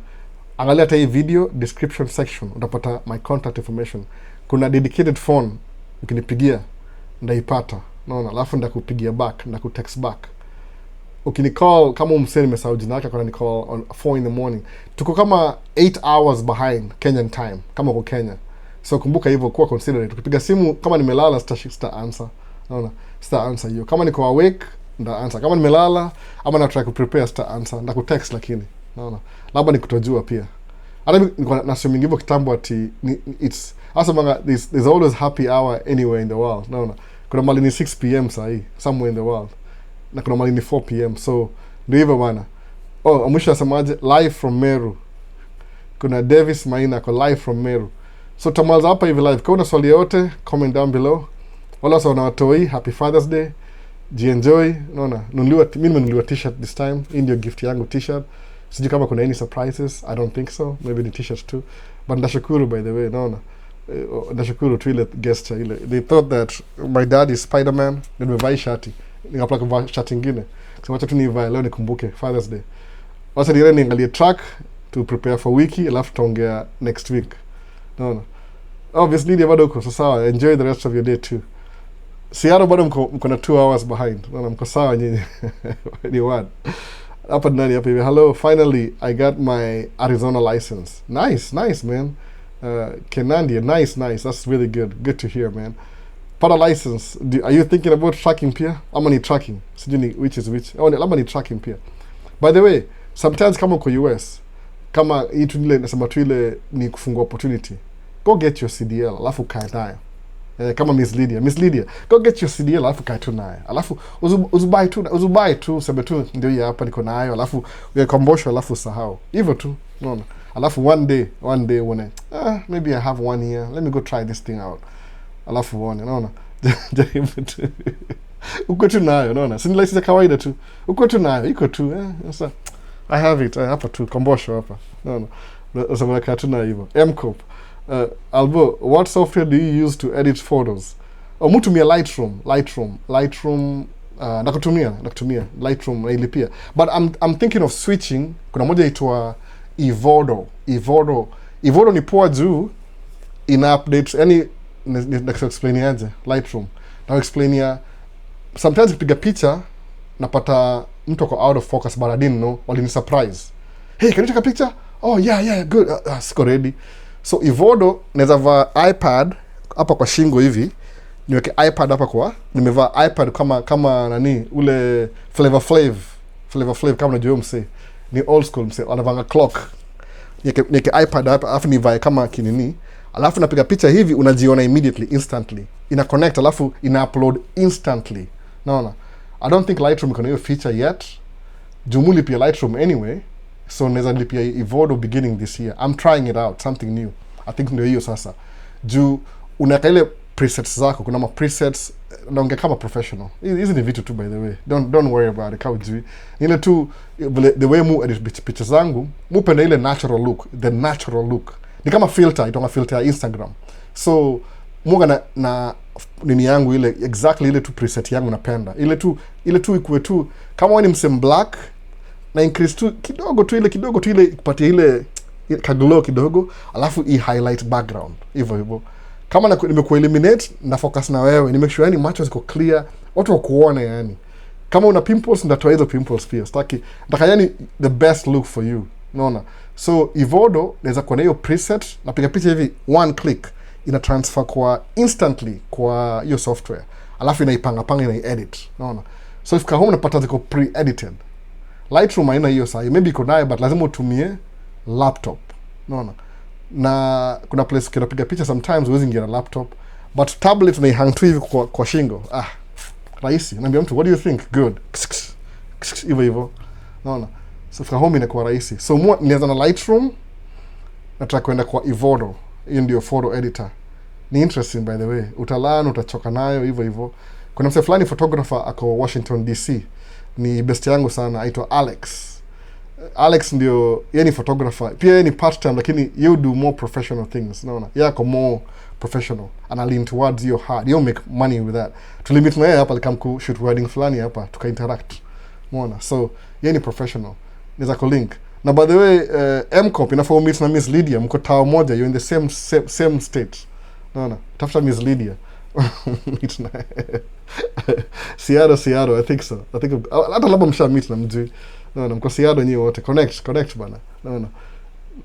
Angalia hata hii video description section, utapata my contact information. Kuna dedicated phone, ukinipigia ndaipata. Alafu ndakupigia back, ndakutext back. Ukinicall kama umseni message jina yake kwa call on 4 in the morning. Tuko kama 8 hours behind Kenyan time kama uko Kenya. So kumbuka hivyo, kuwa considerate. Ukipiga simu kama nimelala sita answer. Sita answer hiyo. Kama niko awake nda answer. Kama nimelala ama na try to prepare sita answer. Ndakutext lakini. Labda nikutojua pia. Hata niko na simu nyingine kitambo ati it's asamanga there's always happy hour anywhere in the world. Kuna mali ni 6 p.m. sahi somewhere in the world. Na kuna mali ni 4 p.m. So ndio hivyo bana. Mwisho asemaje, live from Meru. Kuna Davis Maina kwa live from Meru. So tamaza hapa hivi live. Kama una swali yote, comment down below. Wala sawa na watoi, happy Father's Day. Enjoy. Mimi nimenunuliwa t-shirt this time. Hii ndio gift yangu t-shirt. Sijui kama kuna any surprises. I don't think so. Maybe the t-shirt too. But ndashukuru by the way. Ndashukuru tu ile gesture ile. They thought that my dad is Spider-Man. Nimevaa shati. Nikapaka kuvaa shati nyingine. So wacha tu nivae leo nikumbuke Father's Day. Wacha niangalie track to prepare for wiki, alafu tutaongea next week. Obviously ndio bado uko sawa. Enjoy the rest of your day too. Siaro bado mko na 2 hours behind. Mko sawa nyinyi. Ni one. Hapa hivi. Hello, finally I got my Arizona license. Nice man. Kenandia, nice. That's really good. Good to hear, man. Para license, are you thinking about tracking pia? Ama ni tracking? Sijui which is which. Oh, labda ni tracking pia. By the way, sometimes kama uko US, kama itu nile nasema tu ile ni kufungua opportunity. Go get your CDL, alafu kae nayo. Kama Miss Lydia, go get your CDL, alafu kae tu nayo. Alafu uzubai tu, sema tu ndio hii hapa niko nayo, alafu uyakombosho, alafu sahau. Hivyo tu, unaona. Alafu one day uone, maybe I have 1 year, let me go try this thing out. Alafu uone, unaona. Jaribu tu. Uko tu nayo, unaona. Si license ya kawaida tu. Uko tu nayo, iko tu. Sasa I have it, hapa tu, kombosho hapa. Unaona. Sasa mnaka tu na hivyo. MCOP. Albo, what software do you use to edit photos? Mutumia Lightroom, nakutumia Lightroom nailipia. But I'm thinking of switching. Kuna moja itwa Evodo ni poa juu ina updates. Yani explain aje Lightroom. Na explain ya sometimes kipiga picha napata mtu ako out of focus, but I didn't know, walini surprise. Hey, can you take a picture? Oh yeah, good. Siko ready. So Evodo naweza vaa iPad hapa kwa shingo hivi. Niweke iPad hapa kwa. Nimevaa iPad kama nani ule Flavor Flav kama unajua mse. Ni old school mse. Anavanga clock. Niweke iPad hapa alafu nivae kama kinini. Alafu napiga picha hivi unajiona immediately, instantly. Ina connect alafu ina upload instantly. Naona. I don't think Lightroom iko na hiyo feature yet. Jumuli pia Lightroom anyway. So naweza lipia Evodo beginning this year. I'm trying it out, something new. I think ndio hiyo sasa. Juu unaweka ile presets zako, kuna ma presets naongea kama professional. Hizi ni vitu tu by the way. Don't worry about it. Kau jui. Ile tu the way mu edit pictures zangu, mupenda ile natural look, the natural look. Ni kama filter, itonga filter ya Instagram. So muga na nini yangu ile exactly ile tu preset yangu napenda. Ile tu ikuwe tu kama wewe ni msem black na increase tu kidogo tu ile kupatia ile kaglow kidogo, alafu highlight background hivyo. Kama nimekuwa eliminate na focus na wewe, ni make sure yani macho ziko clear, watu wakuone yani. Kama una pimples ndatoa hizo pimples pia. Nataka yani the best look for you. Unaona? So Evodo naweza kuwa na hiyo preset, napiga picha hivi one click ina transfer kwa instantly kwa hiyo software. Alafu inaipanga ina edit. Unaona? So if home unapata ziko pre-edited. Lightroom haina hiyo saa. Maybe iko nayo but lazima utumie laptop. Unaona? Na kuna place ukipiga picha sometimes huwezi ingia na laptop, but tablet unaihang tu hivi kwa shingo. Rahisi. Naambia mtu, what do you think? Good. Hivyo. Unaona? So for home inakuwa rahisi. So nianza na Lightroom, nataka kwenda kwa Evodo. Hiyo ndio photo editor. Ni interesting by the way. Utalana, utachoka nayo hivyo. Kuna mse fulani photographer ako Washington DC. Ni best yangu sana, aitwa Alex ndio, yeye ni photographer. Pia yeye ni part-time lakini you do more professional things. Unaona? Yeye ako more professional. Ana lean towards your hard. You make money with that. Tulimit na yeye hapa likamku shoot wedding fulani hapa, tuka-interact. Unaona? So, yeye ni professional. Niza ko link. Na by the way, MCOP inafaa meet na Miss Lydia, mko town moja, you're in the same state. Unaona? Tafuta Miss Lydia. Meet na Seattle, I think so. I think hata labda msha meet na mjui. Naona mko Seattle nyinyi wote. Connect bana. Naona.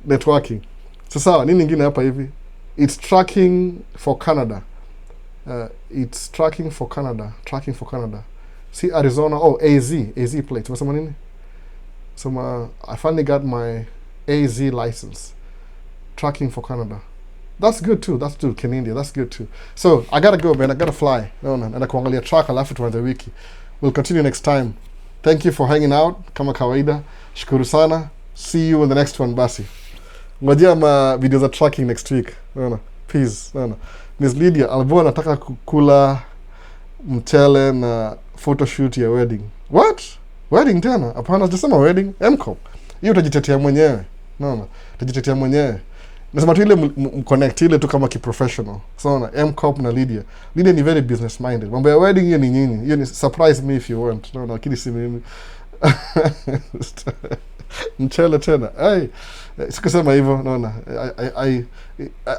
Networking. Sasa nini nyingine hapa hivi? It's tracking for Canada. Tracking for Canada. See Arizona, AZ plate. Tumesema nini? So I finally got my AZ license. Tracking for Canada. That's good too. Canada. That's good too. So I gotta go, man. I gotta fly. Naenda kuangalia track alafu tuanze wiki. We'll continue next time. Thank you for hanging out. Kama kawaida. Shukuru sana. See you in the next one basi. Ngojea ma videos za tracking next week. Naona. Peace. Naona. Miss Lydia, alikuwa nataka kukula mchele na photoshoot ya wedding. What? Wedding tena? Hapana, sijasema wedding. MCOP. Hiyo utajitetea mwenyewe. Naona. Utajitetea mwenyewe. Nasema tu ile mconnect ile tu kama ki-professional. So na MCOP na Lydia. Lydia ni very business minded. Mambo ya wedding hiyo ni nyinyi. Hiyo ni surprise me if you want. No, lakini si mimi. Mchele tena. Sikusema hivyo. Naona.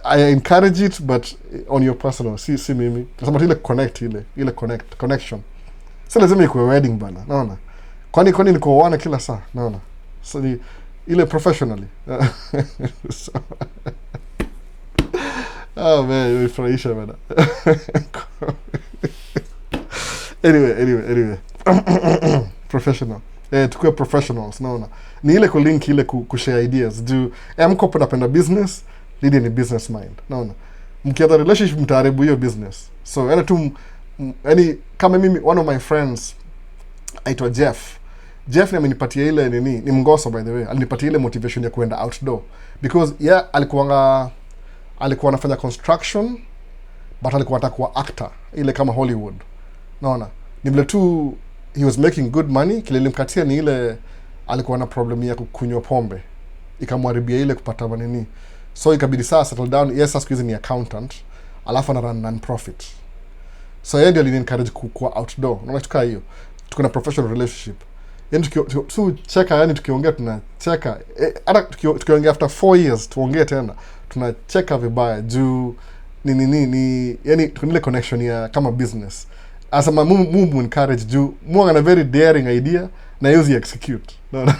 I encourage it but on your personal. Si mimi. Nasema tu ile connect ile connection. Sasa lazima ikuwe wedding bana. Naona. Kwani niko wana kila saa. Naona. So ile professionally. So, Oh man, imefurahisha bana. Anyway. Professional. Tukue professionals, naona. Ni ile kulink ile kushare ideas. Juu mko napenda business, Lydia ni business mind. Naona. Mkiata relationship mtaharibu hiyo business. So yani kama mimi, one of my friends aitwa Jeff ni amenipatia ile ni mngoso by the way. Alinipatia ile motivation ya kuenda outdoor because alikuwa anafanya construction but alikuwa anataka kuwa actor ile kama Hollywood. Naona. Ni vile tu he was making good money, kile nilimkatia ni ile alikuwa na problem ya kunywa pombe. Ikamharibia ile kupata nini. So ikabidi saa settle down. Yes, sasa hizi ni accountant, alafu na run non-profit. So yeye ndio alini-encourage kuwa outdoor. Unaona tukaa hiyo. Tuko na professional relationship. Yani tukicheka, yani tukiongea tunacheka. Hata tukiongea after 4 years tuongee tena. Tunacheka vibaya juu yani tuko ile connection ya kama business. Asema mumu encourage juu muanga na very daring idea na yuzi execute. No.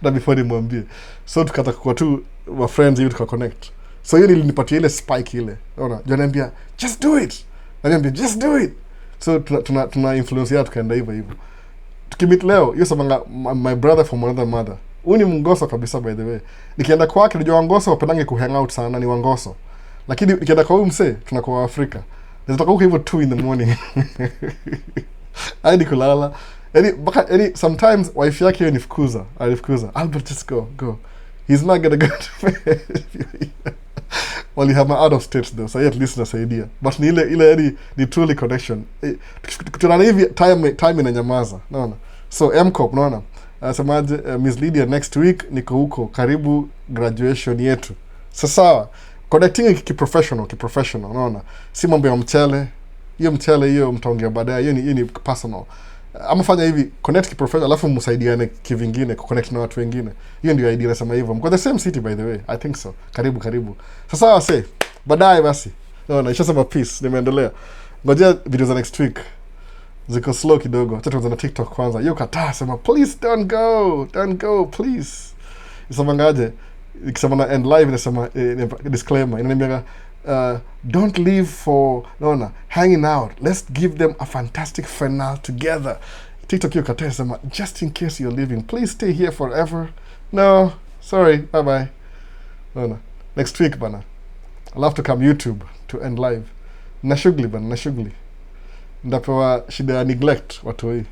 Na before nimwambie. So tukataka kwa tu wa friends hivi tukaconnect. So hiyo nilinipatia ile spike ile. Unaona? Juu ananiambia just do it. Ananiambia just do it. So tuna influence ya tukaenda hivyo. Tukimit leo, hiyo samanga my brother from another mother. Huyu ni mngoso kabisa by the way. Nikienda kwake ndio wangoso wapendange kuhang out sana ni wangoso. Lakini nikienda kwa huyu msee tunakuwa Afrika. Nitatoka huko hivyo 2 in the morning. Hadi kulala. Yani sometimes wife yake yonifukuza. Albert, just go. He's not gonna go to bed. Wali have my out of state though. So at least nasaidia. But ni ile ni truly connection. Kutana hivi time inanyamaza. Naona. So MCOP naona. Semaje Miss Lydia next week niko huko karibu graduation yetu. Sasa connecting kiprofessional unaona. Si mambo ya mchele. Hiyo mtaongea baadaye. Hiyo ni personal. Ama fanya hivi connect kiprofessional alafu msaidiane kivingine connect na watu wengine. Hiyo ndio idea nasema hivyo. Mko the same city by the way. I think so. Karibu. Sasa wase baadaye basi. Naona ishasema peace nimeendelea. Ngojea video za next week. Ziko slow kidogo. Acha tuanze na TikTok kwanza. Hiyo kataa sema please don't go please. Isema ngaje? Ikisema na end live inasema disclaimer inaniambia don't leave for hanging out. Let's give them a fantastic finale together. TikTok hiyo kataa sema just in case you're leaving, please stay here forever. No, sorry, bye. Next week bana. I'll have to come YouTube to end live. Na shughuli. Ndapewa shida ya neglect watu hii.